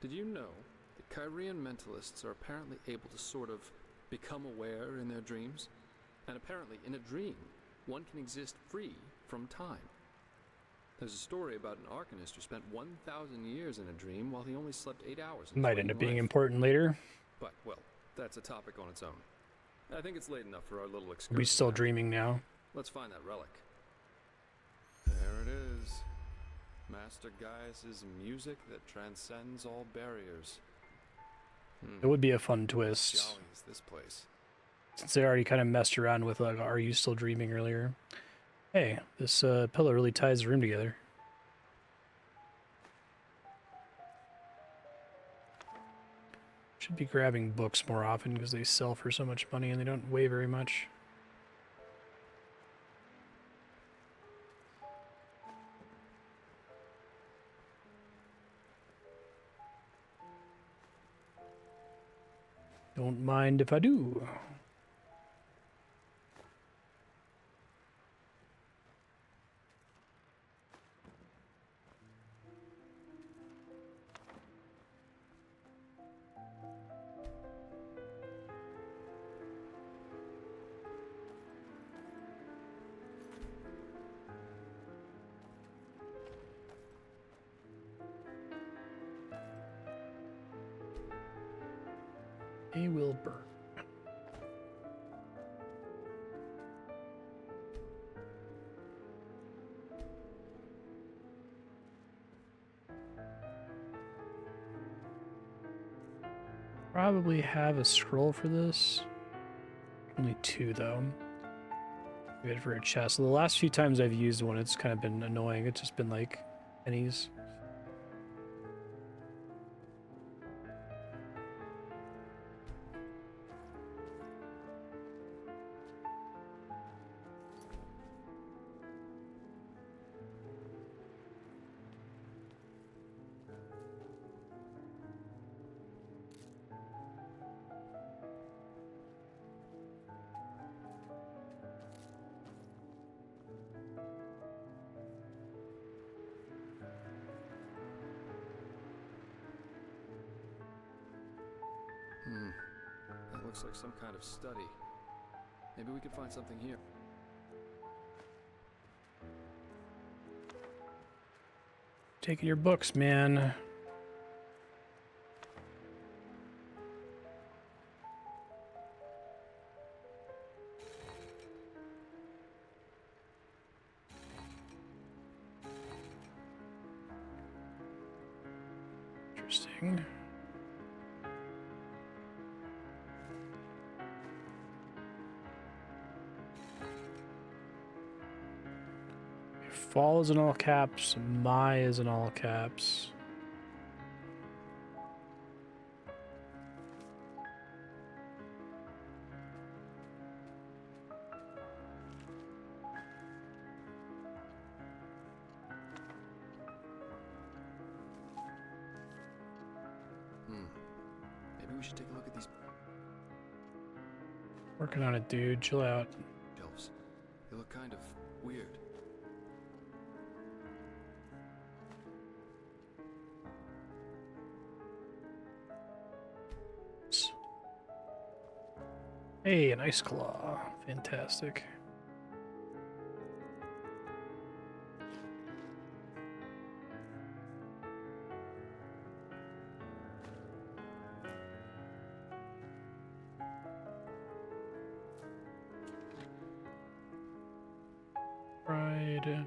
Did you know that Kyrian mentalists are apparently able to sort of become aware in their dreams? And apparently, in a dream, one can exist free from time. There's a story about an Arcanist who spent 1,000 years in a dream while he only slept 8 hours. Might end up being important later. But, well, that's a topic on its own. I think it's late enough for our little excursion. Are we still dreaming now? Let's find that relic. There it is. Master Gaius's music that transcends all barriers. It would be a fun twist. Jolly is this place. Since they already kind of messed around with like, are you still dreaming earlier? Hey, this pillow really ties the room together. Should be grabbing books more often because they sell for so much money and they don't weigh very much. Don't mind if I do. They will burn. Probably have a scroll for this. Only 2 though. Good for a chest. So the last few times I've used one, it's kind of been annoying. It's just been like pennies. That looks like some kind of study. Maybe we could find something here. Taking your books, man. Interesting. Fall is in all caps, my is in all caps. Maybe we should take a look at these Working on it, dude. Chill out. shelves. They look kind of weird. Hey, an ice claw. Fantastic. Right.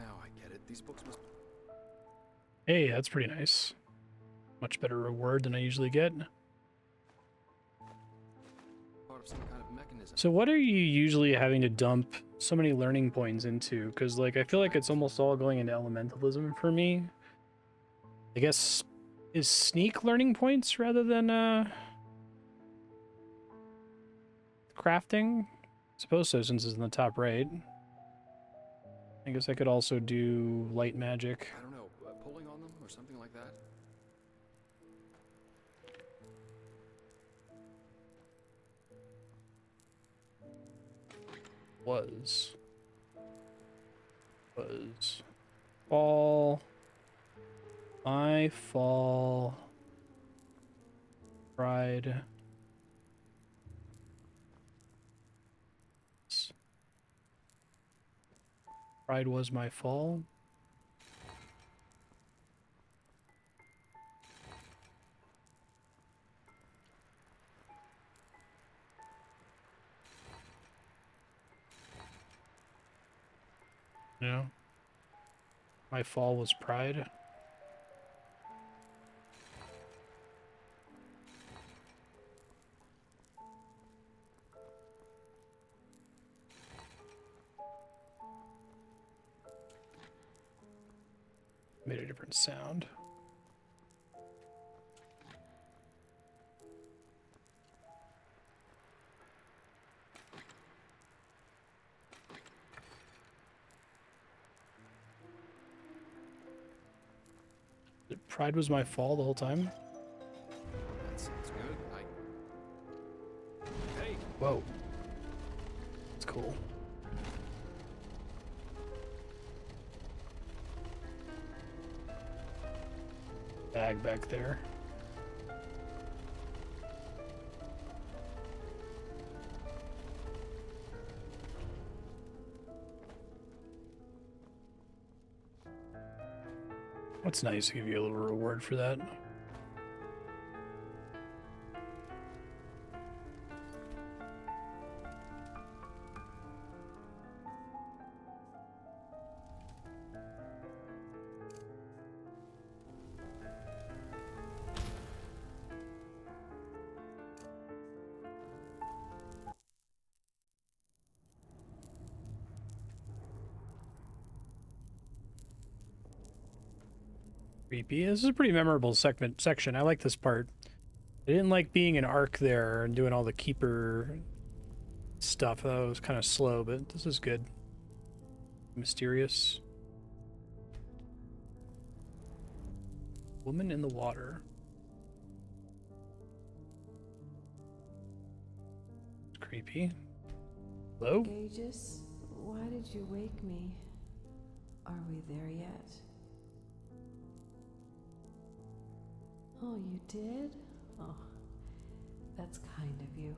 Now I get it. These books must... Hey, that's pretty nice. Much better reward than I usually get. part of some kind of mechanism. So what are you usually having to dump so many learning points into? Because like I feel like it's almost all going into elementalism for me. I guess, is sneak learning points rather than crafting? I suppose so, since it's in the top right. I guess I could also do light magic. I don't know, pulling on them or something like that? Was fall. My fall. Pride. Pride was my fall. No. My fall was pride. Made a different sound. Pride was my fall the whole time. That sounds good. Hey! Whoa. That's cool. Bag back there. That's nice to give you a little reward for that. Creepy. This is a pretty memorable section. I like this part. I didn't like being an arc there and doing all the keeper stuff. That was kind of slow, but this is good. Mysterious. Woman in the water. It's creepy. Hello? Aegis, why did you wake me? Are we there yet? Oh, you did? Oh, that's kind of you.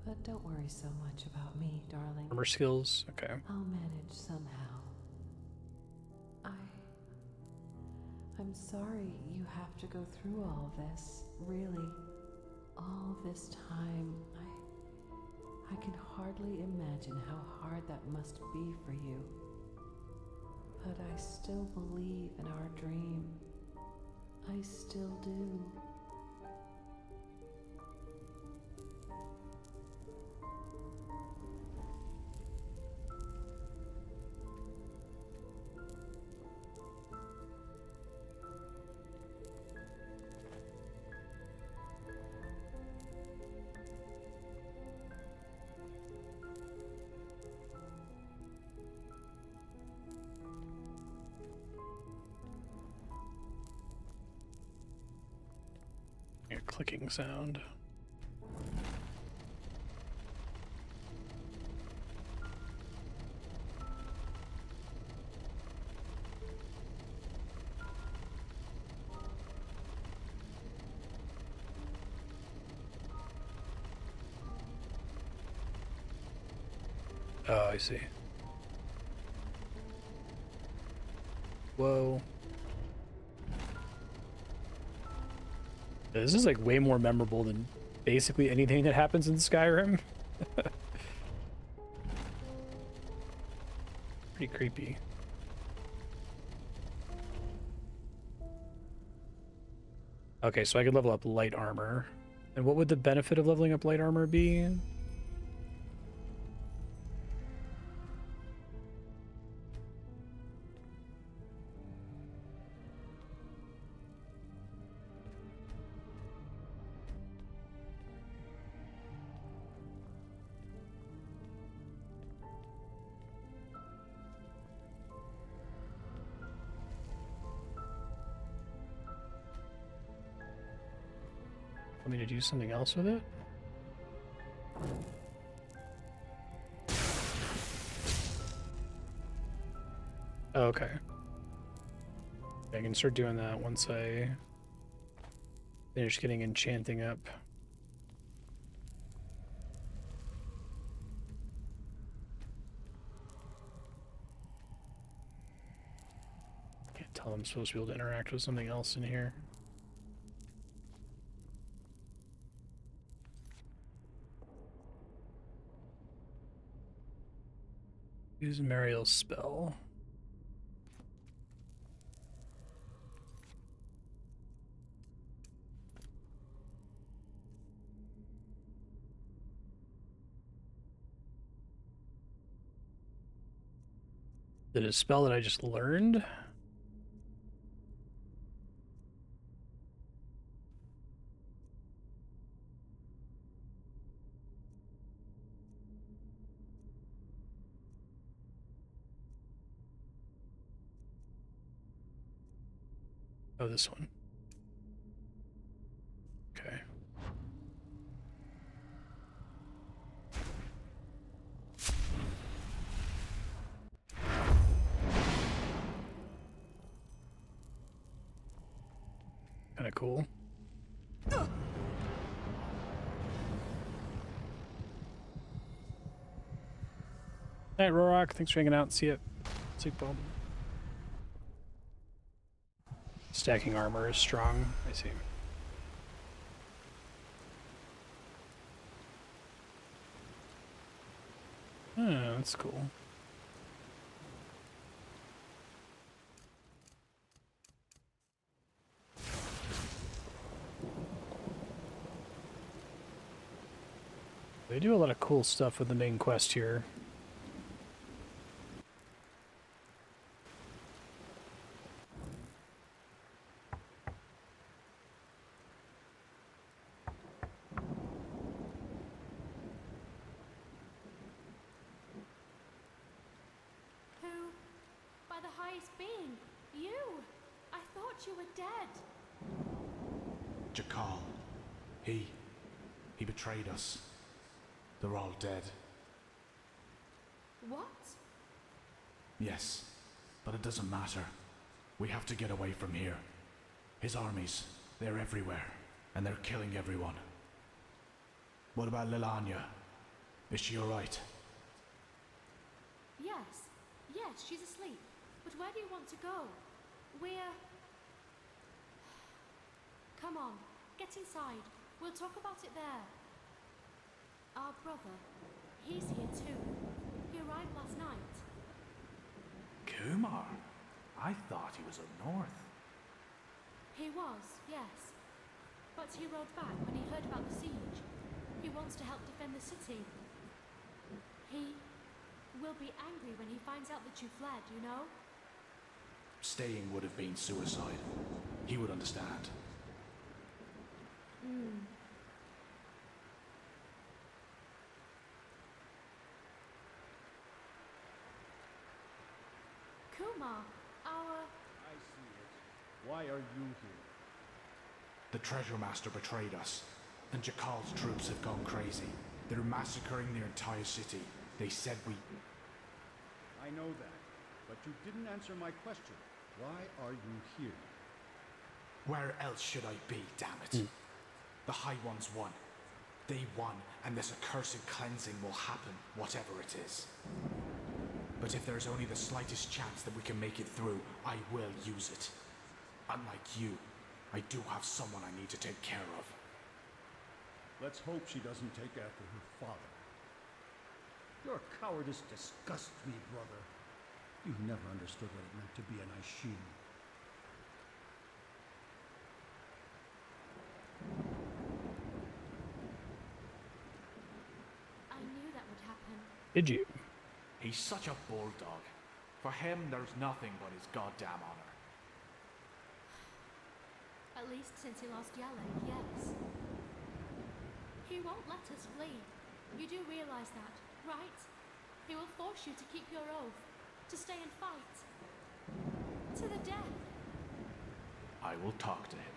But don't worry so much about me, darling. Armor skills. Okay. I'll manage somehow. I'm sorry you have to go through all this. Really. All this time. I can hardly imagine how hard that must be for you. But I still believe in our dream. I still do. A clicking sound. Oh, I see. Whoa. This is like way more memorable than basically anything that happens in Skyrim. Pretty creepy. Okay, so I could level up light armor. And what would the benefit of leveling up light armor be? Want me to do something else with it? Oh, okay. I can start doing that once I finish getting enchanting up. Can't tell I'm supposed to be able to interact with something else in here. Use Mariel's spell. Is it a spell that I just learned? Oh, this one. Okay. Kind of cool. Night, Rorak. Thanks for hanging out. See ya. Sleep well. Stacking armor is strong. I see. Oh, that's cool. They do a lot of cool stuff with the main quest here. You were dead. Jakal. He betrayed us. They're all dead. What? Yes, but it doesn't matter. We have to get away from here. His armies, they're everywhere, and they're killing everyone. What about Lilanya? Is she alright? Yes, she's asleep. But where do you want to go? We're... Come on, get inside. We'll talk about it there. Our brother, he's here too. He arrived last night. Kumar? I thought he was up north. He was, yes. But he rode back when he heard about the siege. He wants to help defend the city. He will be angry when he finds out that you fled, you know? Staying would have been suicide. He would understand. Kumar, I see it. Why are you here? The Treasure Master betrayed us, and Jakal's troops have gone crazy. They're massacring their entire city. They said we... I know that, but you didn't answer my question. Why are you here? Where else should I be, damn it? The High Ones won. They won, and this accursed cleansing will happen, whatever it is. But if there's only the slightest chance that we can make it through, I will use it. Unlike you, I do have someone I need to take care of. Let's hope she doesn't take after her father. Your cowardice disgusts me, brother. You've never understood what it meant to be an Aishin. I knew that would happen. Did you? He's such a bulldog. For him, there's nothing but his goddamn honor. At least since he lost Yelling, yes. He won't let us flee. You do realize that, right? He will force you to keep your oath, to stay and fight. To the death. I will talk to him.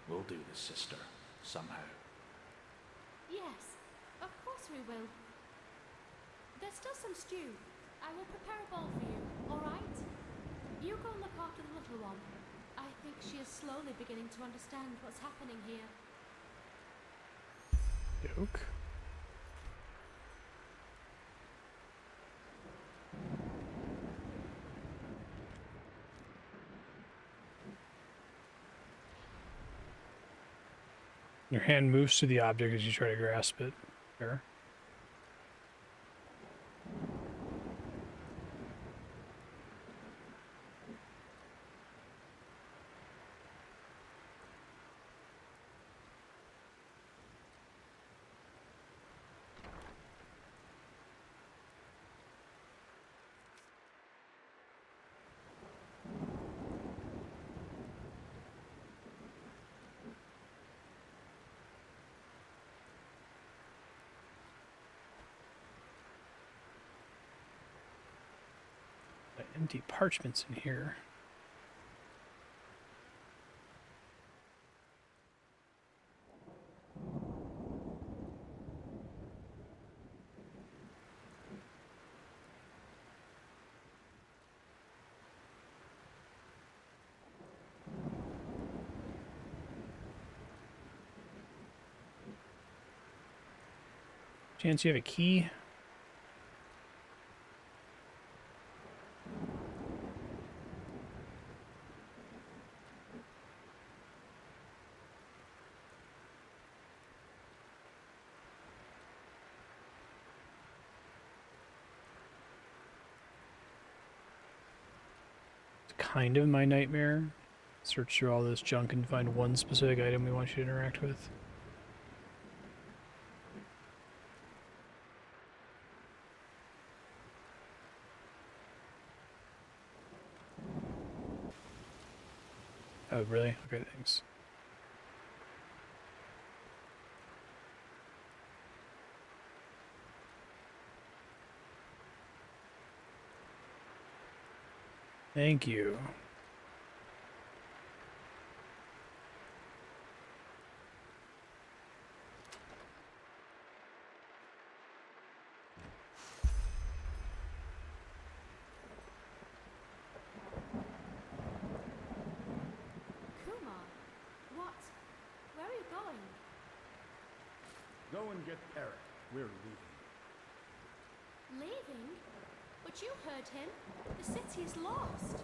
We'll do this, sister. somehow. Yes, of course we will. There's still some stew. I will prepare a bowl for you, alright? You go look after the little one. I think she is slowly beginning to understand what's happening here. Joke. Your hand moves to the object as you try to grasp it. There. Empty parchments in here. Chance you have a key? Kind of my nightmare. Search through all this junk and find one specific item we want you to interact with. Oh, really? Okay, thanks. Thank you. Kumar, what? Where are you going? Go and get Eric. We're leaving. Leaving? But you heard him. The city is lost.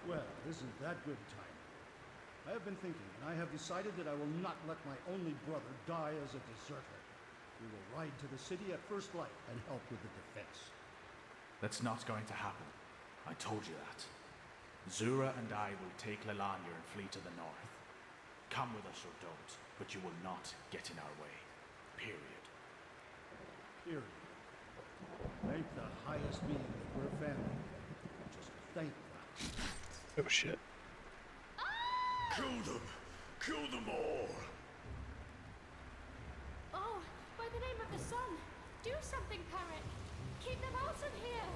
Well, isn't that good timing? I have been thinking, and I have decided that I will not let my only brother die as a deserter. We will ride to the city at first light and help with the defense. That's not going to happen. I told you that. Zura and I will take Lelania and flee to the north. Come with us or don't, but you will not get in our way. Period. Period. Thank the highest being that we're family. Just thank God. Oh shit. Kill them! Kill them all! Oh, by the name of the sun, do something, Parrot! Keep them out of here!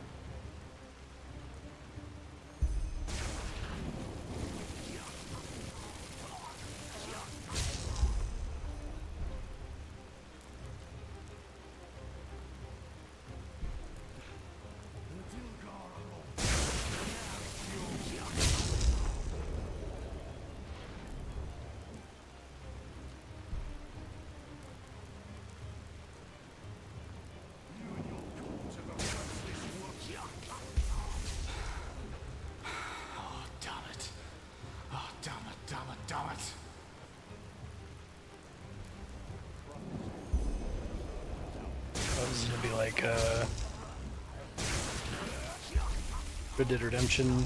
This is gonna be like Red Dead Redemption.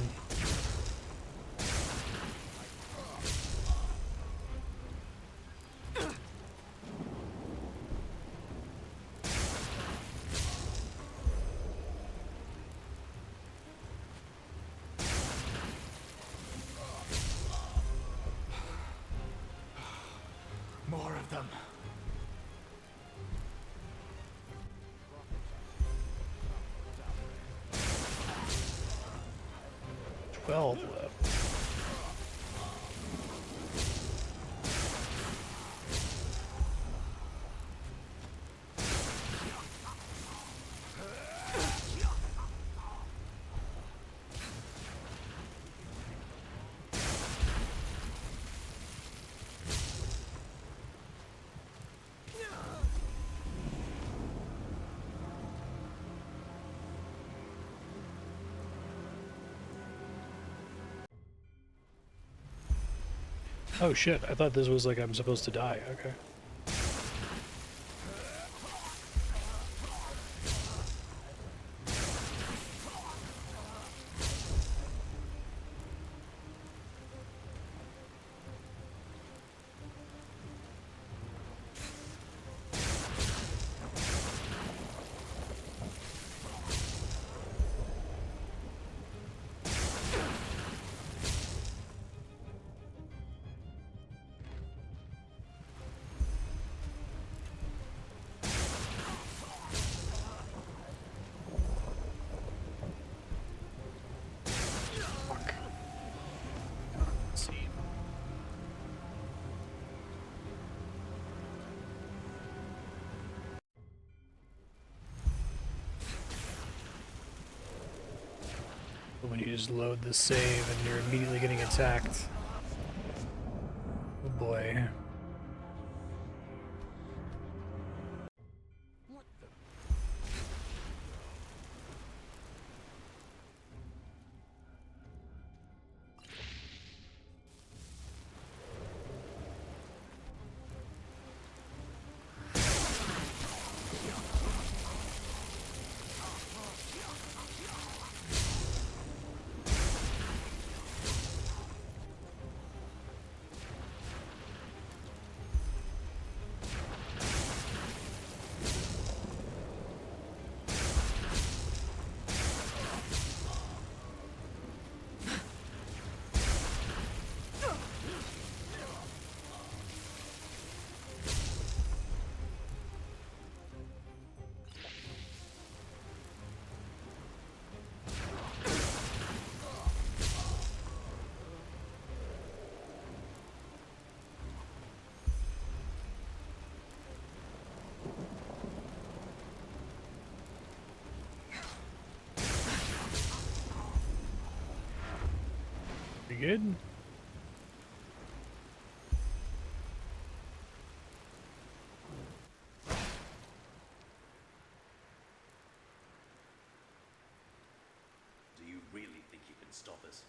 More of them. Left. Oh shit, I thought this was like I'm supposed to die. Okay. When you just load the save and you're immediately getting attacked. Oh boy. Pretty good. Do you really think you can stop us?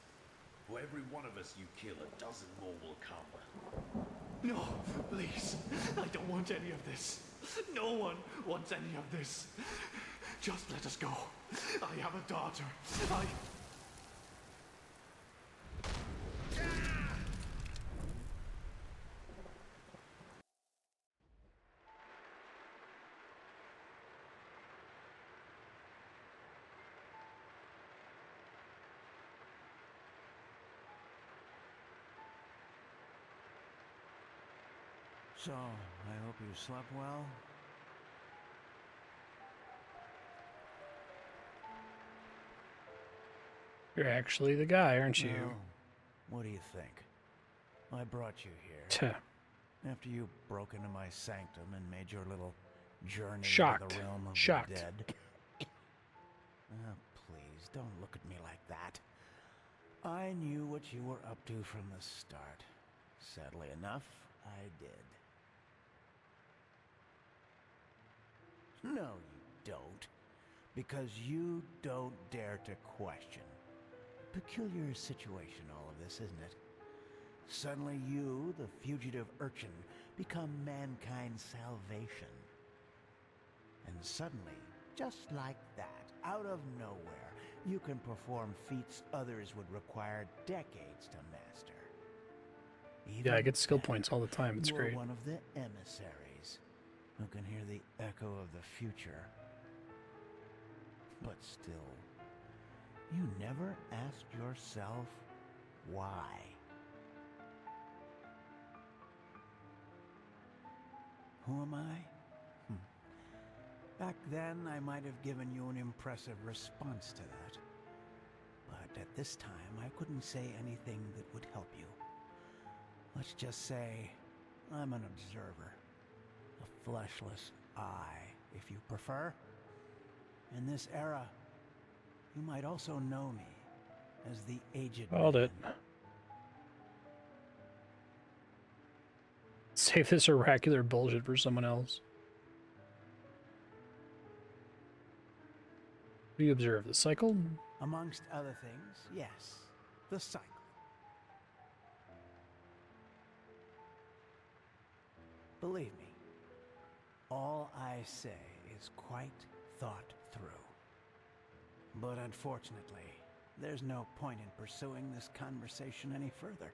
For every one of us you kill, a dozen more will come. No, please. I don't want any of this. No one wants any of this. Just let us go. I have a daughter. So, I hope you slept well. You're actually the guy, aren't you? Well, what do you think? I brought you here. After you broke into my sanctum and made your little journey into the realm of the dead. Oh, please, don't look at me like that. I knew what you were up to from the start. Sadly enough, I did. No, you don't. Because you don't dare to question. Peculiar situation, all of this, isn't it? Suddenly you, the fugitive urchin, become mankind's salvation. And suddenly, just like that, out of nowhere, you can perform feats others would require decades to master. Yeah, I get skill points all the time. It's great. You're one of the emissaries who can hear the echo of the future. But still, you never asked yourself why. Who am I? Back then, I might have given you an impressive response to that. But at this time, I couldn't say anything that would help you. Let's just say I'm an observer. A fleshless eye, if you prefer. In this era, you might also know me as the Aged Called Man. it. Save this oracular bullshit for someone else. Do you observe the cycle? Amongst other things, yes. The cycle. Believe me, all I say is quite thought through. But unfortunately, there's no point in pursuing this conversation any further.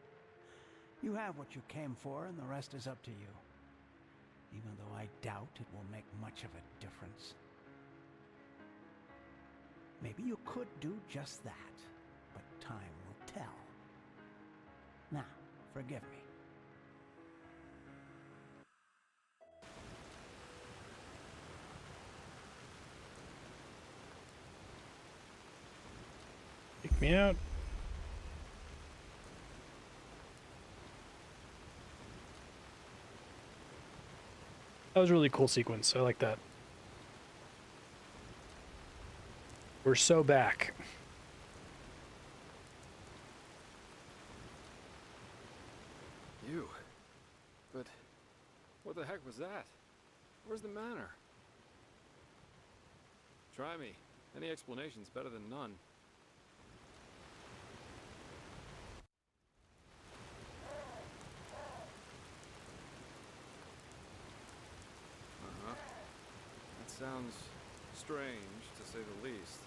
You have what you came for, and the rest is up to you. Even though I doubt it will make much of a difference. Maybe you could do just that, but time will tell. Now, forgive me. Kick me out. That was a really cool sequence. I like that. We're so back. You? But what the heck was that? Where's the manor? Try me. Any explanation's better than none. That sounds strange, to say the least.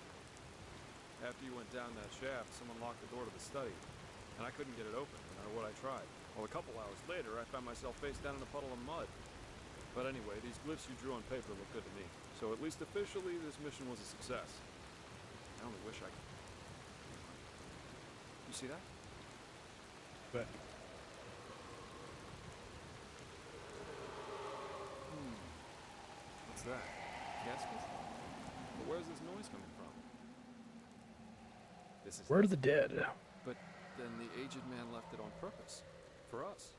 After you went down that shaft, someone locked the door to the study, and I couldn't get it open, no matter what I tried. Well, a couple hours later, I found myself face down in a puddle of mud. But anyway, these glyphs you drew on paper look good to me. So at least officially, this mission was a success. I only wish I could... You see that? But What's that? Casket? But where's this noise coming from? This is where are the dead? But then the aged man left it on purpose. For us.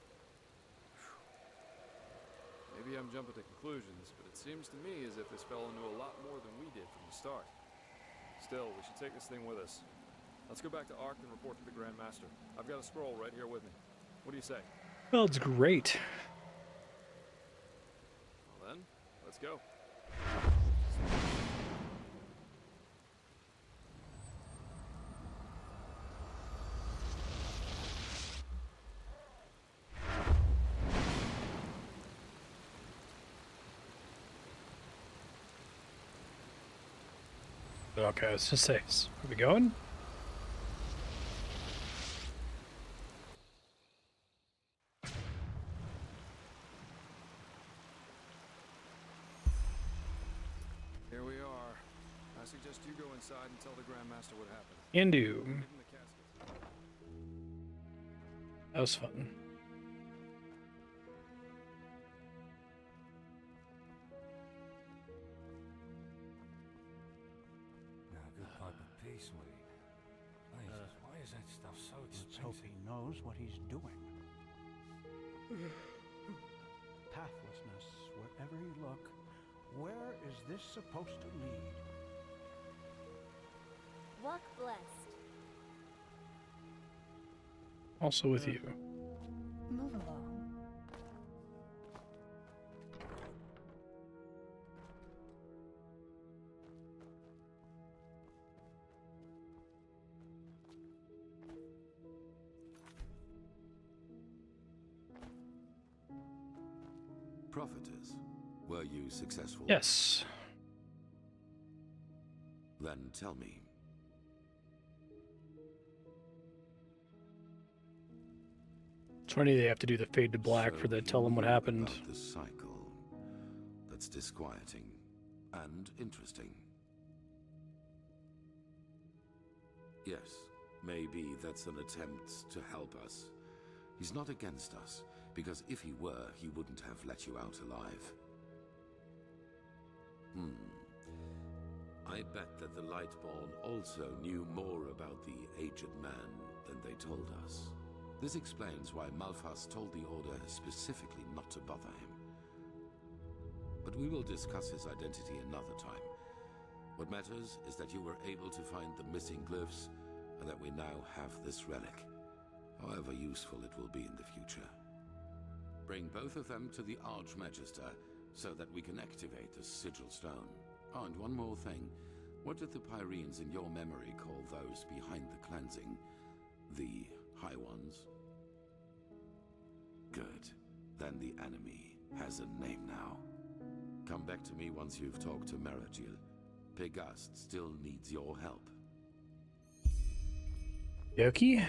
Maybe I'm jumping to conclusions, but it seems to me as if this fellow knew a lot more than we did from the start. Still, we should take this thing with us. Let's go back to Ark and report to the Grand Master. I've got a scroll right here with me. What do you say? Well, it's great. Well then, let's go. Okay, let's just say, are we going? Here we are. I suggest you go inside and tell the Grand Master what happened. Indu. Give him the casket. That was fun. Now, a good pipe of peace, will you? Jesus, why is that stuff so Let's hope expensive? he knows what he's doing. Pathlessness, wherever you look. Where is this supposed to lead? Walk blessed. Also with you. Move along. Prophetess, were you successful? Yes. Then tell me. It's funny they have to do the fade to black So for the you tell them what knew happened. about the cycle. That's disquieting and interesting. Yes, maybe that's an attempt to help us. He's not against us, because if he were, he wouldn't have let you out alive. I bet that the Lightborn also knew more about the aged man than they told us. This explains why Malphas told the Order specifically not to bother him. But we will discuss his identity another time. What matters is that you were able to find the missing glyphs, and that we now have this relic. However useful it will be in the future. Bring both of them to the Archmagister, so that we can activate the Sigil Stone. Oh, and one more thing. What did the Pyreans in your memory call those behind the cleansing? The High Ones? Good. Then the enemy has a name now. Come back to me once you've talked to Maragil. Pegast still needs your help. Yoki?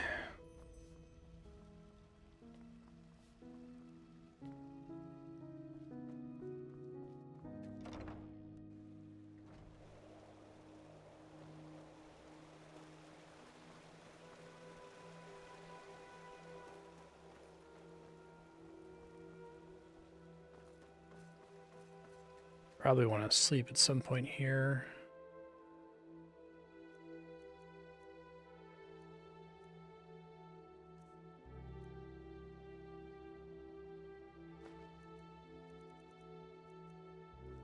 Probably want to sleep at some point here.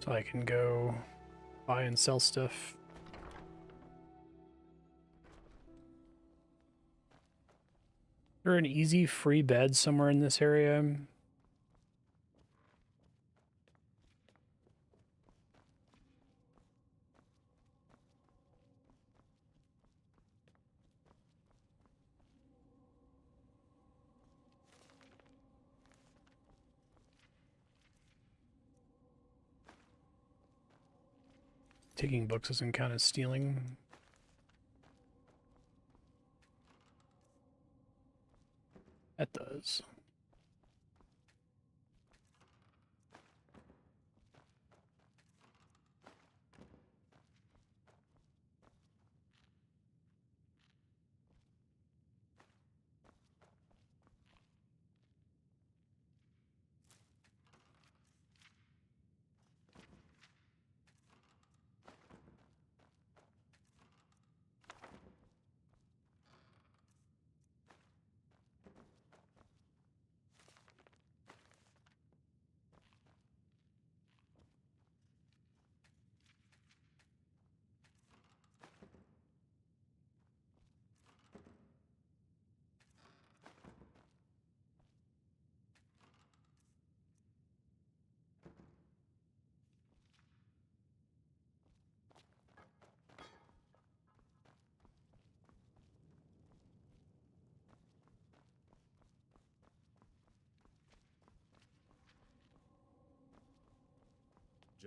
So I can go buy and sell stuff. Is there an easy free bed somewhere in this area? Taking books isn't kind of stealing. That does.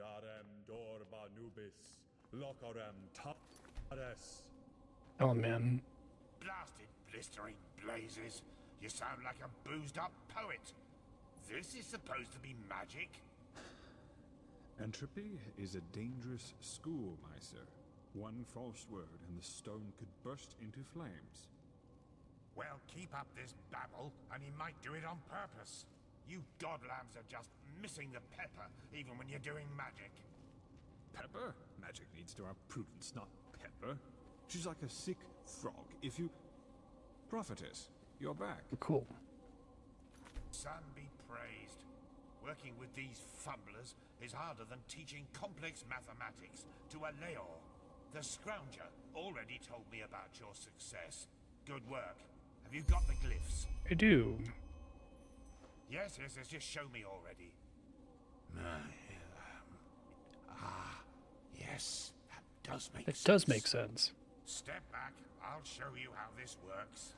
Jarem Dorba Nubis, Locarem Tares. Oh man. Blasted blistering blazes. You sound like a boozed up poet. This is supposed to be magic? Entropy is a dangerous school, my sir. One false word and the stone could burst into flames. Well, keep up this babble, and he might do it on purpose. You godlambs are just missing the pepper, even when you're doing magic. Pepper? Magic needs to have prudence, not pepper. She's like a sick frog. If you... Prophetess, you're back. Cool. Sun be praised. Working with these fumblers is harder than teaching complex mathematics to a Leor. The Scrounger already told me about your success. Good work. Have you got the glyphs? I do. Yes, just show me already. Yes, that does make sense. It does make sense. Step back, I'll show you how this works.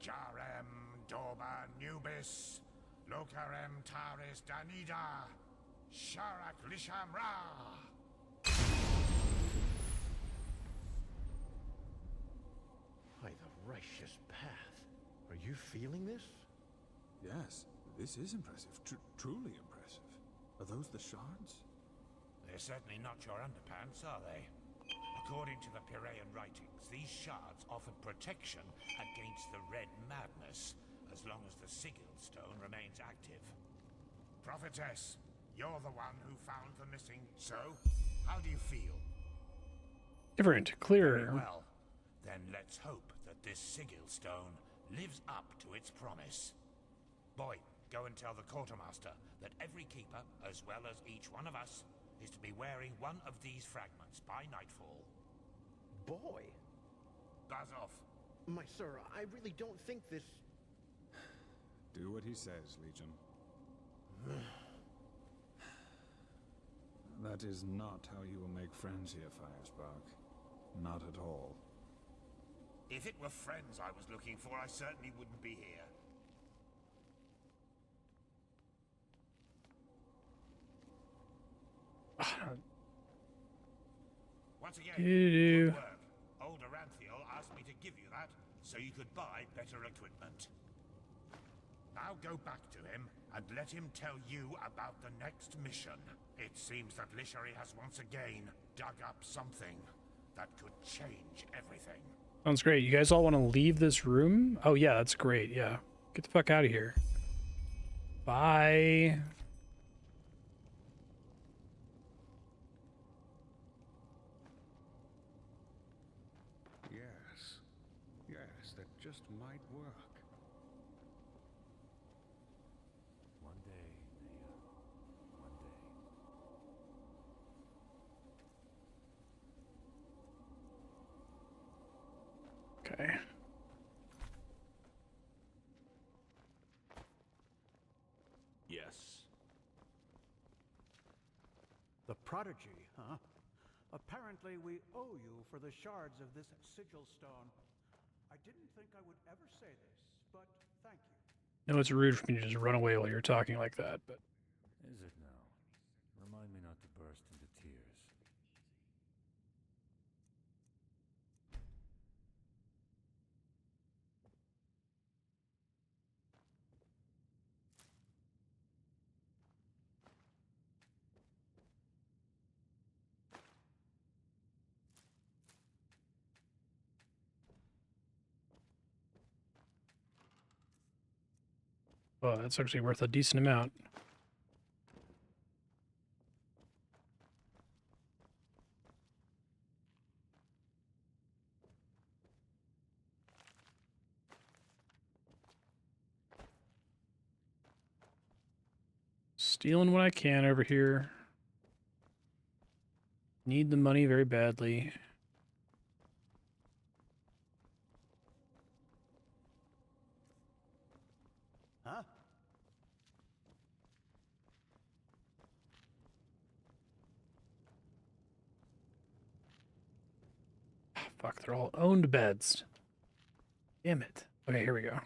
Jarem Dorba Nubis, Locarem Taris Danida, Sharak Lisham Ra. By the righteous path. Are you feeling this? Yes, this is impressive. Truly impressive. Are those the shards? They're certainly not your underpants, are they? According to the Piraean writings, these shards offered protection against the Red Madness, as long as the sigil stone remains active. Prophetess, you're the one who found the missing. So, how do you feel? Different, clearer. Very well. Then let's hope that this sigil stone lives up to its promise. Boy, go and tell the quartermaster that every keeper, as well as each one of us, is to be wearing one of these fragments by nightfall. Boy! Buzz off. My sir, I really don't think this... Do what he says, Legion. That is not how you will make friends here, Firespark. Not at all. If it were friends I was looking for, I certainly wouldn't be here. Once again, Doo-doo. good work. Old Aranthiel asked me to give you that so you could buy better equipment. Now go back to him and let him tell you about the next mission. It seems that Lishari has once again dug up something that could change everything. Sounds great. You guys all want to leave this room? Oh yeah, that's great. Yeah. Get the fuck out of here. Bye. Yes. Yes, that just might work. One day, Naya. One day. Okay. Yes. The prodigy, huh? Apparently we owe you for the shards of this sigil stone. I didn't think I would ever say this, but thank you. No, it's rude for me to just run away while you're talking like that, but Is it now? Remind me not to burst into tears. oh, that's actually worth a decent amount. Stealing what I can over here. Need the money very badly. Huh? Fuck, they're all owned beds. Damn it. Okay, here we go.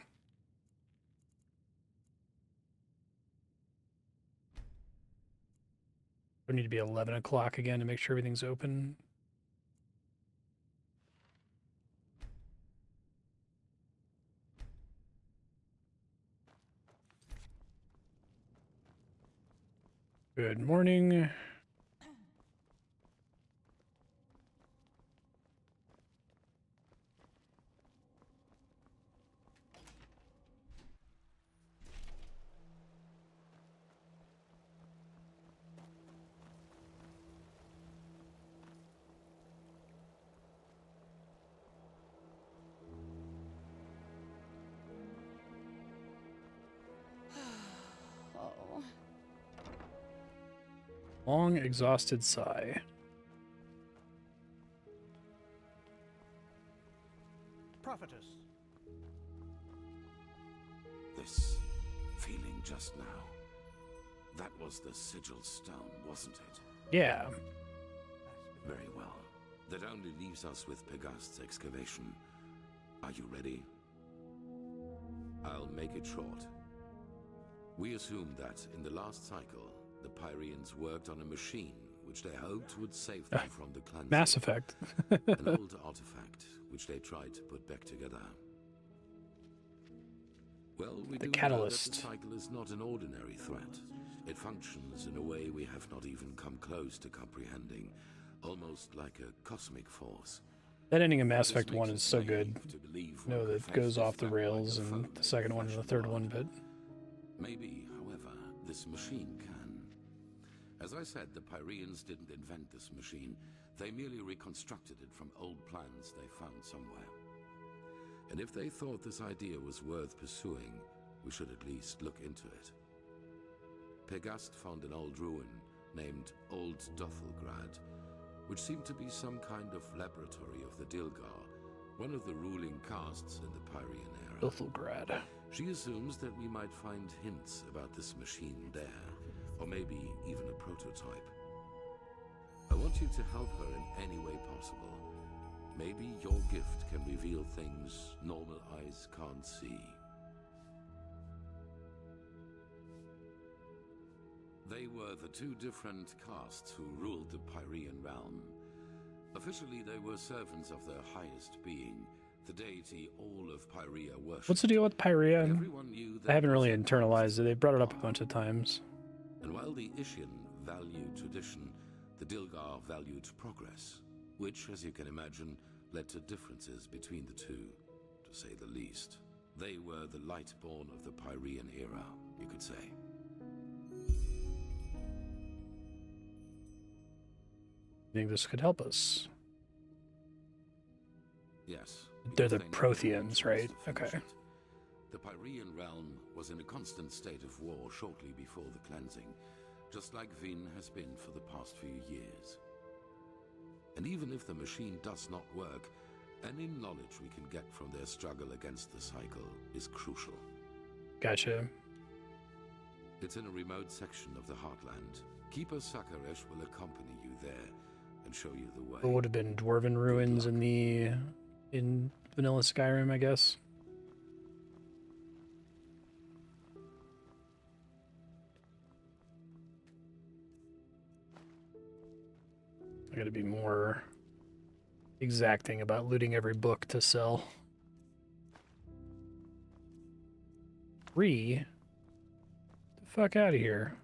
We need to be 11 o'clock again to make sure everything's open. Good morning. Oh. Long, exhausted sigh. Prophetess. This feeling just now. That was the sigil stone, wasn't it? Yeah. Very well. That only leaves us with Pegast's excavation. Are you ready? I'll make it short. We assume that in the last cycle, the Pyrians worked on a machine which they hoped would save them from the cleansing. Mass Effect. An old artifact which they tried to put back together. Well, we The do catalyst. know that the cycle is not an ordinary threat. It functions in a way we have not even come close to comprehending, almost like a cosmic force. That ending of Mass This Effect 1 makes is it so good. naive to believe No, one could that goes face off the this rails like a in foe the second in one and the flesh third and one, blood. but Maybe, however, this machine can. As I said, the Pyrians didn't invent this machine. They merely reconstructed it from old plans they found somewhere. And if they thought this idea was worth pursuing, we should at least look into it. Pegast found an old ruin named Old Dothelgrad, which seemed to be some kind of laboratory of the Dilgar, one of the ruling castes in the Pyrian era. Dothelgrad. She assumes that we might find hints about this machine there, or maybe even a prototype. I want you to help her in any way possible. Maybe your gift can reveal things normal eyes can't see. They were the two different castes who ruled the Pyrean realm. Officially, they were servants of their highest being, the deity all of Pyrea worshipped. What's the deal with Pyrea? Everyone knew I haven't there really was a internalized it. They brought it up a bunch of times. And while the Ishin valued tradition, the Dilgar valued progress, which, as you can imagine, led to differences between the two, to say the least. They were the Lightborn of the Pyrean era, you could say. I think this could help us. Yes. They're the Protheans, right? Okay. The Pyrean realm was in a constant state of war shortly before the cleansing, just like Vin has been for the past few years. And even if the machine does not work, any knowledge we can get from their struggle against the cycle is crucial. Gotcha. It's in a remote section of the Heartland. Keeper Sakaresh will accompany you there and show you the way. It would have been Dwarven ruins in Vanilla Skyrim, I guess. I gotta be more exacting about looting every book to sell. 3? The fuck out of here.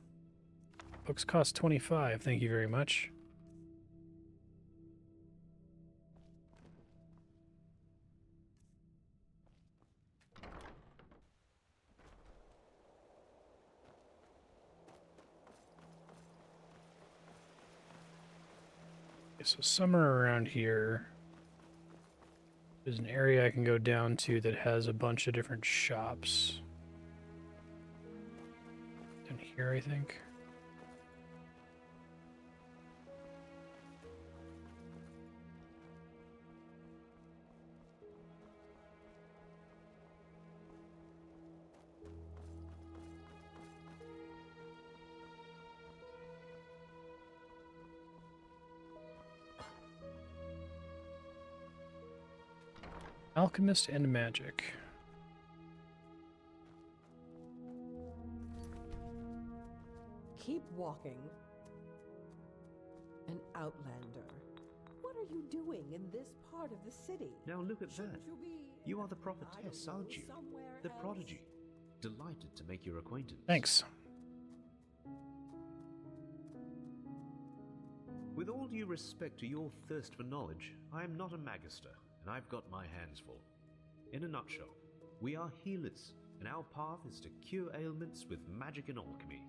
Books cost 25, thank you very much. So somewhere around here, there's an area I can go down to that has a bunch of different shops. Down here, I think. Alchemist and Magic. Keep walking. An outlander. What are you doing in this part of the city? Now look at Shouldn't that. you be, You are the prophetess, I don't know, aren't you? somewhere The else? prodigy. Delighted to make your acquaintance. Thanks. With all due respect to your thirst for knowledge, I am not a magister, and I've got my hands full. In a nutshell, we are healers, and our path is to cure ailments with magic and alchemy.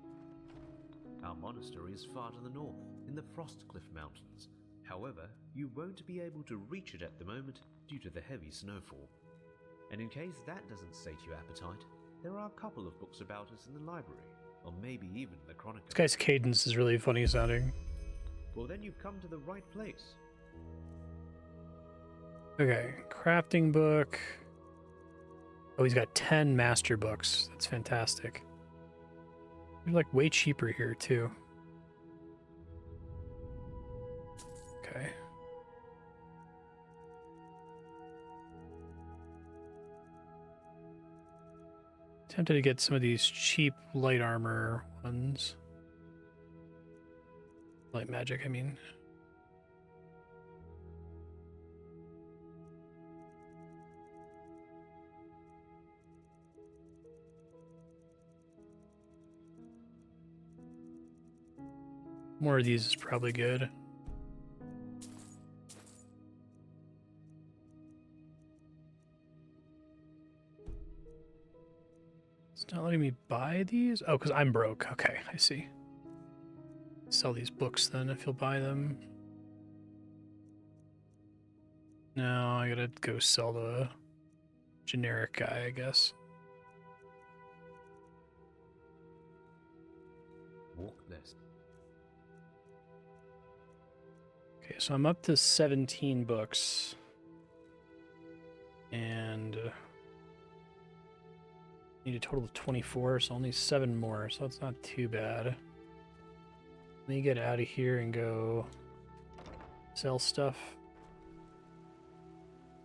Our monastery is far to the north, in the Frostcliff Mountains. However, you won't be able to reach it at the moment due to the heavy snowfall. And in case that doesn't sate your appetite, there are a couple of books about us in the library, or maybe even the Chronicle. This guy's cadence is really funny sounding. Well, then you've come to the right place. Okay, crafting book. Oh, he's got 10 master books. That's fantastic. They're like way cheaper here too. Okay. Tempted to get some of these cheap light armor ones. Light magic, I mean. More of these is probably good. It's not letting me buy these? Oh, because I'm broke. Okay, I see. Sell these books then if you'll buy them. No, I gotta go sell the generic guy, I guess. Walk less. Okay, so I'm up to 17 books. And need a total of 24, so only 7 more, so that's not too bad. Let me get out of here and go sell stuff.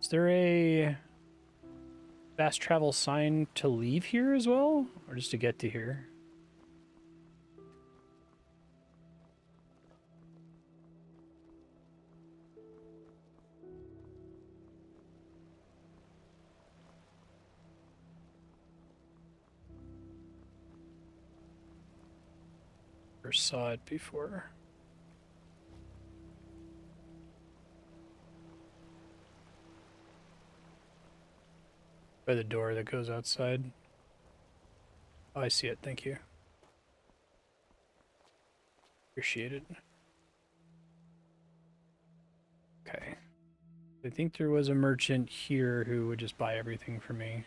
Is there a fast travel sign to leave here as well? Or just to get to here? Or saw it before. By the door that goes outside. Oh, I see it. Thank you. Appreciate it. Okay. I think there was a merchant here who would just buy everything for me.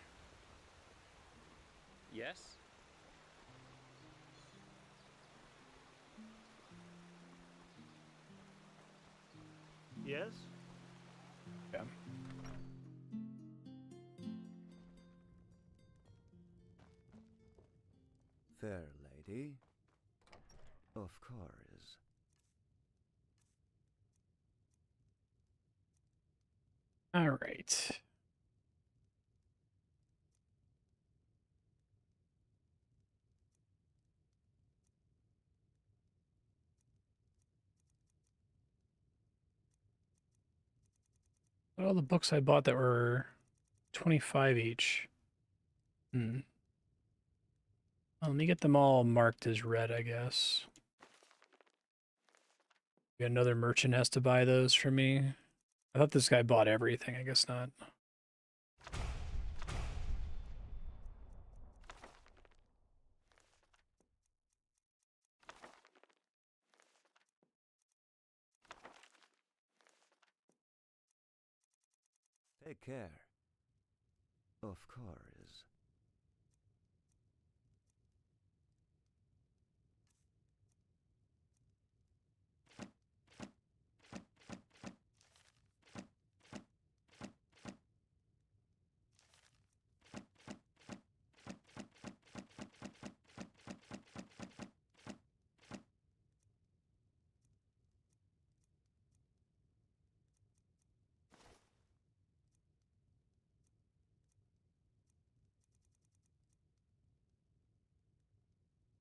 Yes? Yes? Yeah. Fair lady. Of course. All right. All the books I bought that were 25 each. Hmm. Well, let me get them all marked as red, I guess. Another merchant has to buy those for me. I thought this guy bought everything. I guess not. Take care. Of course.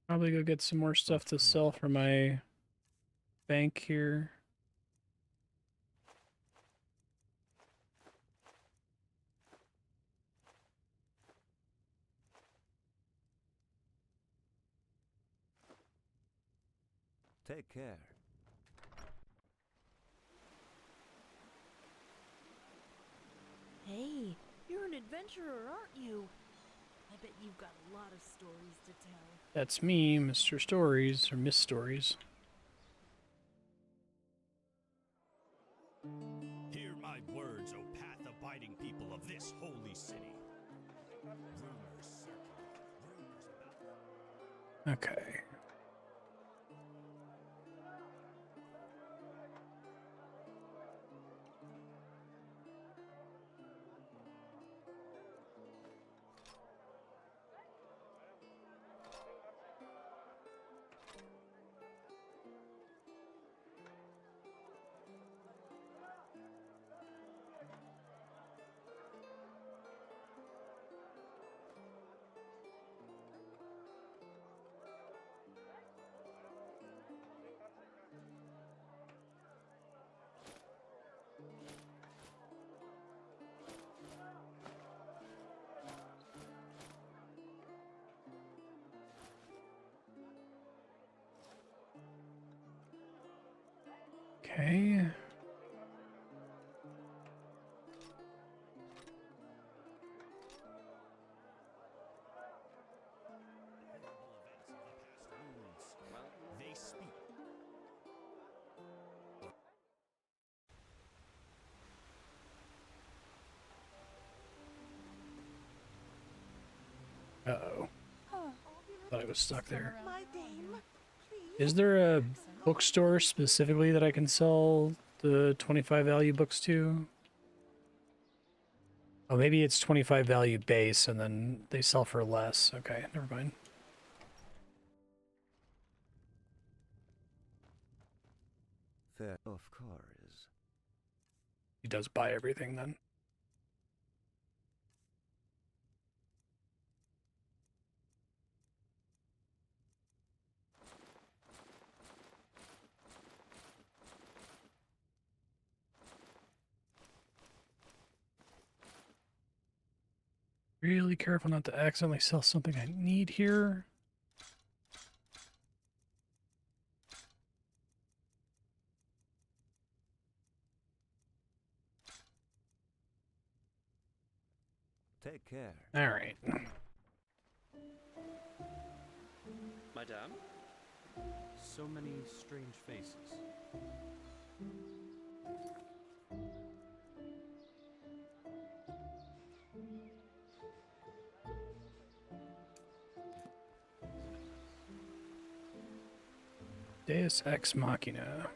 Probably go get some more stuff to sell for my bank here. Take care. Hey, you're an adventurer, aren't you? I bet you've got a lot of stories to tell. That's me, Mr. Stories, or Miss Stories. Hear my words, O path-abiding people of this holy city. Rumors circulate. Rumors about... Okay. Okay. They speak. Uh-oh. Thought I was stuck there. My dame, Is there a bookstore specifically that I can sell the 25 value books to? Oh, maybe it's 25 value base and then they sell for less. Okay, never mind. Fair, of course. He does buy everything then. Really careful not to accidentally sell something I need here. Take care. All right. Madame? So many strange faces. Deus Ex Machina.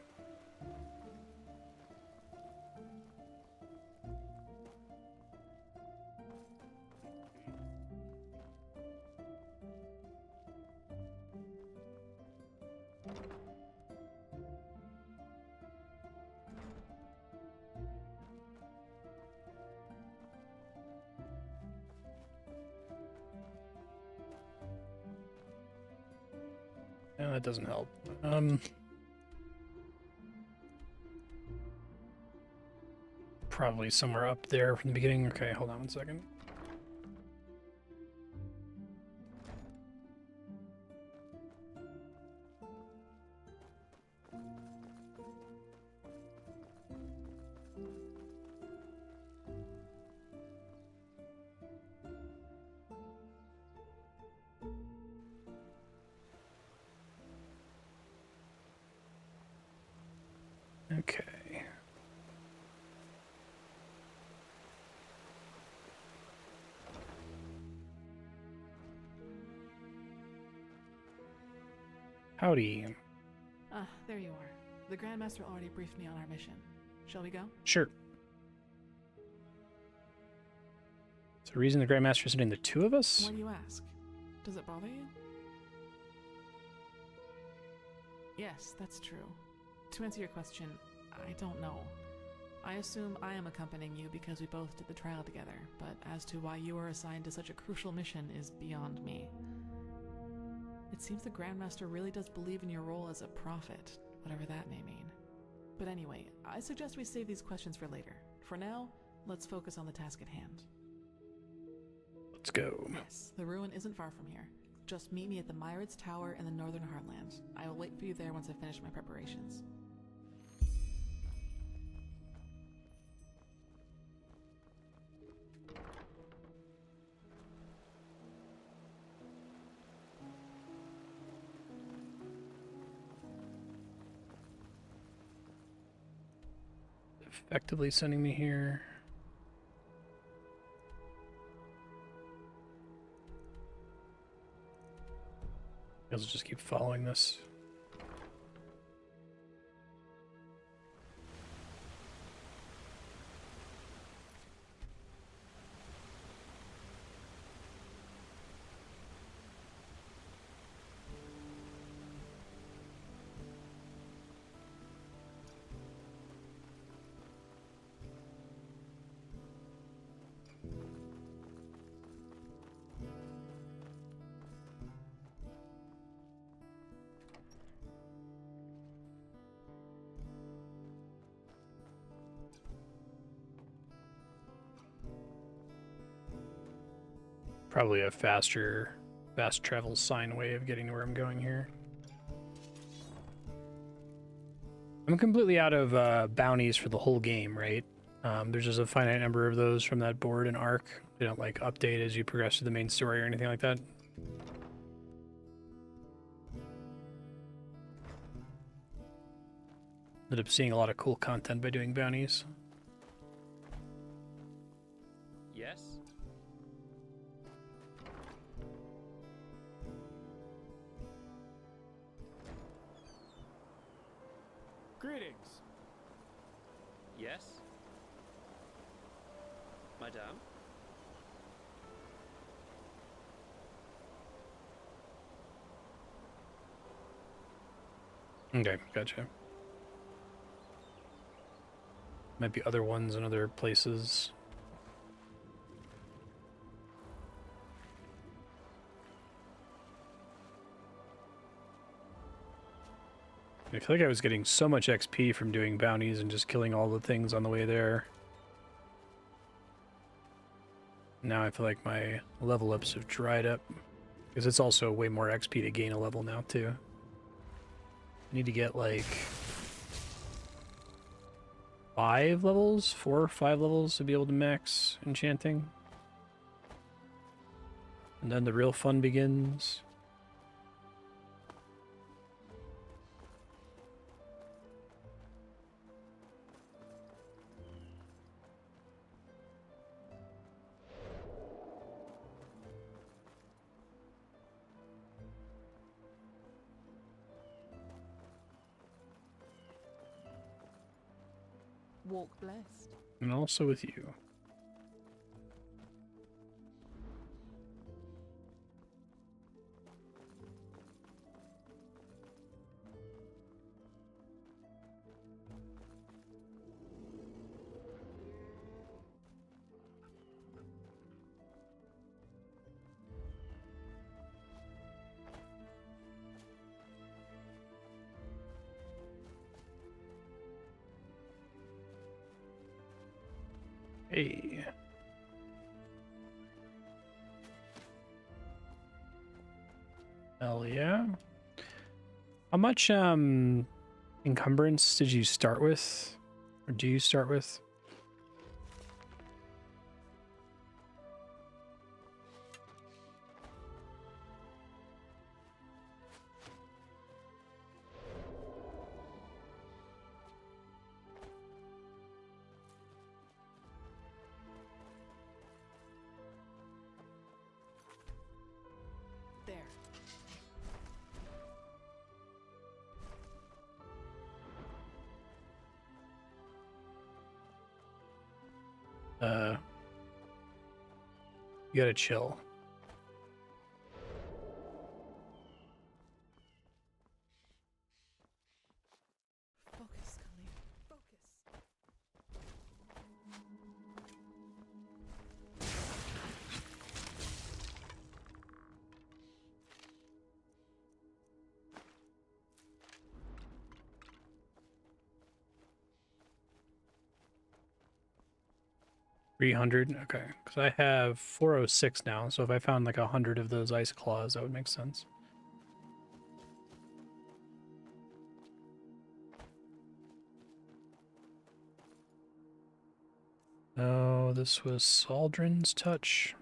No, that doesn't help. Probably somewhere up there from the beginning. Okay, hold on one second. Okay. Howdy. Ah, there you are. The Grandmaster already briefed me on our mission. Shall we go? Sure. So the reason the Grandmaster is sending the two of us? Why do you ask? Does it bother you? Yes, that's true. To answer your question, I don't know. I assume I am accompanying you because we both did the trial together, but as to why you are assigned to such a crucial mission is beyond me. It seems the Grandmaster really does believe in your role as a prophet, whatever that may mean. But anyway, I suggest we save these questions for later. For now, let's focus on the task at hand. Let's go. Yes, the ruin isn't far from here. Just meet me at the Myrids Tower in the Northern Heartland. I will wait for you there once I finish my preparations. Effectively sending me here. I'll just keep following this. Probably a faster fast travel sine way of getting to where I'm going here. I'm completely out of bounties for the whole game, right? There's just a finite number of those from that board and arc. They don't like update as you progress through the main story or anything like that. Ended up seeing a lot of cool content by doing bounties. Yes? Greetings. Yes? Madame? Okay, gotcha. Might be other ones in other places. I feel like I was getting so much XP from doing bounties and just killing all the things on the way there. Now I feel like my level ups have dried up. Because it's also way more XP to gain a level now, too. I need to get like 4 or 5 levels to be able to max enchanting. And then the real fun begins. Walk blessed. And also with you. Hey. Hell yeah. How much encumbrance did you start with? Or do you start with? There. You gotta chill. Focus, Khalid. Focus. 300, okay. Because I have 406 now, so if I found like 100 of those ice claws, that would make sense. Oh, this was Saldrin's touch.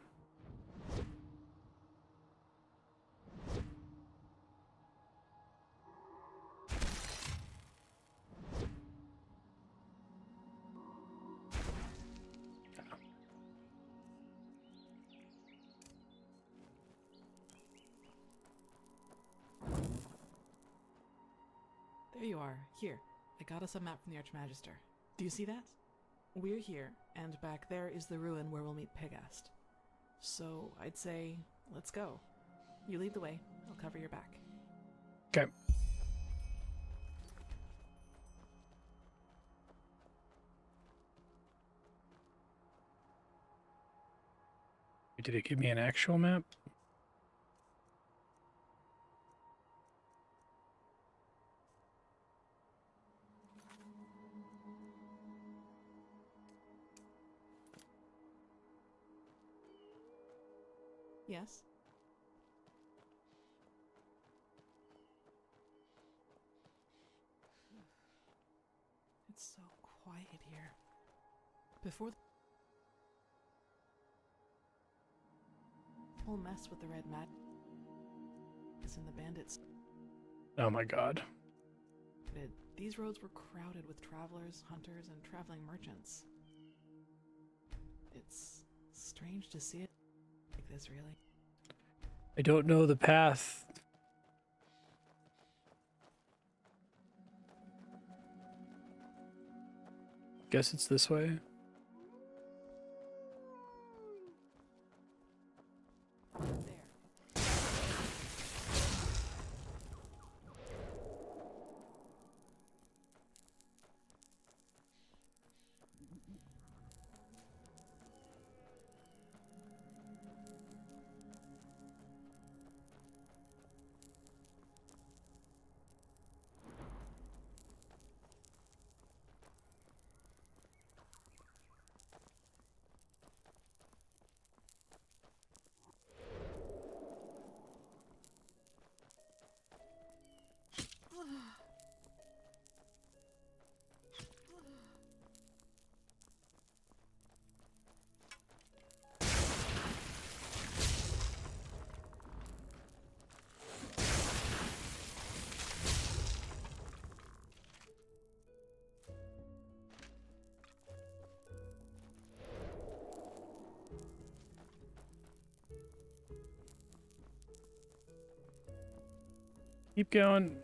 There you are. Here, I got us a map from the Archmagister. Do you see that? We're here, and back there is the ruin where we'll meet Pegast. So, I'd say, let's go. You lead the way, I'll cover your back. Okay. Did it give me an actual map? Yes? It's so quiet here. Before the whole mess with the Red Mad and the bandits. Oh my god. These roads were crowded with travelers, hunters, and traveling merchants. It's strange to see it like this, really. I don't know the path. Guess it's this way. Keep going.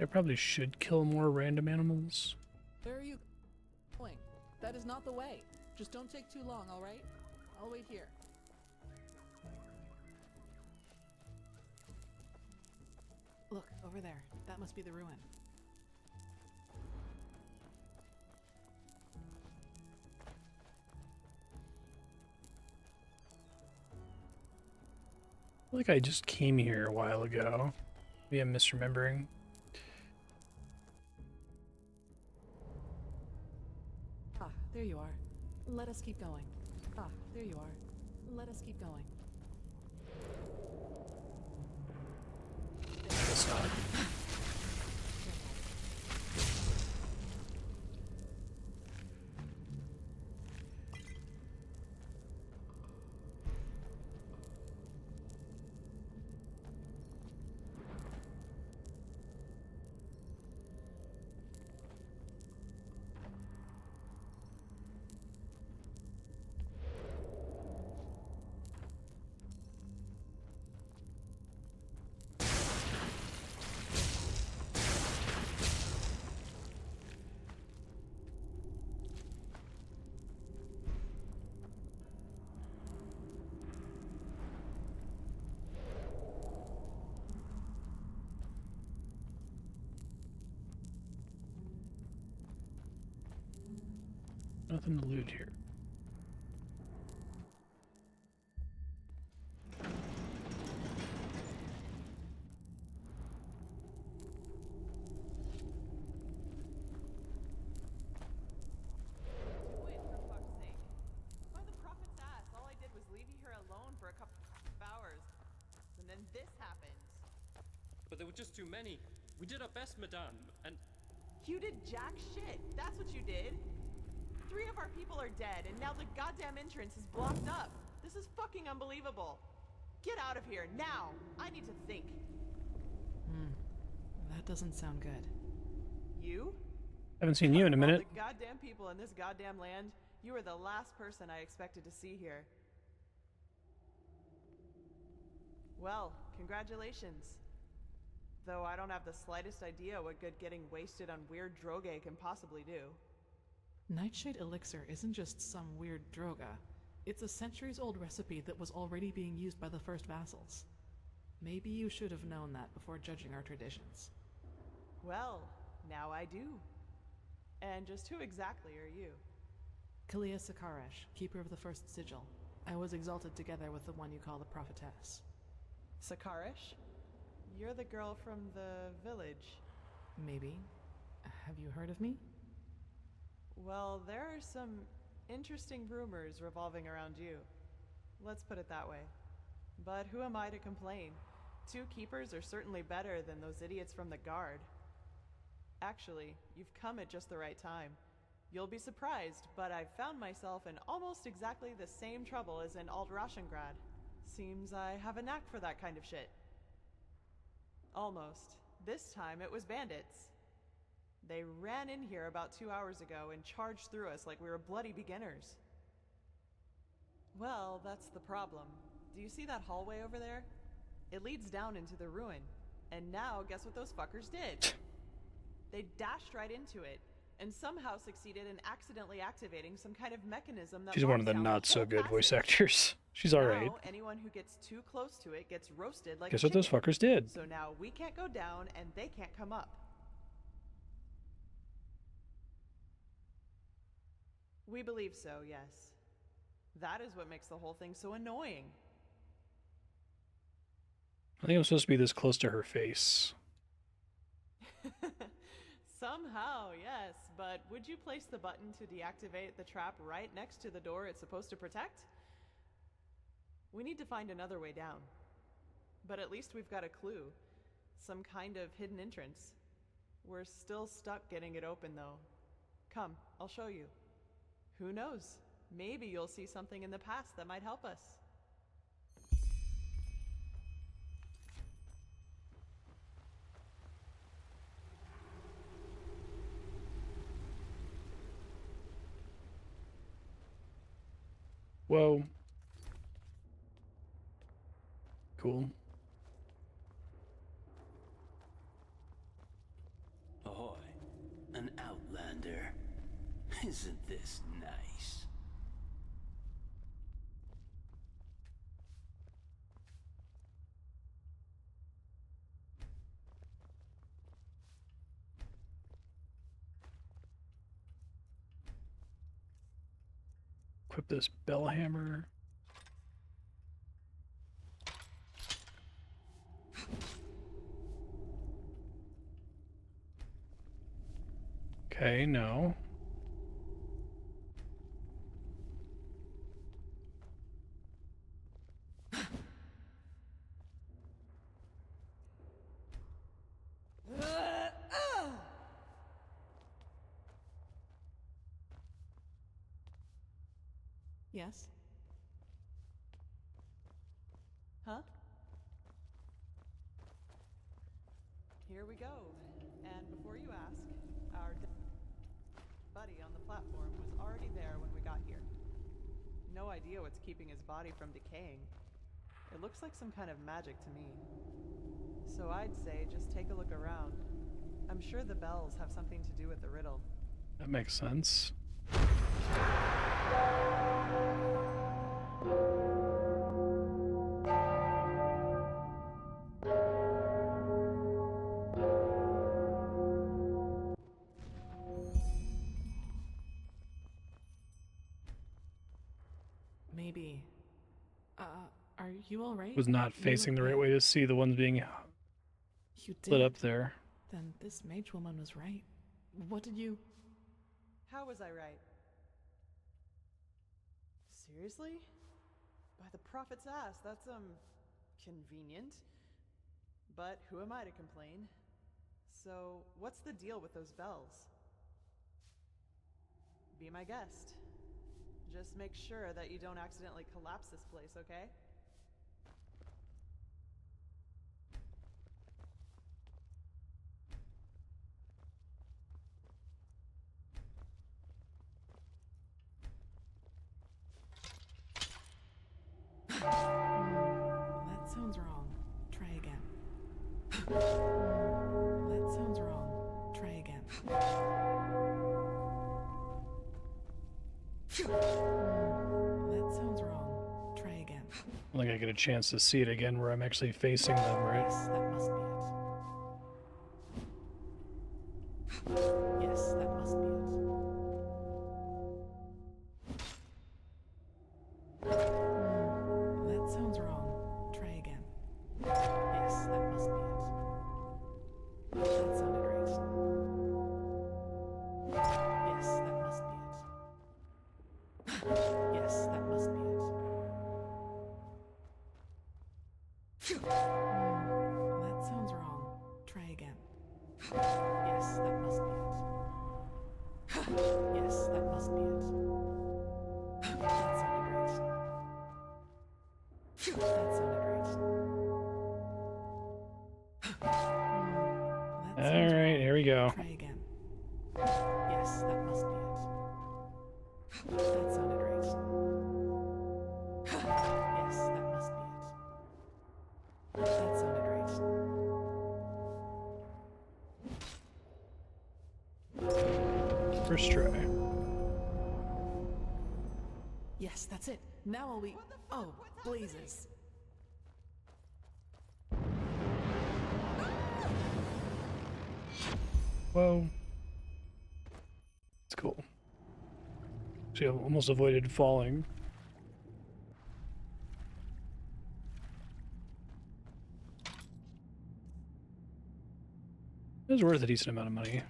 I probably should kill more random animals. Where are you going? That is not the way. Just don't take too long, alright? I'll wait here. Look, over there. That must be the ruin. I feel like I just came here a while ago. Maybe I'm misremembering. Ah, there you are. Let us keep going. Ah, there you are. Let us keep going. Guess not. Nothing to loot here. But there were just too many. We did our best, madame, and... You did jack shit. That's what you did. 3 of our people are dead, and now the goddamn entrance is blocked up. This is fucking unbelievable. Get out of here, now! I need to think. That doesn't sound good. You? Haven't seen you in a minute. The goddamn people in this goddamn land, you are the last person I expected to see here. Well, congratulations. Though I don't have the slightest idea what good getting wasted on weird droge can possibly do. Nightshade elixir isn't just some weird droga. It's a centuries-old recipe that was already being used by the first vassals. Maybe you should have known that before judging our traditions. Well, now I do. And just who exactly are you? Kalia Sakaresh, keeper of the first sigil. I was exalted together with the one you call the prophetess. Sakaresh? You're the girl from the village. Maybe. Have you heard of me? Well, there are some interesting rumors revolving around you. Let's put it that way. But who am I to complain? 2 keepers are certainly better than those idiots from the guard. Actually, you've come at just the right time. You'll be surprised, but I've found myself in almost exactly the same trouble as in Aldrashengrad. Seems I have a knack for that kind of shit. Almost. This time it was bandits. They ran in here about 2 hours ago and charged through us like we were bloody beginners. Well, that's the problem. Do you see that hallway over there? It leads down into the ruin. And now, guess what those fuckers did? They dashed right into it, and somehow succeeded in accidentally activating some kind of mechanism that She's one of the locks down not so whole good voice passage. actors. She's alright. Now, anyone who gets too close to it gets roasted like Guess a what those chicken. fuckers did? So now we can't go down, and they can't come up. We believe so, yes. That is what makes the whole thing so annoying. I think I'm supposed to be this close to her face. Somehow, yes, but would you place the button to deactivate the trap right next to the door it's supposed to protect? We need to find another way down. But at least we've got a clue. Some kind of hidden entrance. We're still stuck getting it open, though. Come, I'll show you. Who knows? Maybe you'll see something in the past that might help us. Whoa. Cool. Ahoy, an outlander. Isn't this nice? Equip this bell hammer. Okay, no. Yes? Huh? Here we go. And before you ask, our buddy on the platform was already there when we got here. No idea what's keeping his body from decaying. It looks like some kind of magic to me. So I'd say just take a look around. I'm sure the bells have something to do with the riddle. That makes sense. Maybe. Are you alright? Was not facing the right way to see the ones being You lit did? up there. Then this mage woman was right. What did you... How was I right? Seriously? By the prophet's ass, that's, convenient. But who am I to complain? So, what's the deal with those bells? Be my guest. Just make sure that you don't accidentally collapse this place, okay? That sounds wrong. Try again. That sounds wrong. Try again. That sounds wrong. Try again. I don't think I get a chance to see it again where I'm actually facing them, right? Yes, that must be it. Yes, that must be it. That sounds wrong. Try again. Yes, that must be it. That sounded right. Yes, that must be it. Yes, that must be it. That sounds wrong. Try again. Yes, that must be it. Yes, that must be it. That sounded right. That sounded right. All right, here we go. Try again. Yes, that must be it. That sounded right. Yes, that must be it. That sounded right. First try. Yes, that's it. Now I'll be... Oh, blazes. Whoa. It's cool. See, I almost avoided falling. It was worth a decent amount of money.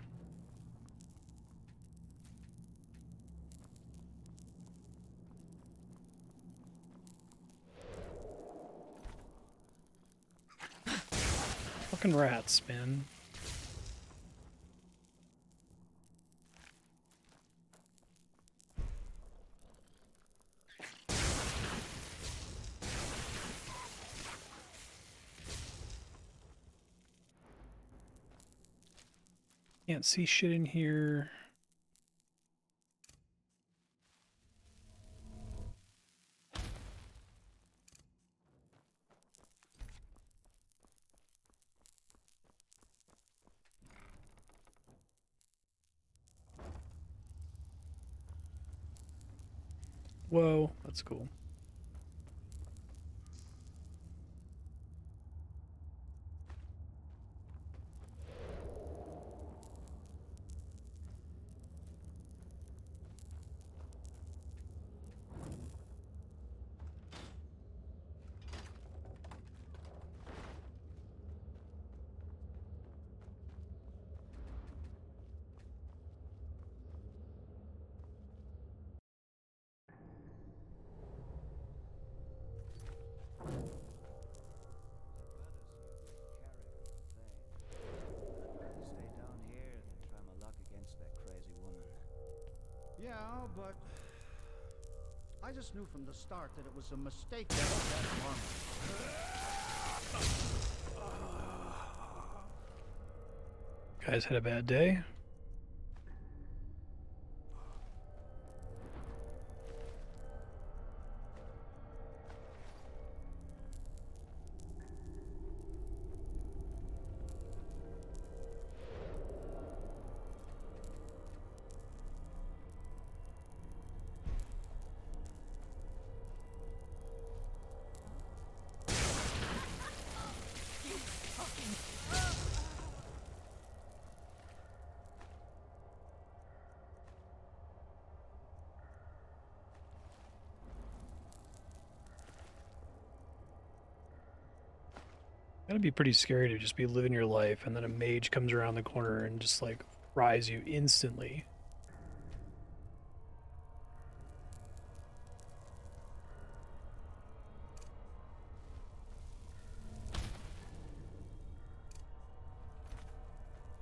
Fucking rats, man. Can't see shit in here. Whoa, that's cool. Stay down here than try my luck against that crazy woman. Yeah, but I just knew from the start that it was a mistake to help that farmer. Guys had a bad day. That'd be pretty scary to just be living your life and then a mage comes around the corner and just like fries you instantly.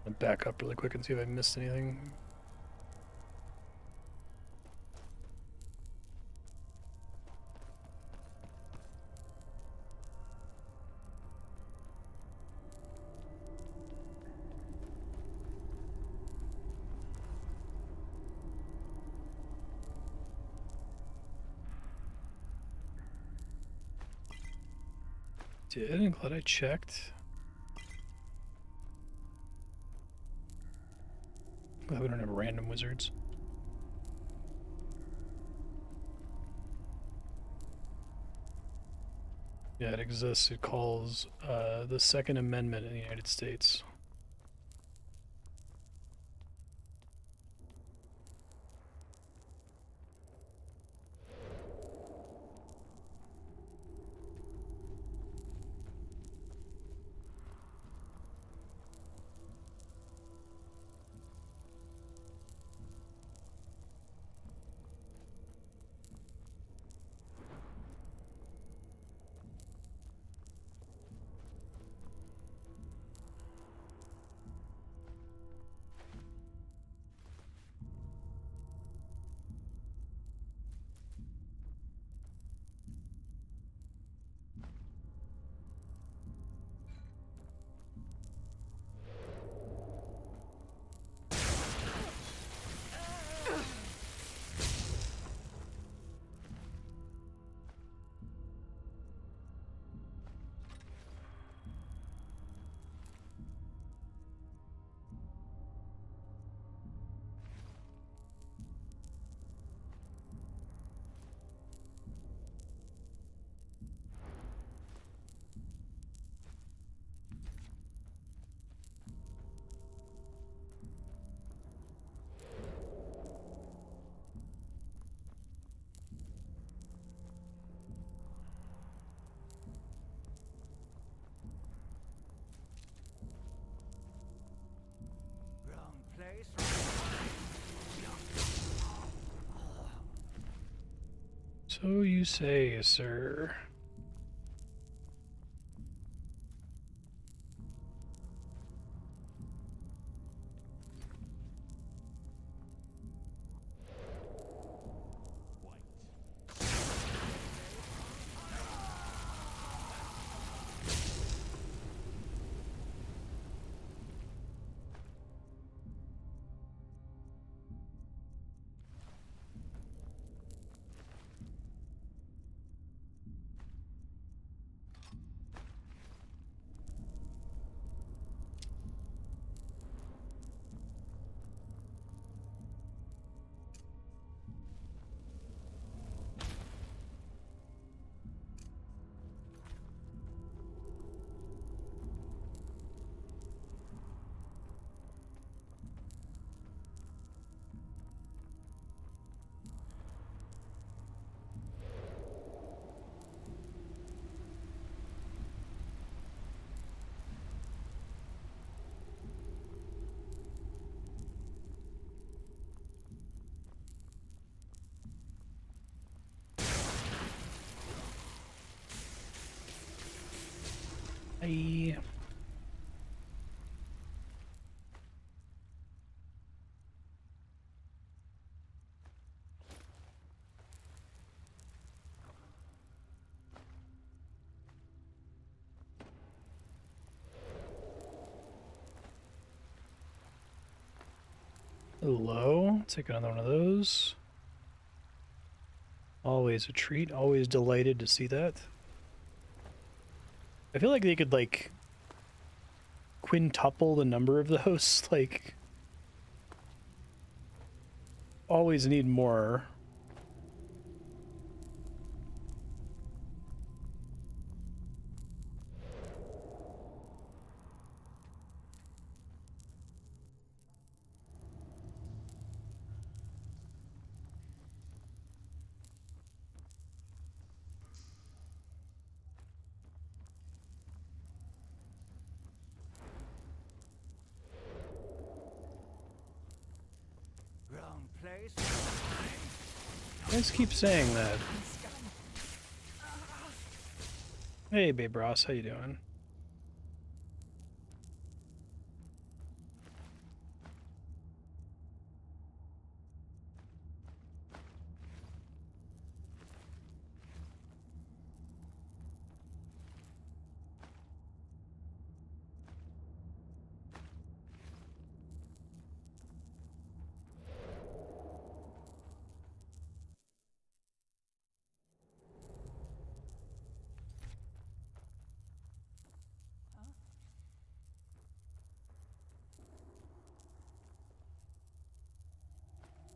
I'll back up really quick and see if I missed anything. I'm glad I checked. Glad we don't have random wizards. Yeah, it exists. It calls the Second Amendment in the United States. So you say, sir. Hello. Take another one of those. Always a treat. Always delighted to see that. I feel like they could, like, quintuple the number of those. Like, always need more. Wrong place. Let's keep saying that. Hey, babe Ross, how you doing?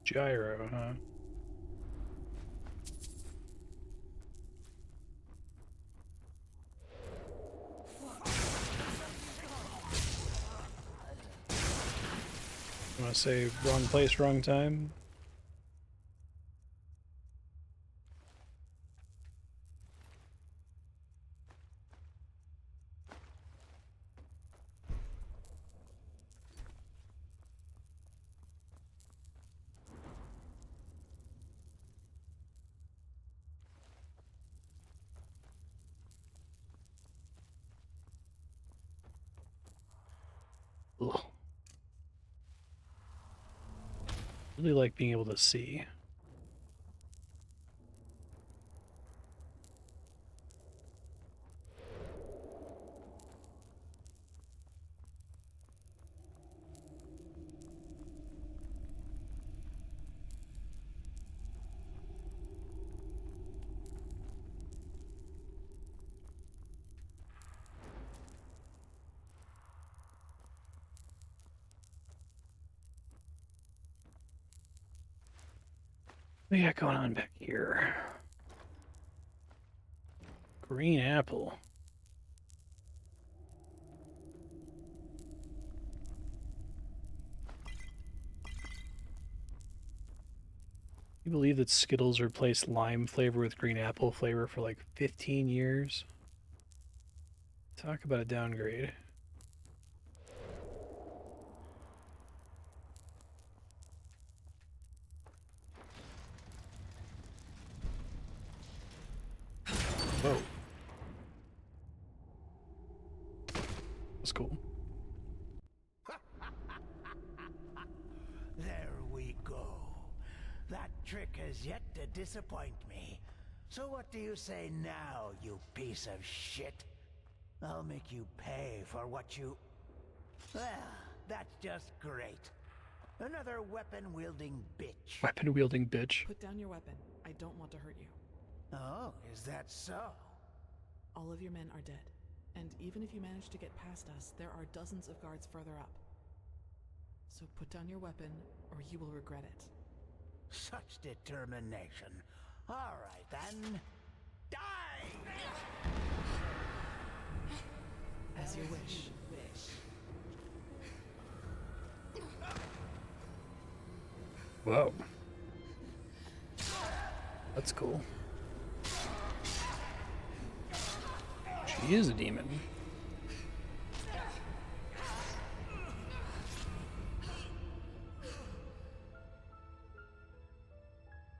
Gyro, huh? You wanna say wrong place, wrong time? Ugh. Really like being able to see. What do we got going on back here? Green apple. You believe that Skittles replaced lime flavor with green apple flavor for like 15 years? Talk about a downgrade. Whoa. That's cool. There we go. That trick has yet to disappoint me. So what do you say now, you piece of shit? I'll make you pay for what you... Well, that's just great. Another weapon-wielding bitch. Weapon-wielding bitch. Put down your weapon. I don't want to hurt you. Oh, is that so? All of your men are dead. And even if you manage to get past us, there are dozens of guards further up. So put down your weapon, or you will regret it. Such determination. All right, then. Die! As you wish. Whoa. That's cool. She is a demon.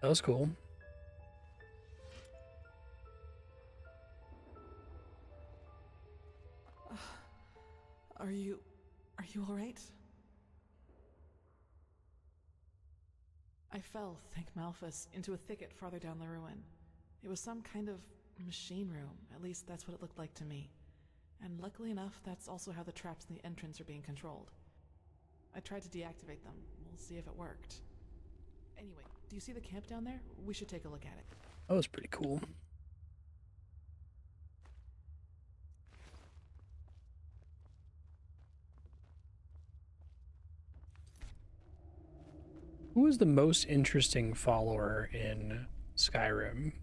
That was cool. Are you all right? I fell, thank Malphus, into a thicket farther down the ruin. It was some kind of machine room, at least that's what it looked like to me. And luckily enough, that's also how the traps in the entrance are being controlled. I tried to deactivate them. We'll see if it worked. Anyway, do you see the camp down there? We should take a look at it. That was pretty cool. Who is the most interesting follower in Skyrim?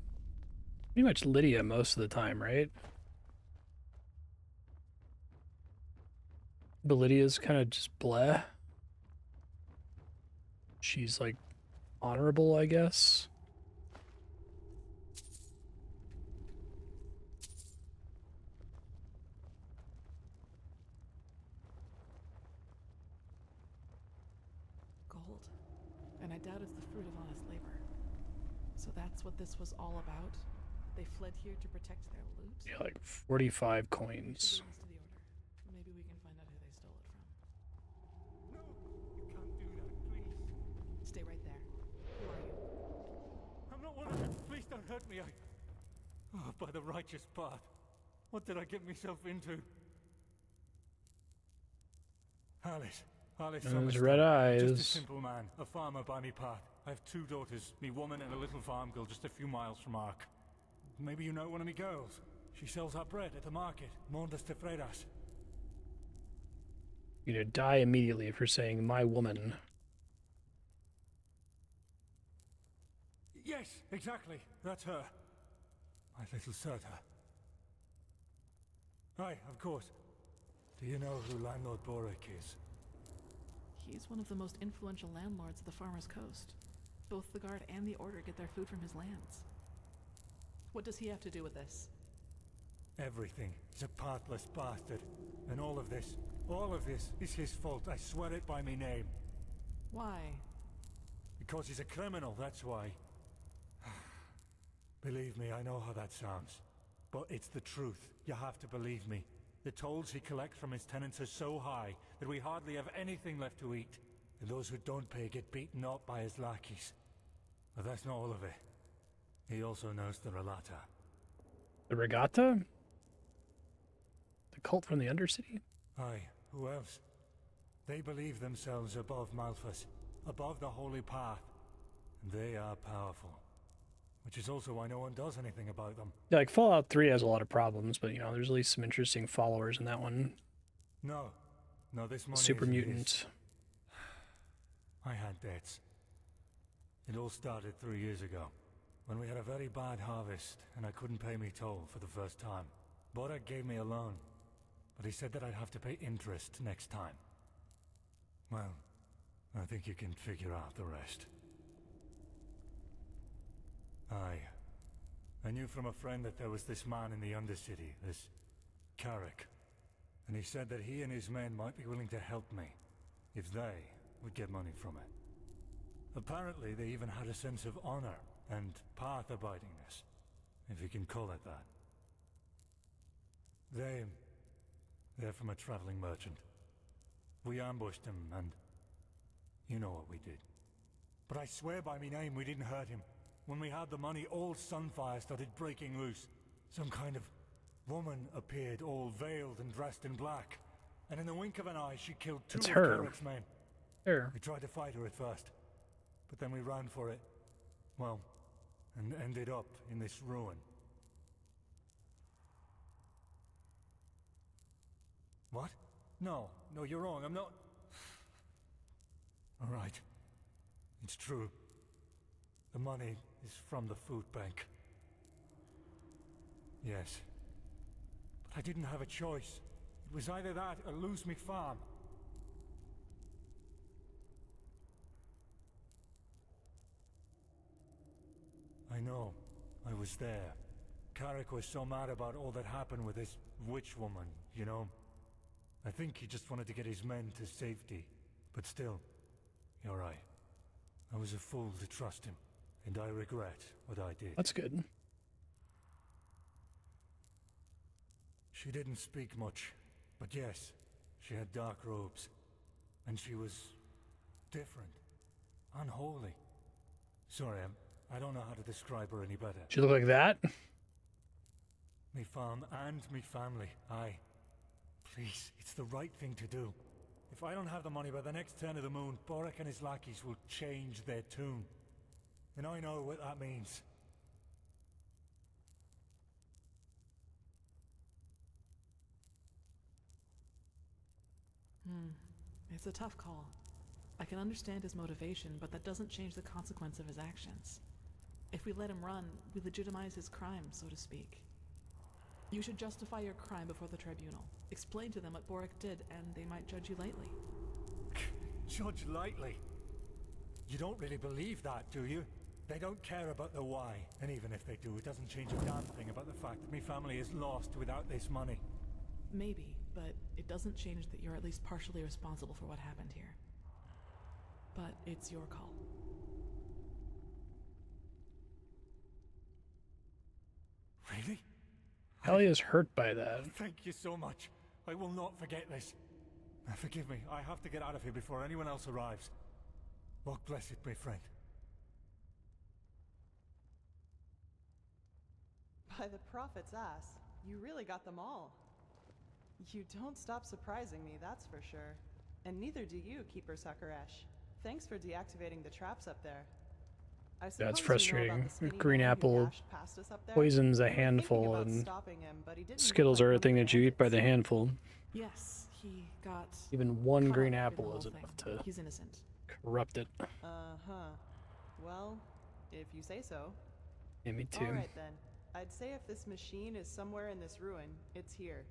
Pretty much Lydia most of the time, right? But Lydia's kind of just bleh. She's like honorable, I guess. Gold. And I doubt it's the fruit of honest labor. So that's what this was all about? They fled here to protect their loot? Yeah, like 45 coins. Maybe we can find out who they stole it from. No, you can't do that, please. Stay right there. Who are you? I'm not one of them. Please don't hurt me. Oh, by the righteous path. What did I get myself into? Alice. Those red eyes. Just a simple man, a farmer by me path. I have 2 daughters, me woman and a little farm girl just a few miles from Ark. Maybe you know one of me girls. She sells our bread at the market, Mondas de Freiras. You're gonna die immediately for saying my woman. Yes, exactly. That's her. My little Serta. Aye, of course. Do you know who Landlord Boric is? He's one of the most influential landlords of the Farmer's Coast. Both the Guard and the Order get their food from his lands. What does he have to do with this? Everything. He's a pathless bastard. And all of this is his fault. I swear it by me name. Why? Because he's a criminal, that's why. Believe me, I know how that sounds. But it's the truth. You have to believe me. The tolls he collects from his tenants are so high that we hardly have anything left to eat. And those who don't pay get beaten up by his lackeys. But that's not all of it. He also knows the Relata. The Regatta? The cult from the Undercity? Aye, who else? They believe themselves above Malphas, above the Holy Path. And they are powerful. Which is also why no one does anything about them. Yeah, like Fallout 3 has a lot of problems, but you know, there's at least some interesting followers in that one. No, this money Super isn't mutant. his. I had debts. It all started 3 years ago, when we had a very bad harvest, and I couldn't pay me toll for the first time. Borak gave me a loan, but he said that I'd have to pay interest next time. Well, I think you can figure out the rest. I knew from a friend that there was this man in the Undercity, this Carrick, and he said that he and his men might be willing to help me, if they would get money from it. Apparently, they even had a sense of honor and path-abidingness, if you can call it that. They're from a traveling merchant. We ambushed him, and you know what we did. But I swear by me name we didn't hurt him. When we had the money, all Sunfire started breaking loose. Some kind of woman appeared, all veiled and dressed in black. And in the wink of an eye, she killed 2 of Carrick's men. Her. We tried to fight her at first, but then we ran for it. Well, and ended up in this ruin. What? No, you're wrong. I'm not... All right. It's true. The money is from the food bank. Yes. But I didn't have a choice. It was either that or lose me farm. I know. I was there. Carrick was so mad about all that happened with this witch woman, you know? I think he just wanted to get his men to safety. But still, you're right. I was a fool to trust him, and I regret what I did. That's good. She didn't speak much, but yes, she had dark robes. And she was different. Unholy. Sorry, I don't know how to describe her any better. She look like that? Me farm and me family, aye. Please, it's the right thing to do. If I don't have the money by the next turn of the moon, Borak and his lackeys will change their tune. And I know what that means. It's a tough call. I can understand his motivation, but that doesn't change the consequence of his actions. If we let him run, we legitimize his crime, so to speak. You should justify your crime before the tribunal. Explain to them what Borak did, and they might judge you lightly. Judge lightly? You don't really believe that, do you? They don't care about the why, and even if they do, it doesn't change a damn thing about the fact that my family is lost without this money. Maybe, but it doesn't change that you're at least partially responsible for what happened here. But it's your call. Really? Ellie is hurt by that. Thank you so much. I will not forget this. Forgive me, I have to get out of here before anyone else arrives. Lord bless it, my friend. By the prophet's ass, you really got them all. You don't stop surprising me, that's for sure. And neither do you, Keeper Sakaresh. Thanks for deactivating the traps up there. I Yeah, it's suppose frustrating. you know about the skinny Green man who apple dashed past us up there? poison's a We were thinking handful, about and stopping him, but he didn't look Skittles like are a one of thing the that you eat by the bandits. handful. Yes, he got Even one caught green up in the apple whole is thing. enough to He's innocent. corrupt it. Uh-huh. Well, if you say so. Yeah, me too. Alright then. I'd say if this machine is somewhere in this ruin, it's here.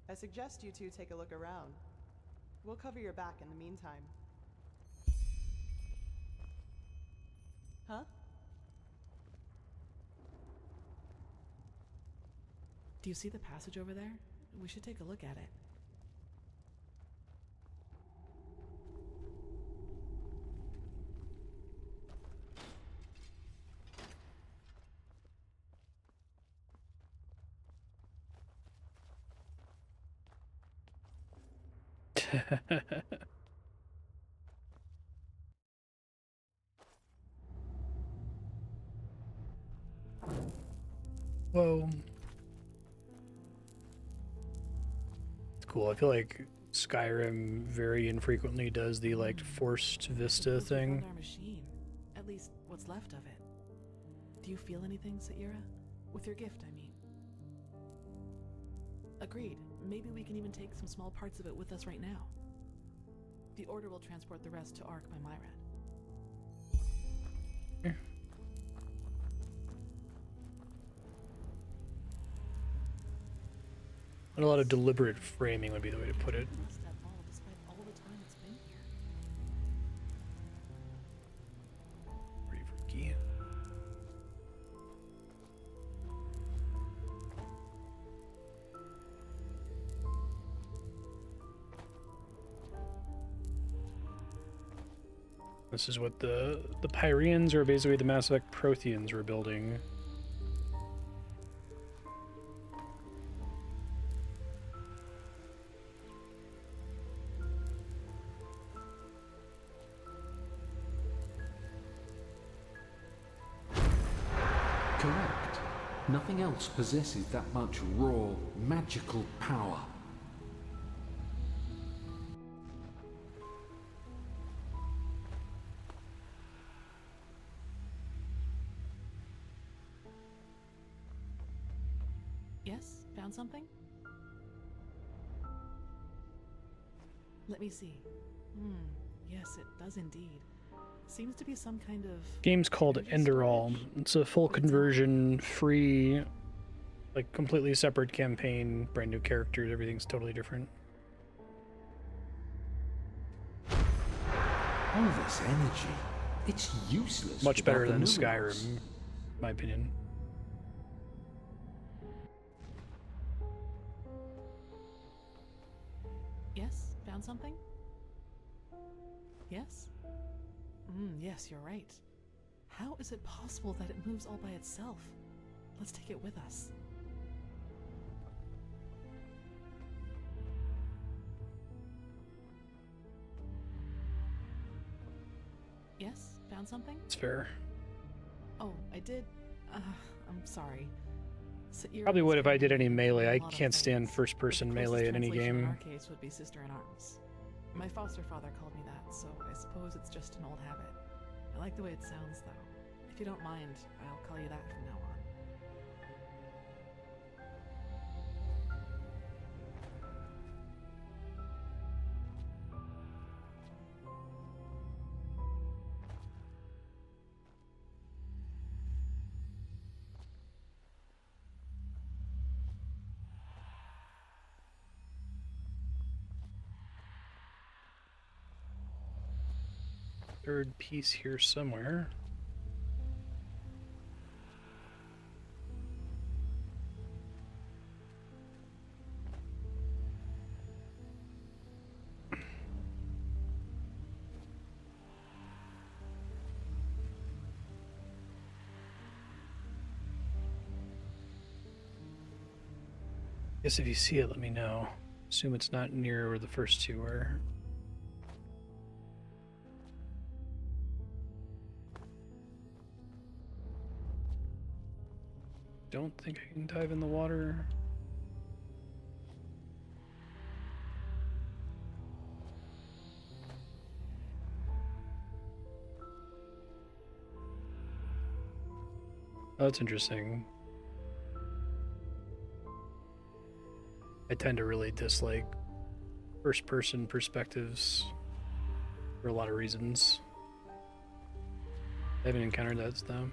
I suggest you two take a look around. We'll cover your back in the meantime. Huh? Do you see the passage over there? We should take a look at it. Whoa. It's cool. I feel like Skyrim very infrequently does the like forced vista Suppose we thing. found our machine. At least what's left of it. Do you feel anything, Saira? With your gift, I mean. Agreed. Maybe we can even take some small parts of it with us right now. The Order will transport the rest to Ark by Myrad. And a lot of deliberate framing would be the way to put it. Lost that ball despite all the time it's been here. Ready for key. This is what the Pyreans, or basically the Mass Effect Protheans, were building. Correct. Nothing else possesses that much raw, magical power. Yes? Found something? Let me see. Yes, it does indeed. Seems to be some kind of... Game's called Enderal. It's a full conversion, free, like completely separate campaign, brand new characters, everything's totally different. All this energy, it's useless. Much without better the than numerals. Skyrim, in my opinion. Yes? Found something? Yes? Yes, you're right. How is it possible that it moves all by itself? Let's take it with us. Yes? Found something? It's fair. Oh, I did? I'm sorry. Probably would if I did any melee. I can't stand first-person melee in any In game. our case would be Sister in Arms. My foster father called me that, so I suppose it's just an old habit. I like the way it sounds, though. If you don't mind, I'll call you that from now on. Third piece here somewhere. Guess if you see it, let me know. Assume it's not near where the first two were. Don't think I can dive in the water. Oh, that's interesting. I tend to really dislike first-person perspectives for a lot of reasons. I haven't encountered that though.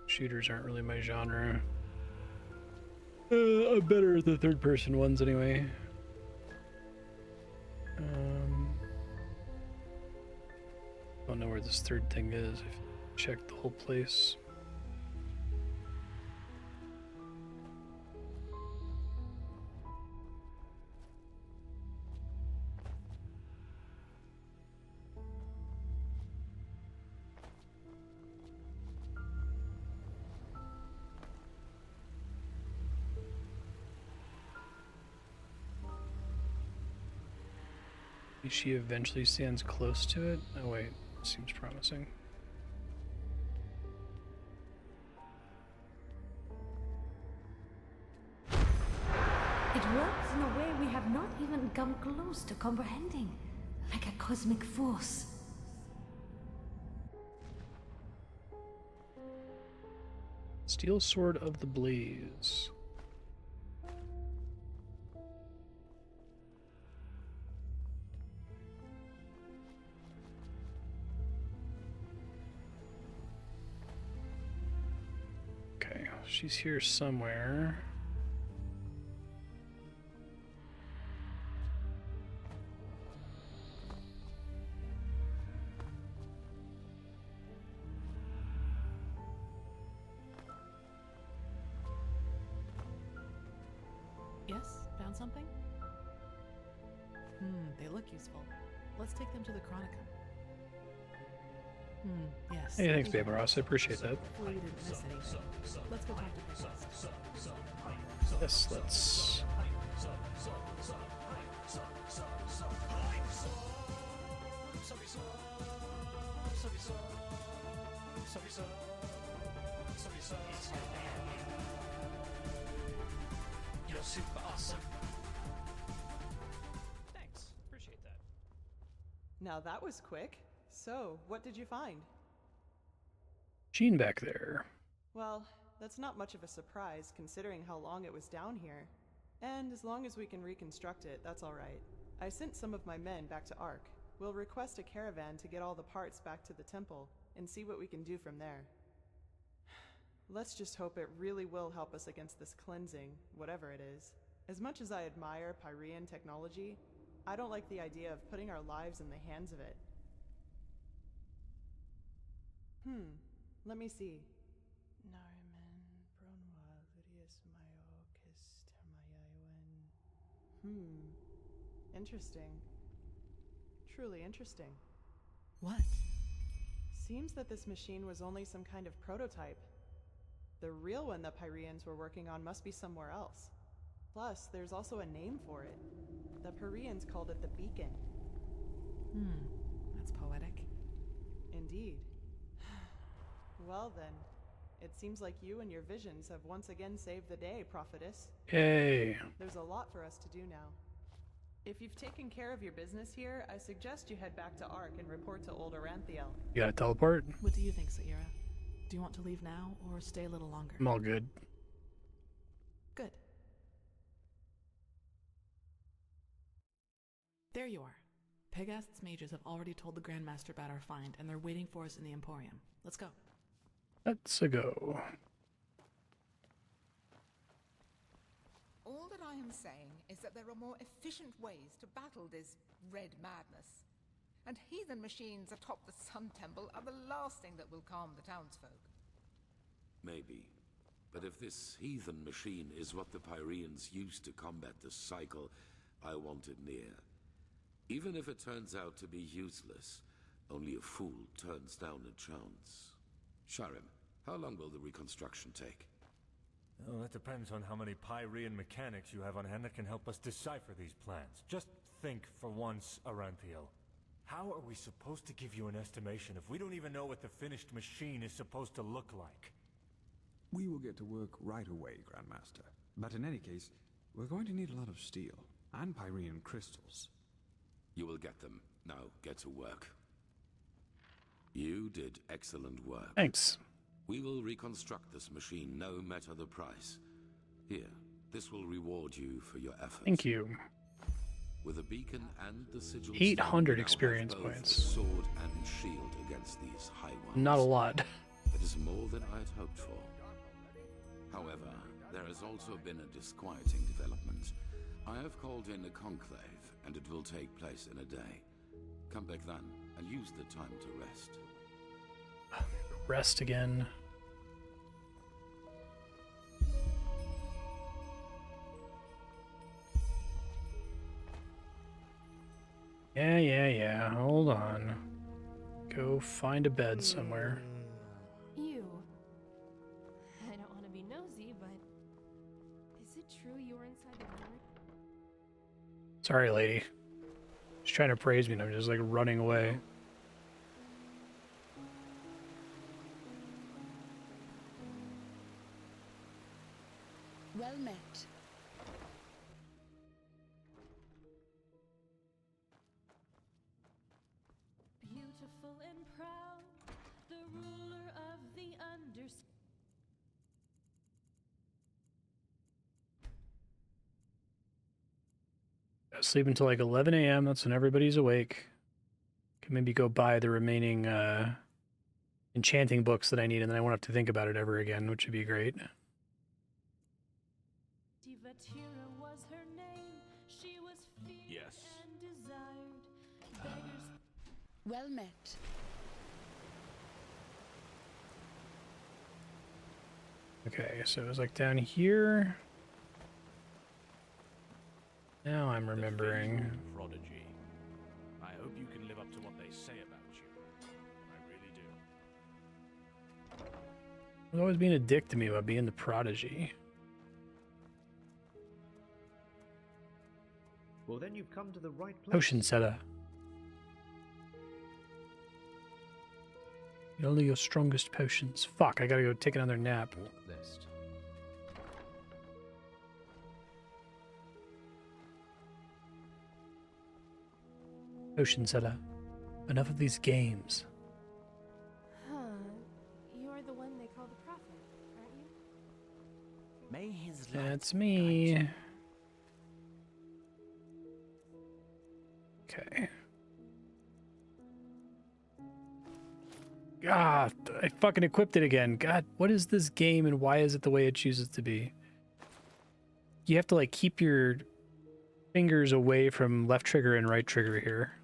Shooters aren't really my genre. I'm better at the third-person ones anyway. Don't know where this third thing is. I've checked the whole place. She eventually stands close to it. Oh wait, seems promising. It works in a way we have not even come close to comprehending, like a cosmic force. Steel Sword of the Blaze. Okay, she's here somewhere. Yes? Found something? They look useful. Let's take them to the Chronicum. Yes. Hey, thanks, Babe Ross. I appreciate that. Hopefully we didn't miss anything. Let's go talk to Pegasus. Yes, let's. You're super awesome. Thanks. Appreciate that. Now that was quick. So, what did you find? Gene back there. Well, that's not much of a surprise considering how long it was down here. And as long as we can reconstruct it, that's alright. I sent some of my men back to Ark. We'll request a caravan to get all the parts back to the temple and see what we can do from there. Let's just hope it really will help us against this cleansing, whatever it is. As much as I admire Pyrean technology, I don't like the idea of putting our lives in the hands of it. Let me see. Interesting. Truly interesting. What? Seems that this machine was only some kind of prototype. The real one the Pyreans were working on must be somewhere else. Plus, there's also a name for it. The Pyreans called it the Beacon. That's poetic. Indeed. Well then, It seems like you and your visions have once again saved the day, prophetess. Yay. There's a lot for us to do now. If you've taken care of your business here, I suggest you head back to Ark and report to old Oranthiel. You gotta teleport? What do you think, Saira? Do you want to leave now or stay a little longer? I'm all good. Good. There you are. Pegast's mages have already told the Grandmaster about our find, and they're waiting for us in the Emporium. Let's go. Let's go. All that I am saying is that there are more efficient ways to battle this red madness. And heathen machines atop the Sun Temple are the last thing that will calm the townsfolk. Maybe. But if this heathen machine is what the Pyreans used to combat the cycle, I want it near. Even if it turns out to be useless, only a fool turns down a chance. Sharim, how long will the reconstruction take? Oh, that depends on how many Pyrean mechanics you have on hand that can help us decipher these plans. Just think for once, Oranthiel. How are we supposed to give you an estimation if we don't even know what the finished machine is supposed to look like? We will get to work right away, Grandmaster. But in any case, we're going to need a lot of steel and Pyrean crystals. You will get them. Now, get to work. You did excellent work. Thanks. We will reconstruct this machine, no matter the price. Here, this will reward you for your efforts. Thank you. With a beacon and the sigil 800 experience points. Sword and shield against these high ones. Not a lot. It is more than I had hoped for. However, there has also been a disquieting development. I have called in a conclave, and it will take place in a day. Come back then, and use the time to rest. Rest again. Yeah. Hold on. Go find a bed somewhere. You. I don't want to be nosy, but is it true you were inside the door? Sorry, lady. She's trying to praise me and I'm just like running away. Well met. Beautiful and proud, the ruler of the undersea. Sleep until like 11 a.m. That's when everybody's awake. Can maybe go buy the remaining enchanting books that I need, and then I won't have to think about it ever again, which would be great. Divatira was her name. She was feared Yes. and desired. Beggars. Well met. Okay, so it was like down here. Now I'm remembering. Prodigy. I hope you can live up to what they say about you. I really do. There's always being a dick to me about being the prodigy. Well, then you've come to the right place. Potion setter. Only your strongest potions. Fuck, I gotta go take another nap. List. Potion setter. Enough of these games. Huh. You're the one they call the prophet, aren't you? May his That's me. Okay. God, I fucking equipped it again. God, what is this game and why is it the way it chooses to be? You have to like keep your fingers away from left trigger and right trigger here.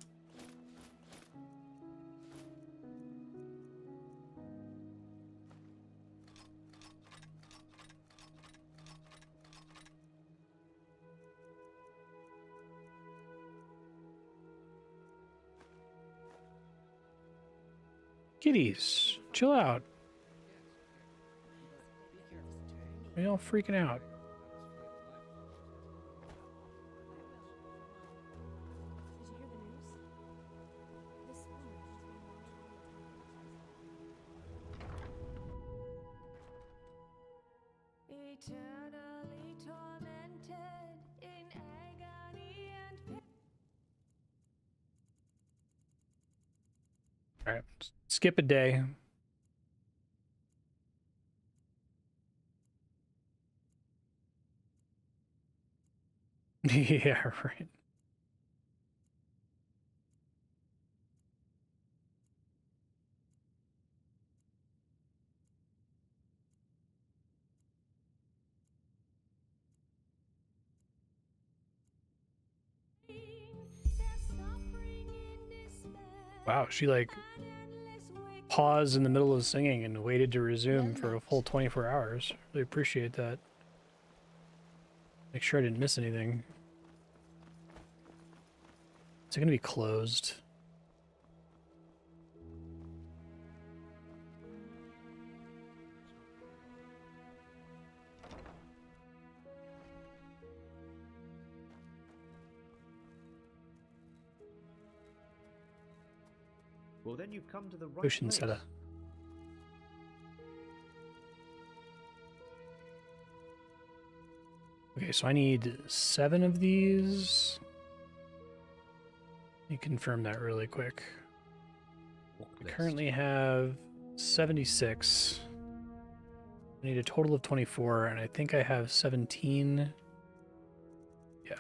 Kitties, chill out. Why are y'all freaking out? Did you hear the news? This woman has been Eternally tormented in agony and pain. All right, skip a day. Yeah, right. Wow, she like paused in the middle of singing and waited to resume for a full 24 hours. Really appreciate that. Make sure I didn't miss anything. Is it gonna be closed? Well, then you've come to the right Ocean place. Seta. Okay, so I need 7 of these. Let me confirm that really quick. I currently have 76. I need a total of 24, and I think I have 17. Yeah.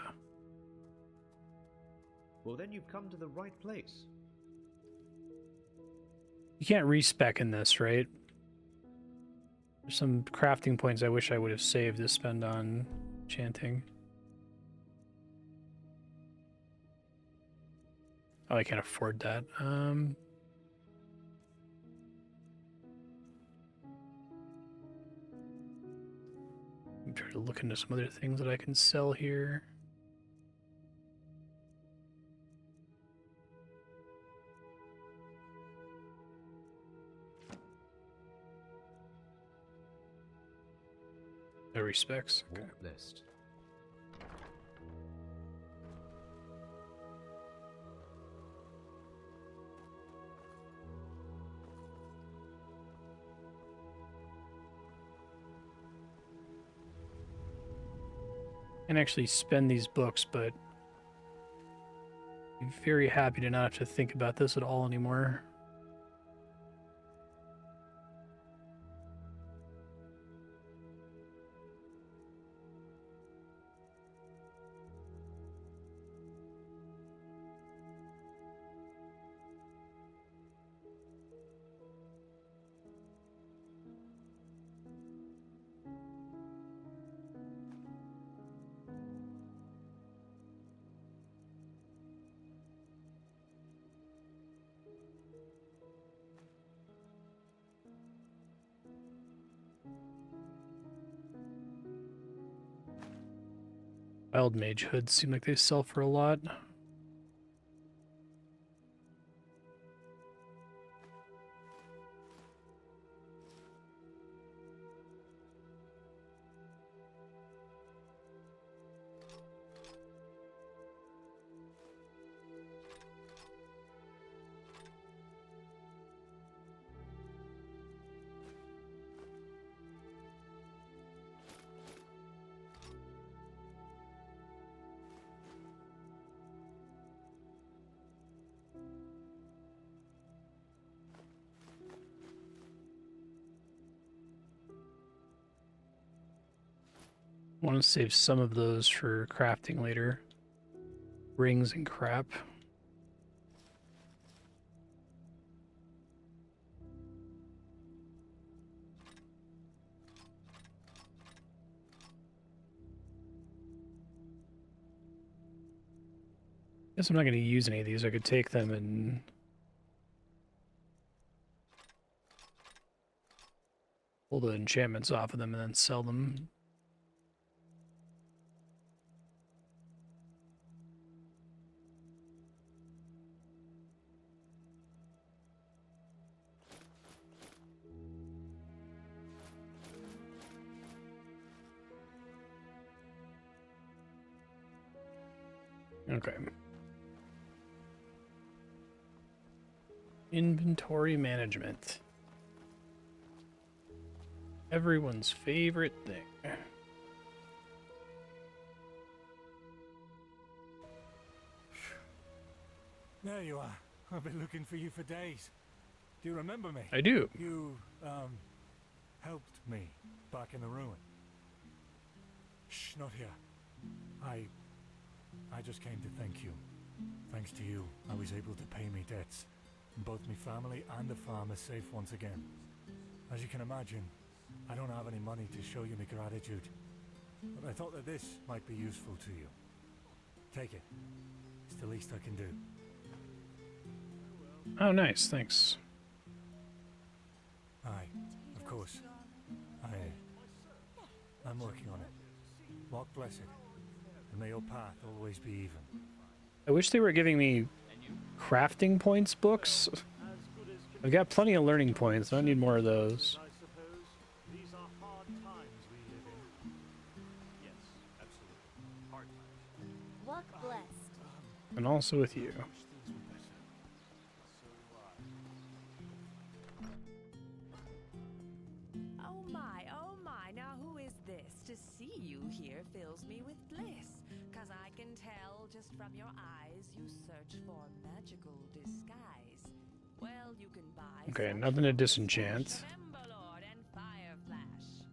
Well, then you've come to the right place. You can't respec in this, right? There's some crafting points I wish I would have saved to spend on chanting. Oh, I can't afford that. I'm trying to look into some other things that I can sell here. No respects. Okay. List. I can actually spend these books, but I'm very happy to not have to think about this at all anymore. Wild Mage hoods seem like they sell for a lot. I want to save some of those for crafting later. Rings and crap. Guess I'm not going to use any of these. I could take them and pull the enchantments off of them and then sell them. Okay. Inventory management. Everyone's favorite thing. There you are. I've been looking for you for days. Do you remember me? I do. You, helped me back in the ruin. Shh, not here. I just came to thank you. Thanks to you, I was able to pay me debts. And both my family and the farm are safe once again. As you can imagine, I don't have any money to show you my gratitude. But I thought that this might be useful to you. Take it. It's the least I can do. Oh, nice. Thanks. Aye, of course. I'm working on it. Walk blessed, and may your path always be even. I wish they were giving me crafting points books. I've got plenty of learning points. I don't need more of those. These are hard times we live in. Yes, absolutely. Hard times. Walk blessed. And also with you. Oh my, now who is this? To see you here fills me with bliss. 'Cause I can tell just from your eyes you search for magical disguise. Well, you can buy Okay, nothing to disenchant. Lord and Fire Flash.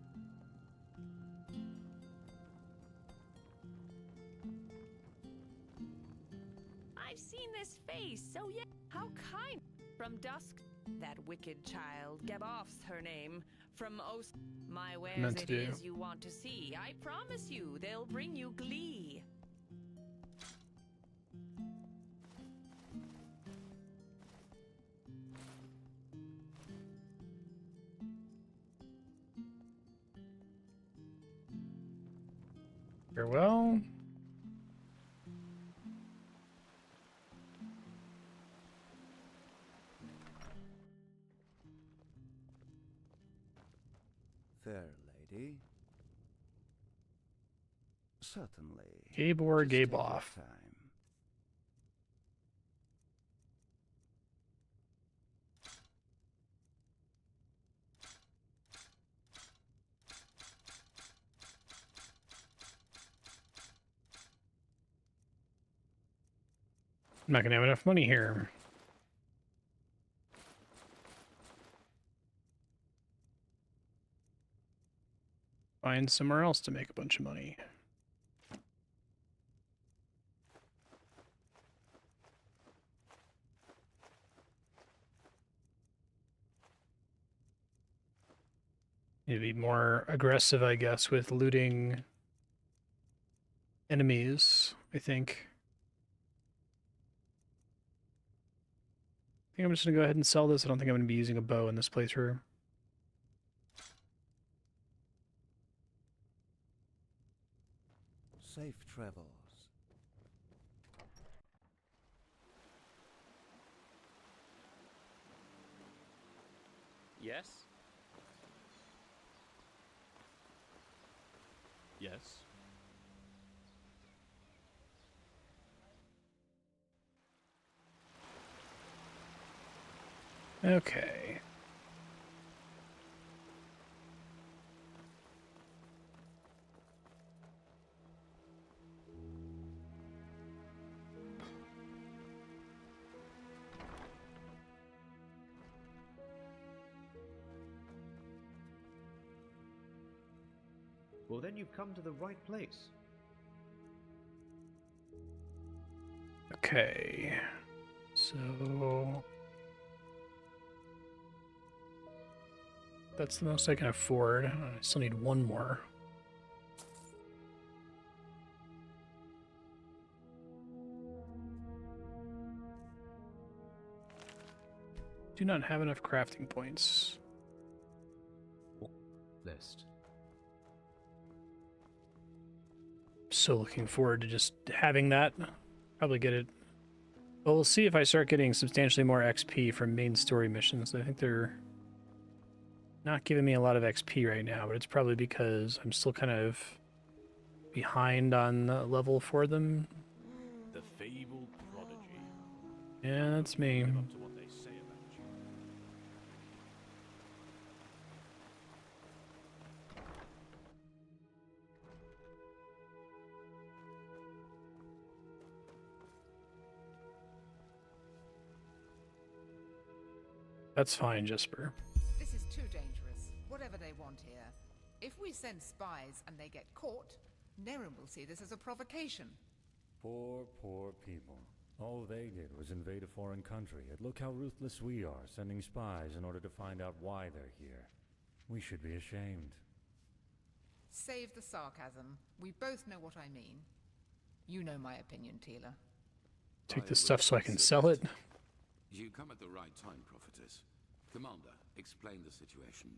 I've seen this face, so yeah, how kind. From dusk, that wicked child, Gaboff's her name. From Os, my wares Meant to it do. is you want to see. I promise you, they'll bring you glee. Farewell. Fair lady. Certainly. Gabor Just take your Gaboff. time. I'm not gonna have enough money here. Find somewhere else to make a bunch of money. Need to be more aggressive, I guess, with looting enemies, I think. I think I'm just gonna go ahead and sell this. I don't think I'm gonna be using a bow in this playthrough. Safe travels. Yes? Yes? Okay. Well, then you've come to the right place. Okay. So that's the most I can afford. I still need one more. Do not have enough crafting points. List. So looking forward to just having that. Probably get it. Well, we'll see if I start getting substantially more XP from main story missions. I think they're not giving me a lot of XP right now, but it's probably because I'm still kind of behind on the level for them. The fabled prodigy. Yeah, that's me. Live up to what they say about you. That's fine, Jesper. This is too dangerous. Whatever they want here. If we send spies and they get caught, Nerim will see this as a provocation. Poor, poor people. All they did was invade a foreign country, and look how ruthless we are, sending spies in order to find out why they're here. We should be ashamed. Save the sarcasm. We both know what I mean. You know my opinion, Tila. Take this stuff so I can sell it. You come at the right time, Prophetess. Commander, explain the situation.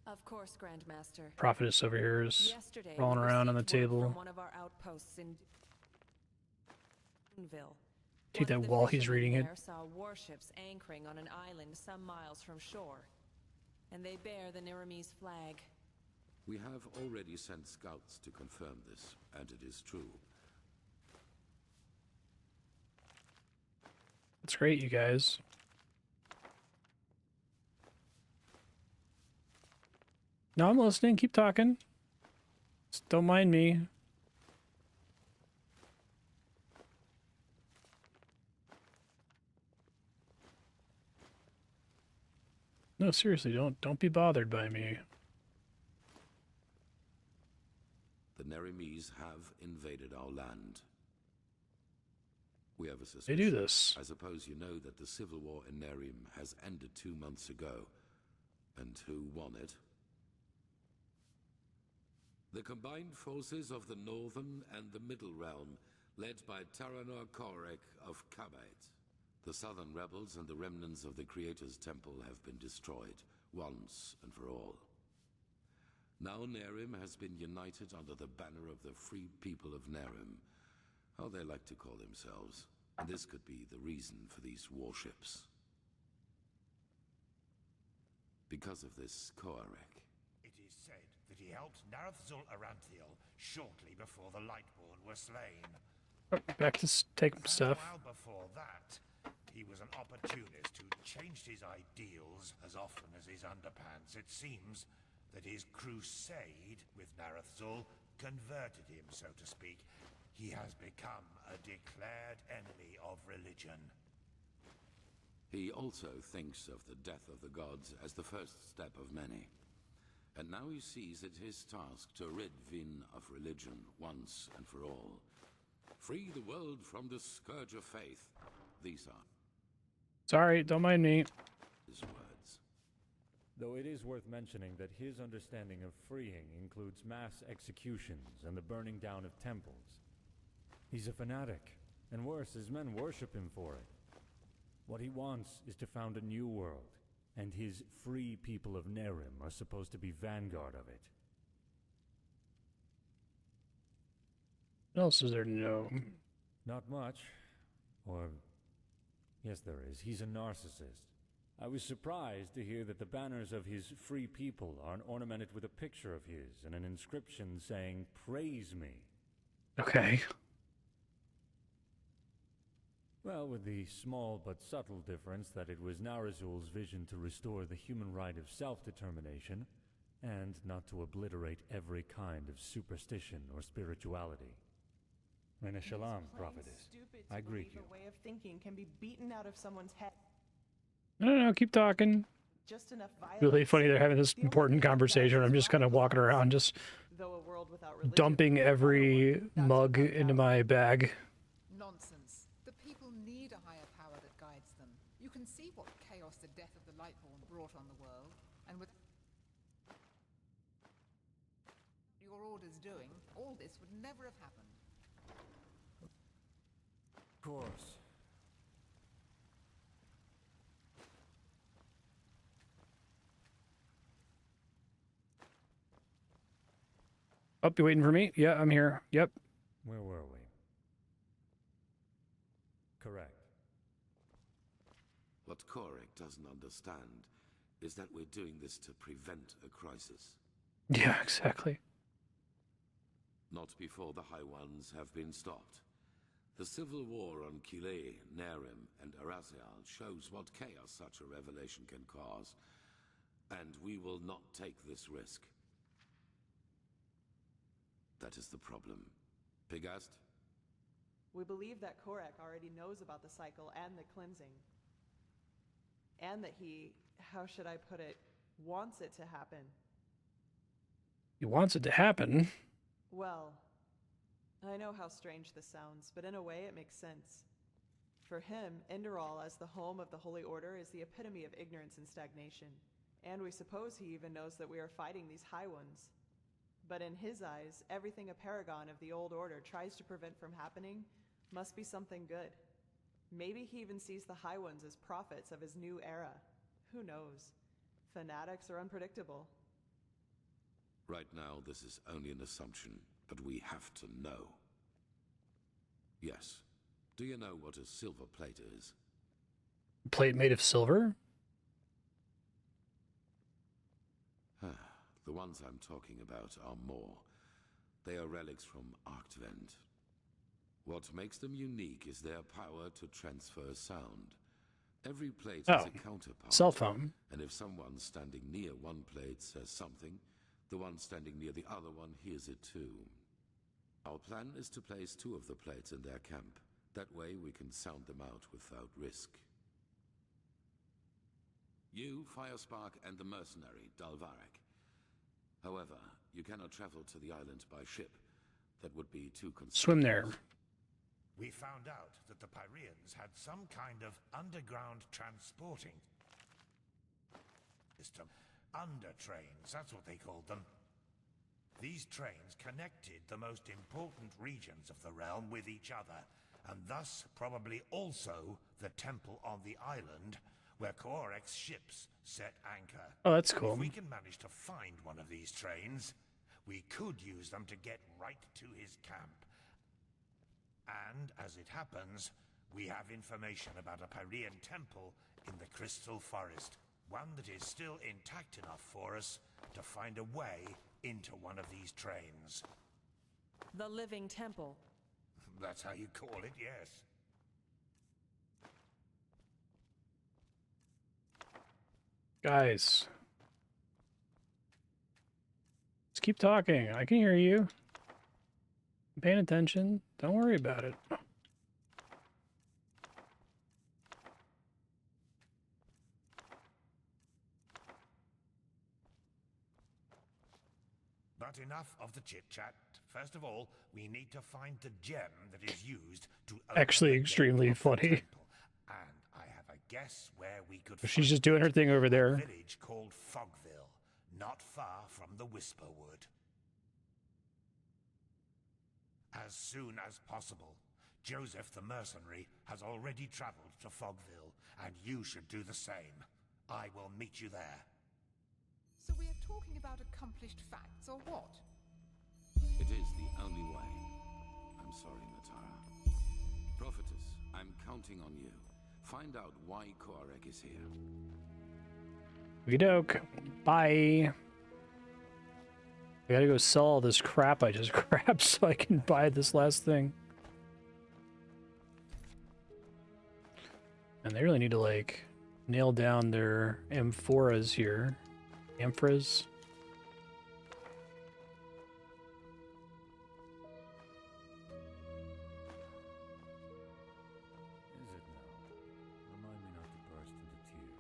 Of course, Grandmaster. Prophetess over here is Yesterday, rolling we around on the received word table. From one of our outposts in Duneville. Take that while he's reading it. There saw warships anchoring on an island some miles from shore, and they bear the Nerimese flag. We have already sent scouts to confirm this, and it is true. That's great, you guys. No, I'm listening. Keep talking. Just don't mind me. No, seriously, don't be bothered by me. The Nerimese have invaded our land. We have a suspicion. They do this. I suppose you know that the civil war in Nerim has ended 2 months ago. And who won it? The combined forces of the Northern and the Middle Realm, led by Taranor Korek of Kabait. The Southern rebels and the remnants of the Creator's Temple have been destroyed, once and for all. Now Nerim has been united under the banner of the free people of Nerim, how they like to call themselves. And this could be the reason for these warships. Because of this Korek. It is said that he helped Narathzul Aranthiel shortly before the Lightborn were slain. Back to take stuff. A while before that, he was an opportunist who changed his ideals as often as his underpants. It seems that his crusade with Narathzul converted him, so to speak. He has become a declared enemy of religion. He also thinks of the death of the gods as the first step of many. And now he sees it his task to rid Vin of religion once and for all. Free the world from the scourge of faith. These are Sorry, don't mind me. his words. Though it is worth mentioning that his understanding of freeing includes mass executions and the burning down of temples. He's a fanatic, and worse, his men worship him for it. What he wants is to found a new world, and his free people of Nerim are supposed to be vanguard of it. What else is there to know? Not much. Or, yes there is. He's a narcissist. I was surprised to hear that the banners of his free people aren't ornamented with a picture of his and an inscription saying, "Praise me." Okay. Well, with the small but subtle difference that it was Narazul's vision to restore the human right of self-determination, and not to obliterate every kind of superstition or spirituality. Mene Shalom, Prophetess. I greet you. A way of thinking can be beaten out of someone's head. No, keep talking. Just enough violence. Really funny they're having this important conversation. I'm just kind of walking around, just Though a world without religion, dumping every mug into my bag. Nonsense. The people need a higher power that guides them. You can see what chaos the death of the Lightborn brought on the world, and with your orders doing, all this would never have happened. Of course. Oh, you waiting for me? Yeah, I'm here. Yep. Where were we? Correct. What Korek doesn't understand is that we're doing this to prevent a crisis. Yeah, exactly. Not before the High Ones have been stopped. The civil war on Kile, Nerim, and Arazial shows what chaos such a revelation can cause. And we will not take this risk. That is the problem. Pegast? we believe that Korek already knows about the cycle and the cleansing. and that he, how should I put it, wants it to happen. He wants it to happen. Well, I know how strange this sounds, but in a way it makes sense. For him, Enderal as the home of the Holy Order is the epitome of ignorance and stagnation. And we suppose he even knows that we are fighting these High Ones. But in his eyes, everything a paragon of the old order tries to prevent from happening must be something good. Maybe he even sees the High Ones as prophets of his new era. Who knows? Fanatics are unpredictable. Right now, this is only an assumption, but we have to know. Yes. Do you know what a silver plate is? Plate made of silver? The ones I'm talking about are more. They are relics from Arctvent. What makes them unique is their power to transfer sound. Every plate has a counterpart. Cell phone. And if someone standing near one plate says something, the one standing near the other one hears it too. Our plan is to place 2 of the plates in their camp. That way we can sound them out without risk. You, Firespark, and the mercenary, Dalvarek. However, you cannot travel to the island by ship. That would be too conspicuous. Swim there. We found out that the Pyreans had some kind of underground transporting system. Under trains, that's what they called them. These trains connected the most important regions of the realm with each other, and thus probably also the temple on the island where Korek's ships set anchor. Oh, that's cool. If we can manage to find one of these trains, we could use them to get right to his camp. And, as it happens, we have information about a Pyrean temple in the Crystal Forest. One that is still intact enough for us to find a way into one of these trains. The Living Temple. That's how you call it, yes. Guys. Let's keep talking. I can hear you. I'm paying attention. Don't worry about it. But enough of the chit-chat. First of all, we need to find the gem that is used to Actually extremely funny. And I have a guess where we could She's just doing her thing over there. a village called Fogville, not far from the Whisperwood. As soon as possible. Joseph the mercenary has already traveled to Fogville, and you should do the same. I will meet you there. So we are talking about accomplished facts, or what? It is the only way. I'm sorry, Natara. Prophetess, I'm counting on you. Find out why Korek is here. Okey-doke. Bye. I gotta go sell all this crap I just grabbed so I can buy this last thing. And they really need to, like, nail down their amphoras here. Amphoras? Is it now? Remind me not to burst into tears.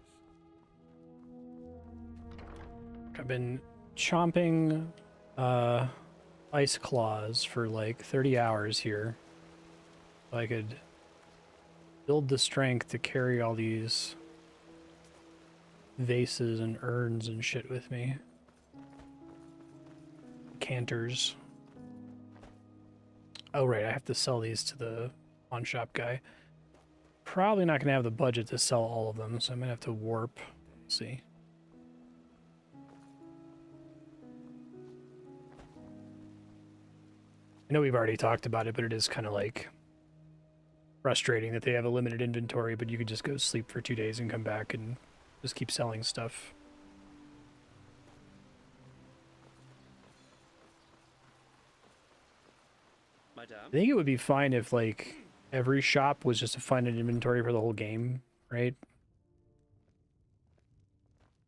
I've been chomping ice claws for like 30 hours here. So I could build the strength to carry all these vases and urns and shit with me. Canters. Oh right, I have to sell these to the pawn shop guy. Probably not gonna have the budget to sell all of them, so I might have to warp. Let's see. I know we've already talked about it, but it is kind of like frustrating that they have a limited inventory, but you could just go sleep for 2 days and come back and just keep selling stuff. Madame? I think it would be fine if, like, every shop was just to find an inventory for the whole game, right?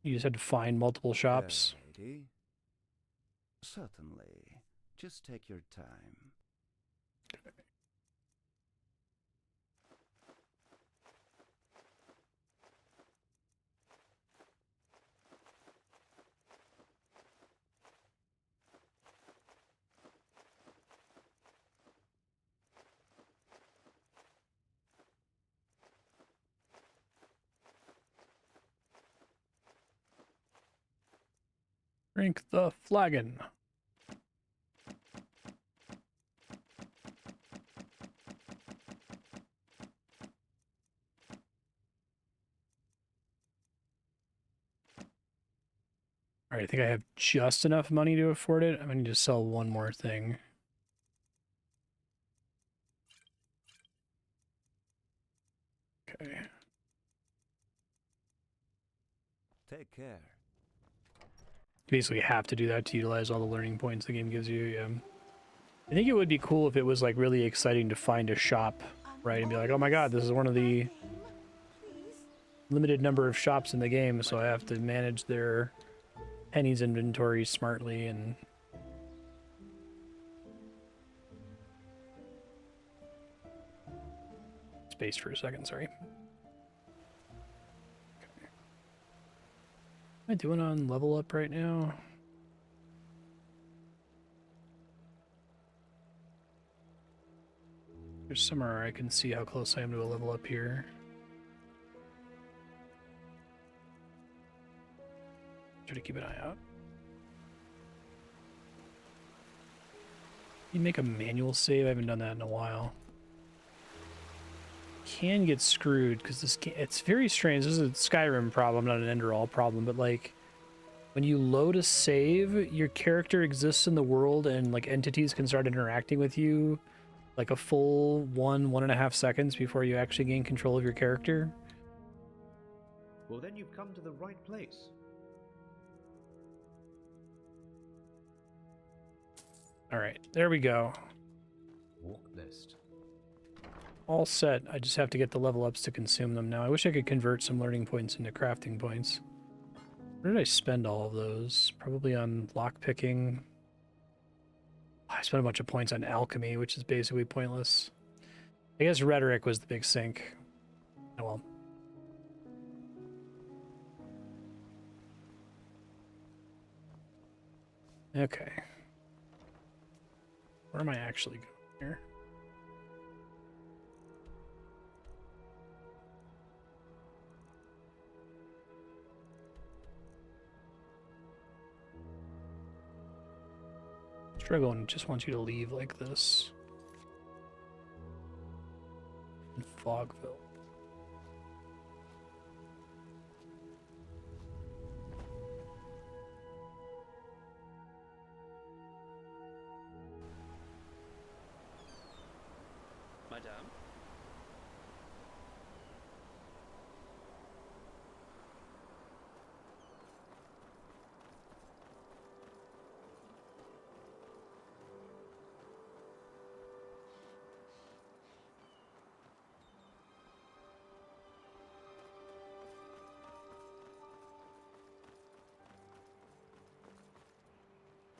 You just had to find multiple shops. Lady. Certainly. Just take your time. Drink the flagon. All right, I think I have just enough money to afford it. I'm gonna need to sell one more thing. Okay. Take care. You basically have to do that to utilize all the learning points the game gives you, yeah. I think it would be cool if it was like really exciting to find a shop, right? And be like, oh my god, this is one of the limited number of shops in the game, so I have to manage their pennies inventory smartly and space for a second, sorry. Okay. Am I doing on level up right now? There's somewhere I can see how close I am to a level up here. Try to keep an eye out. You make a manual save? I haven't done that in a while. Can get screwed because this game, it's very strange. This is a Skyrim problem, not an Enderal problem, but like when you load a save, your character exists in the world and like entities can start interacting with you like a full 1.5 seconds before you actually gain control of your character. Well, then you've come to the right place. All right, there we go. Walk list. All set. I just have to get the level ups to consume them now. I wish I could convert some learning points into crafting points. Where did I spend all of those? Probably on lockpicking. I spent a bunch of points on alchemy, which is basically pointless. I guess rhetoric was the big sink. Oh well. Okay. Where am I actually going here? Struggling just wants you to leave like this. In Fogville. Madame?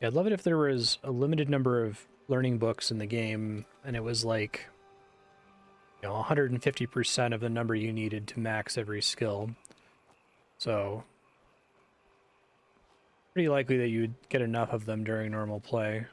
Yeah, I'd love it if there was a limited number of learning books in the game, and it was like, you know, 150% of the number you needed to max every skill. So, pretty likely that you'd get enough of them during normal play.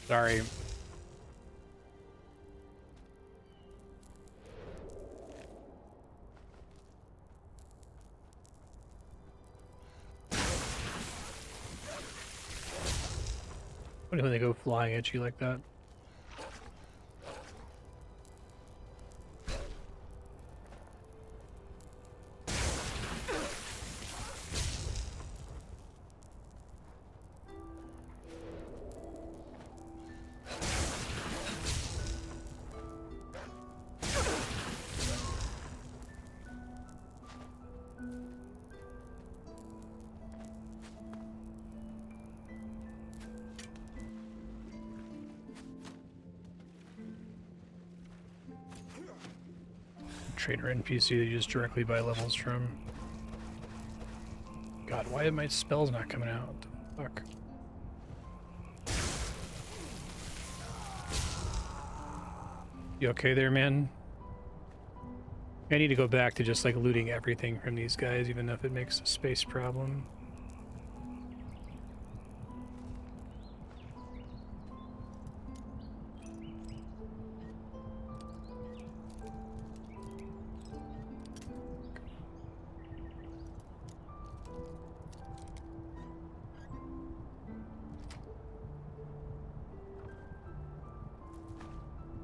Sorry. What when they go flying at you like that? Trader NPC that you just directly buy levels from. God, why are my spells not coming out? Fuck. You okay there, man? I need to go back to just like looting everything from these guys, even if it makes a space problem.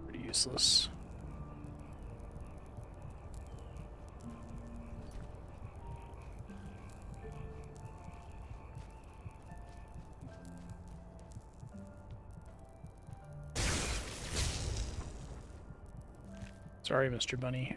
Pretty useless. Sorry, Mr. Bunny.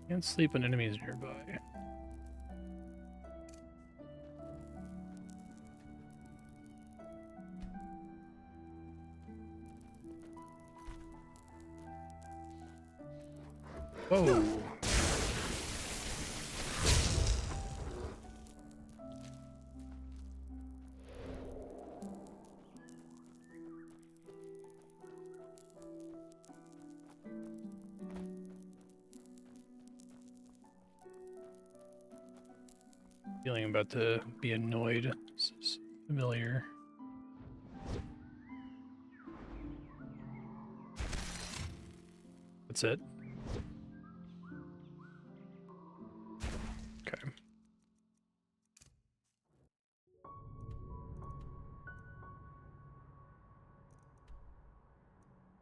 Can't sleep when enemies nearby. Whoa. Feeling I'm about to be annoyed. This is familiar. That's it. Okay.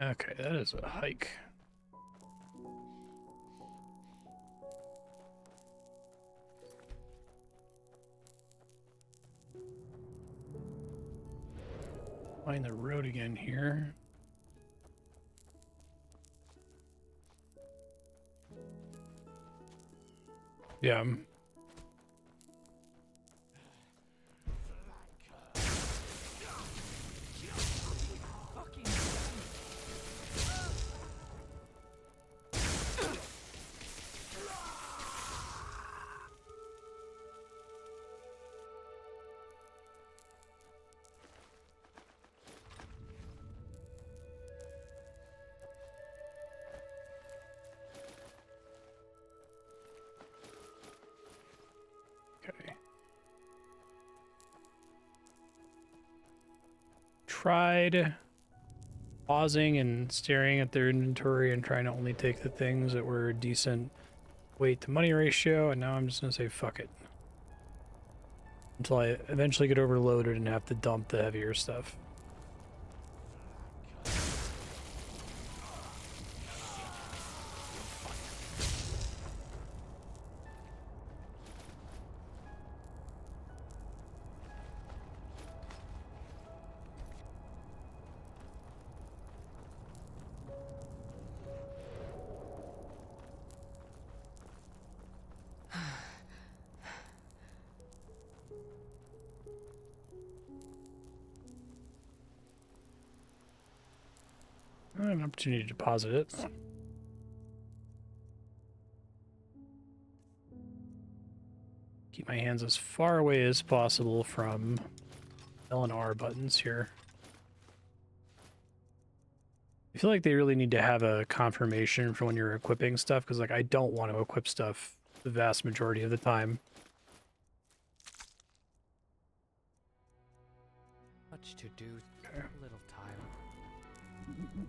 Okay, that is a hike. Find the road again here. Yeah. Okay. Tried pausing and staring at their inventory and trying to only take the things that were decent weight to money ratio, and now I'm just gonna say fuck it. Until I eventually get overloaded and have to dump the heavier stuff. I have an opportunity to deposit it. Keep my hands as far away as possible from L and R buttons here. I feel like they really need to have a confirmation for when you're equipping stuff, because like I don't want to equip stuff the vast majority of the time. Much to do, Okay. little time.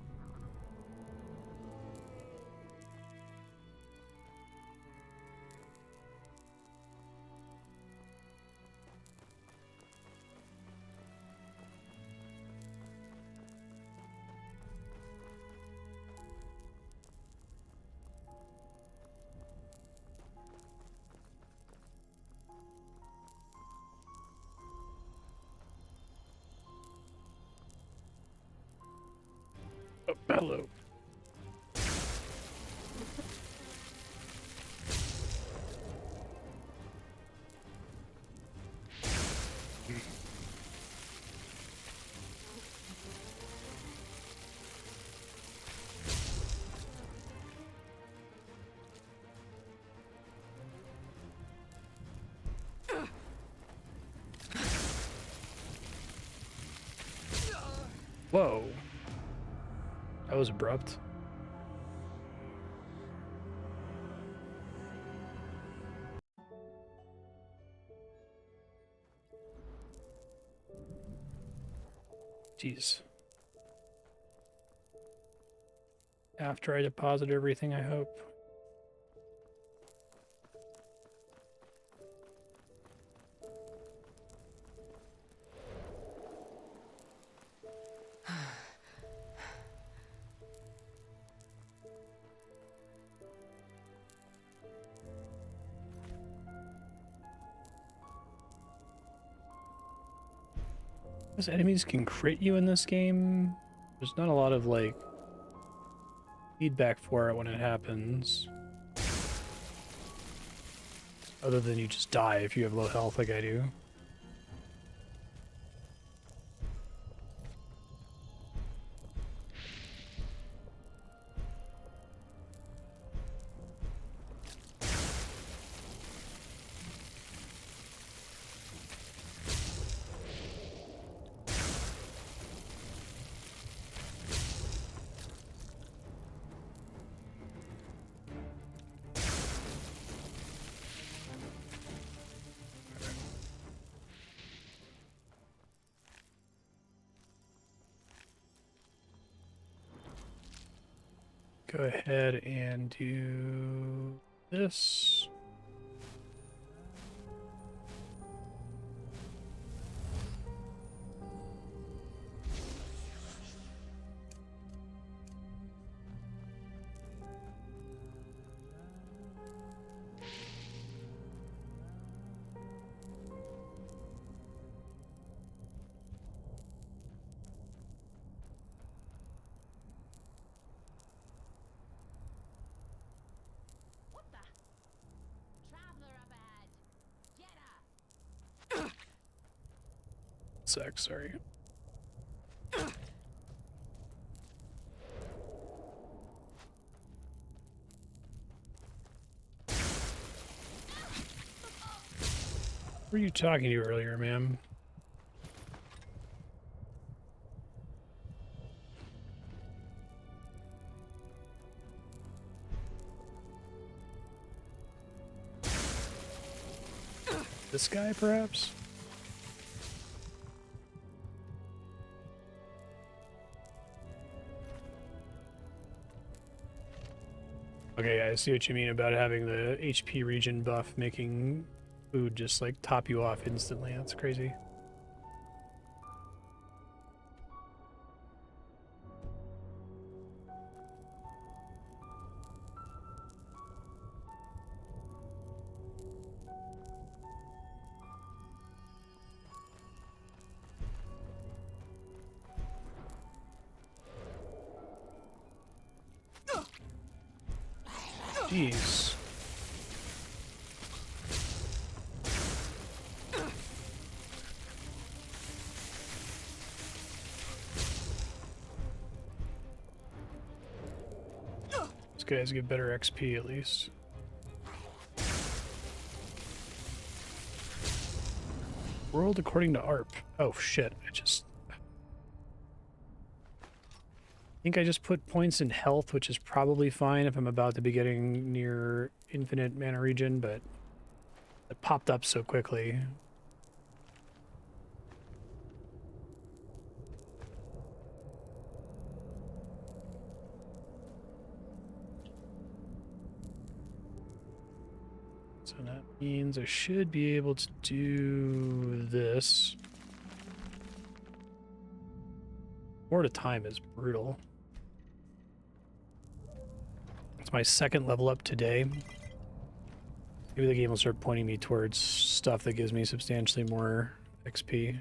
Oh, hello. Whoa. That was abrupt. Jeez. After I deposit everything, I hope. Because enemies can crit you in this game. There's not a lot of, like, feedback for it when it happens. Other than you just die if you have low health like I do. Go ahead and do this. Sec, sorry. Who were you talking to earlier, ma'am? This guy, perhaps? Okay, I see what you mean about having the HP regen buff making food just like top you off instantly. That's crazy. Jeez. These guys get better XP at least. World according to ARP. Oh shit, I think I just put points in health, which is probably fine if I'm about to be getting near infinite mana regen, but it popped up so quickly. So that means I should be able to do this. 4 at a time is brutal. It's my second level up today. Maybe the game will start pointing me towards stuff that gives me substantially more XP.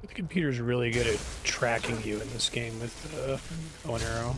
The computer's really good at tracking you in this game with bow and arrow.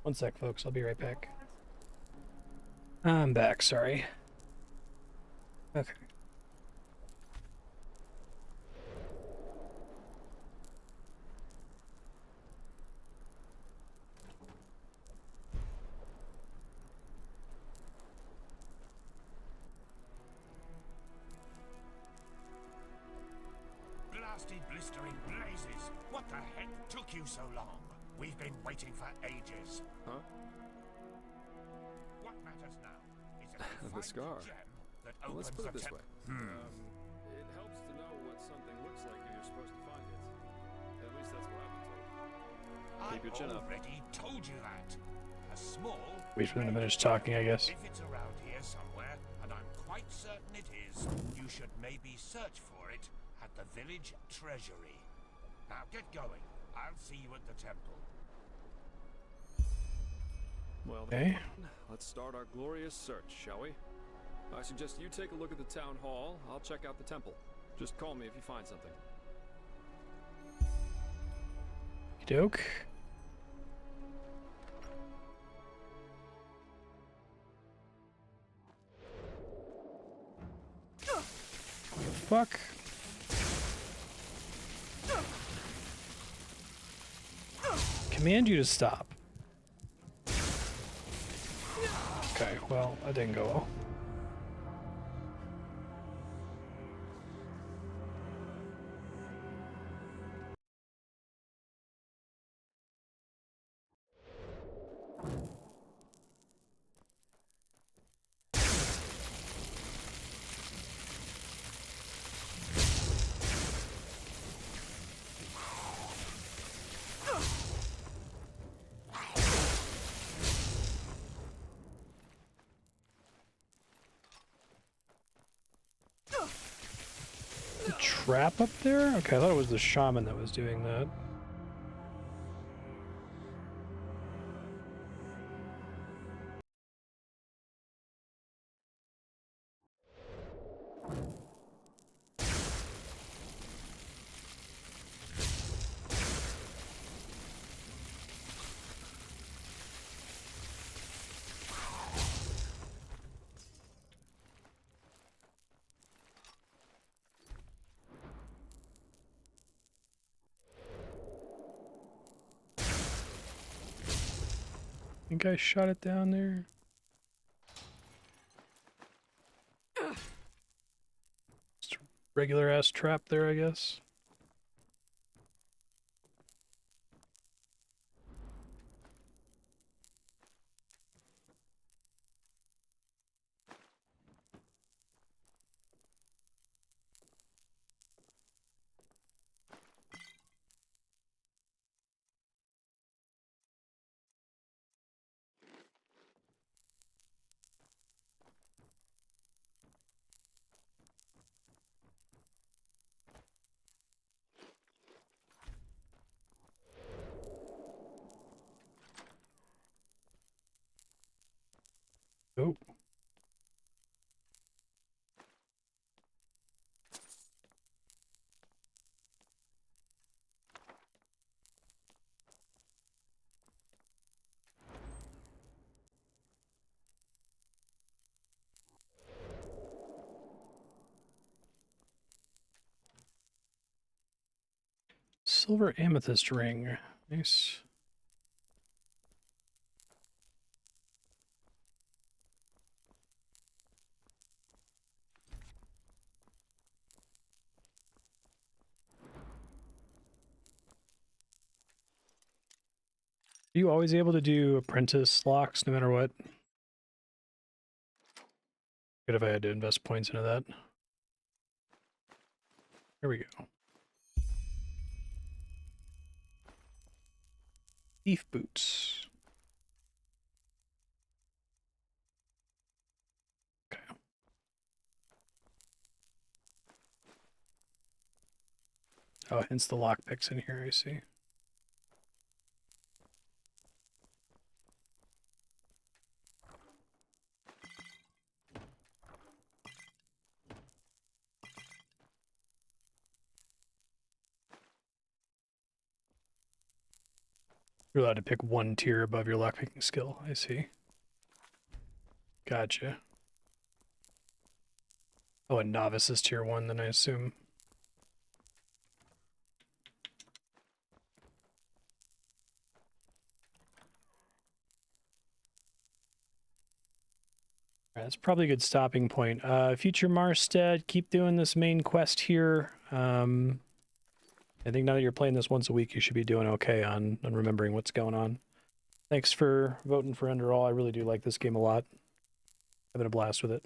One sec, folks. I'll be right back. I'm back, sorry. Okay. Blasted blistering blazes! What the heck took you so long? We've been waiting for ages. Huh? What matters now is that we The find scar. the gem that Well, let's opens put it the this tem- way. It helps to know what something looks like if you're supposed to find it. At least that's what I've been told. Keep your chin up. I already told you that. A small... Wait for them to finish talking, I guess. If it's around here somewhere, and I'm quite certain it is, you should maybe search for it at the village treasury. Now get going. I'll see you at the temple. Well, Okay. then, let's start our glorious search, shall we? I suggest you take a look at the town hall. I'll check out the temple. Just call me if you find something. Doke. Fuck. Command you to stop. Okay, well, that didn't go well. trap up there? Okay, I thought it was the shaman that was doing that. I think I shot it down there. Just a regular ass trap there, I guess. Oh. Silver amethyst ring. Nice. Are you always able to do apprentice locks no matter what? Good if I had to invest points into that. Here we go. Thief boots. Okay. Oh, hence the lockpicks in here, I see. You're allowed to pick one tier above your lockpicking skill, I see. Gotcha. Oh, a novice is tier 1, then I assume. That's probably a good stopping point. Future Marstead, keep doing this main quest here. I think now that you're playing this once a week, you should be doing okay on remembering what's going on. Thanks for voting for Enderal. I really do like this game a lot. Having a blast with it.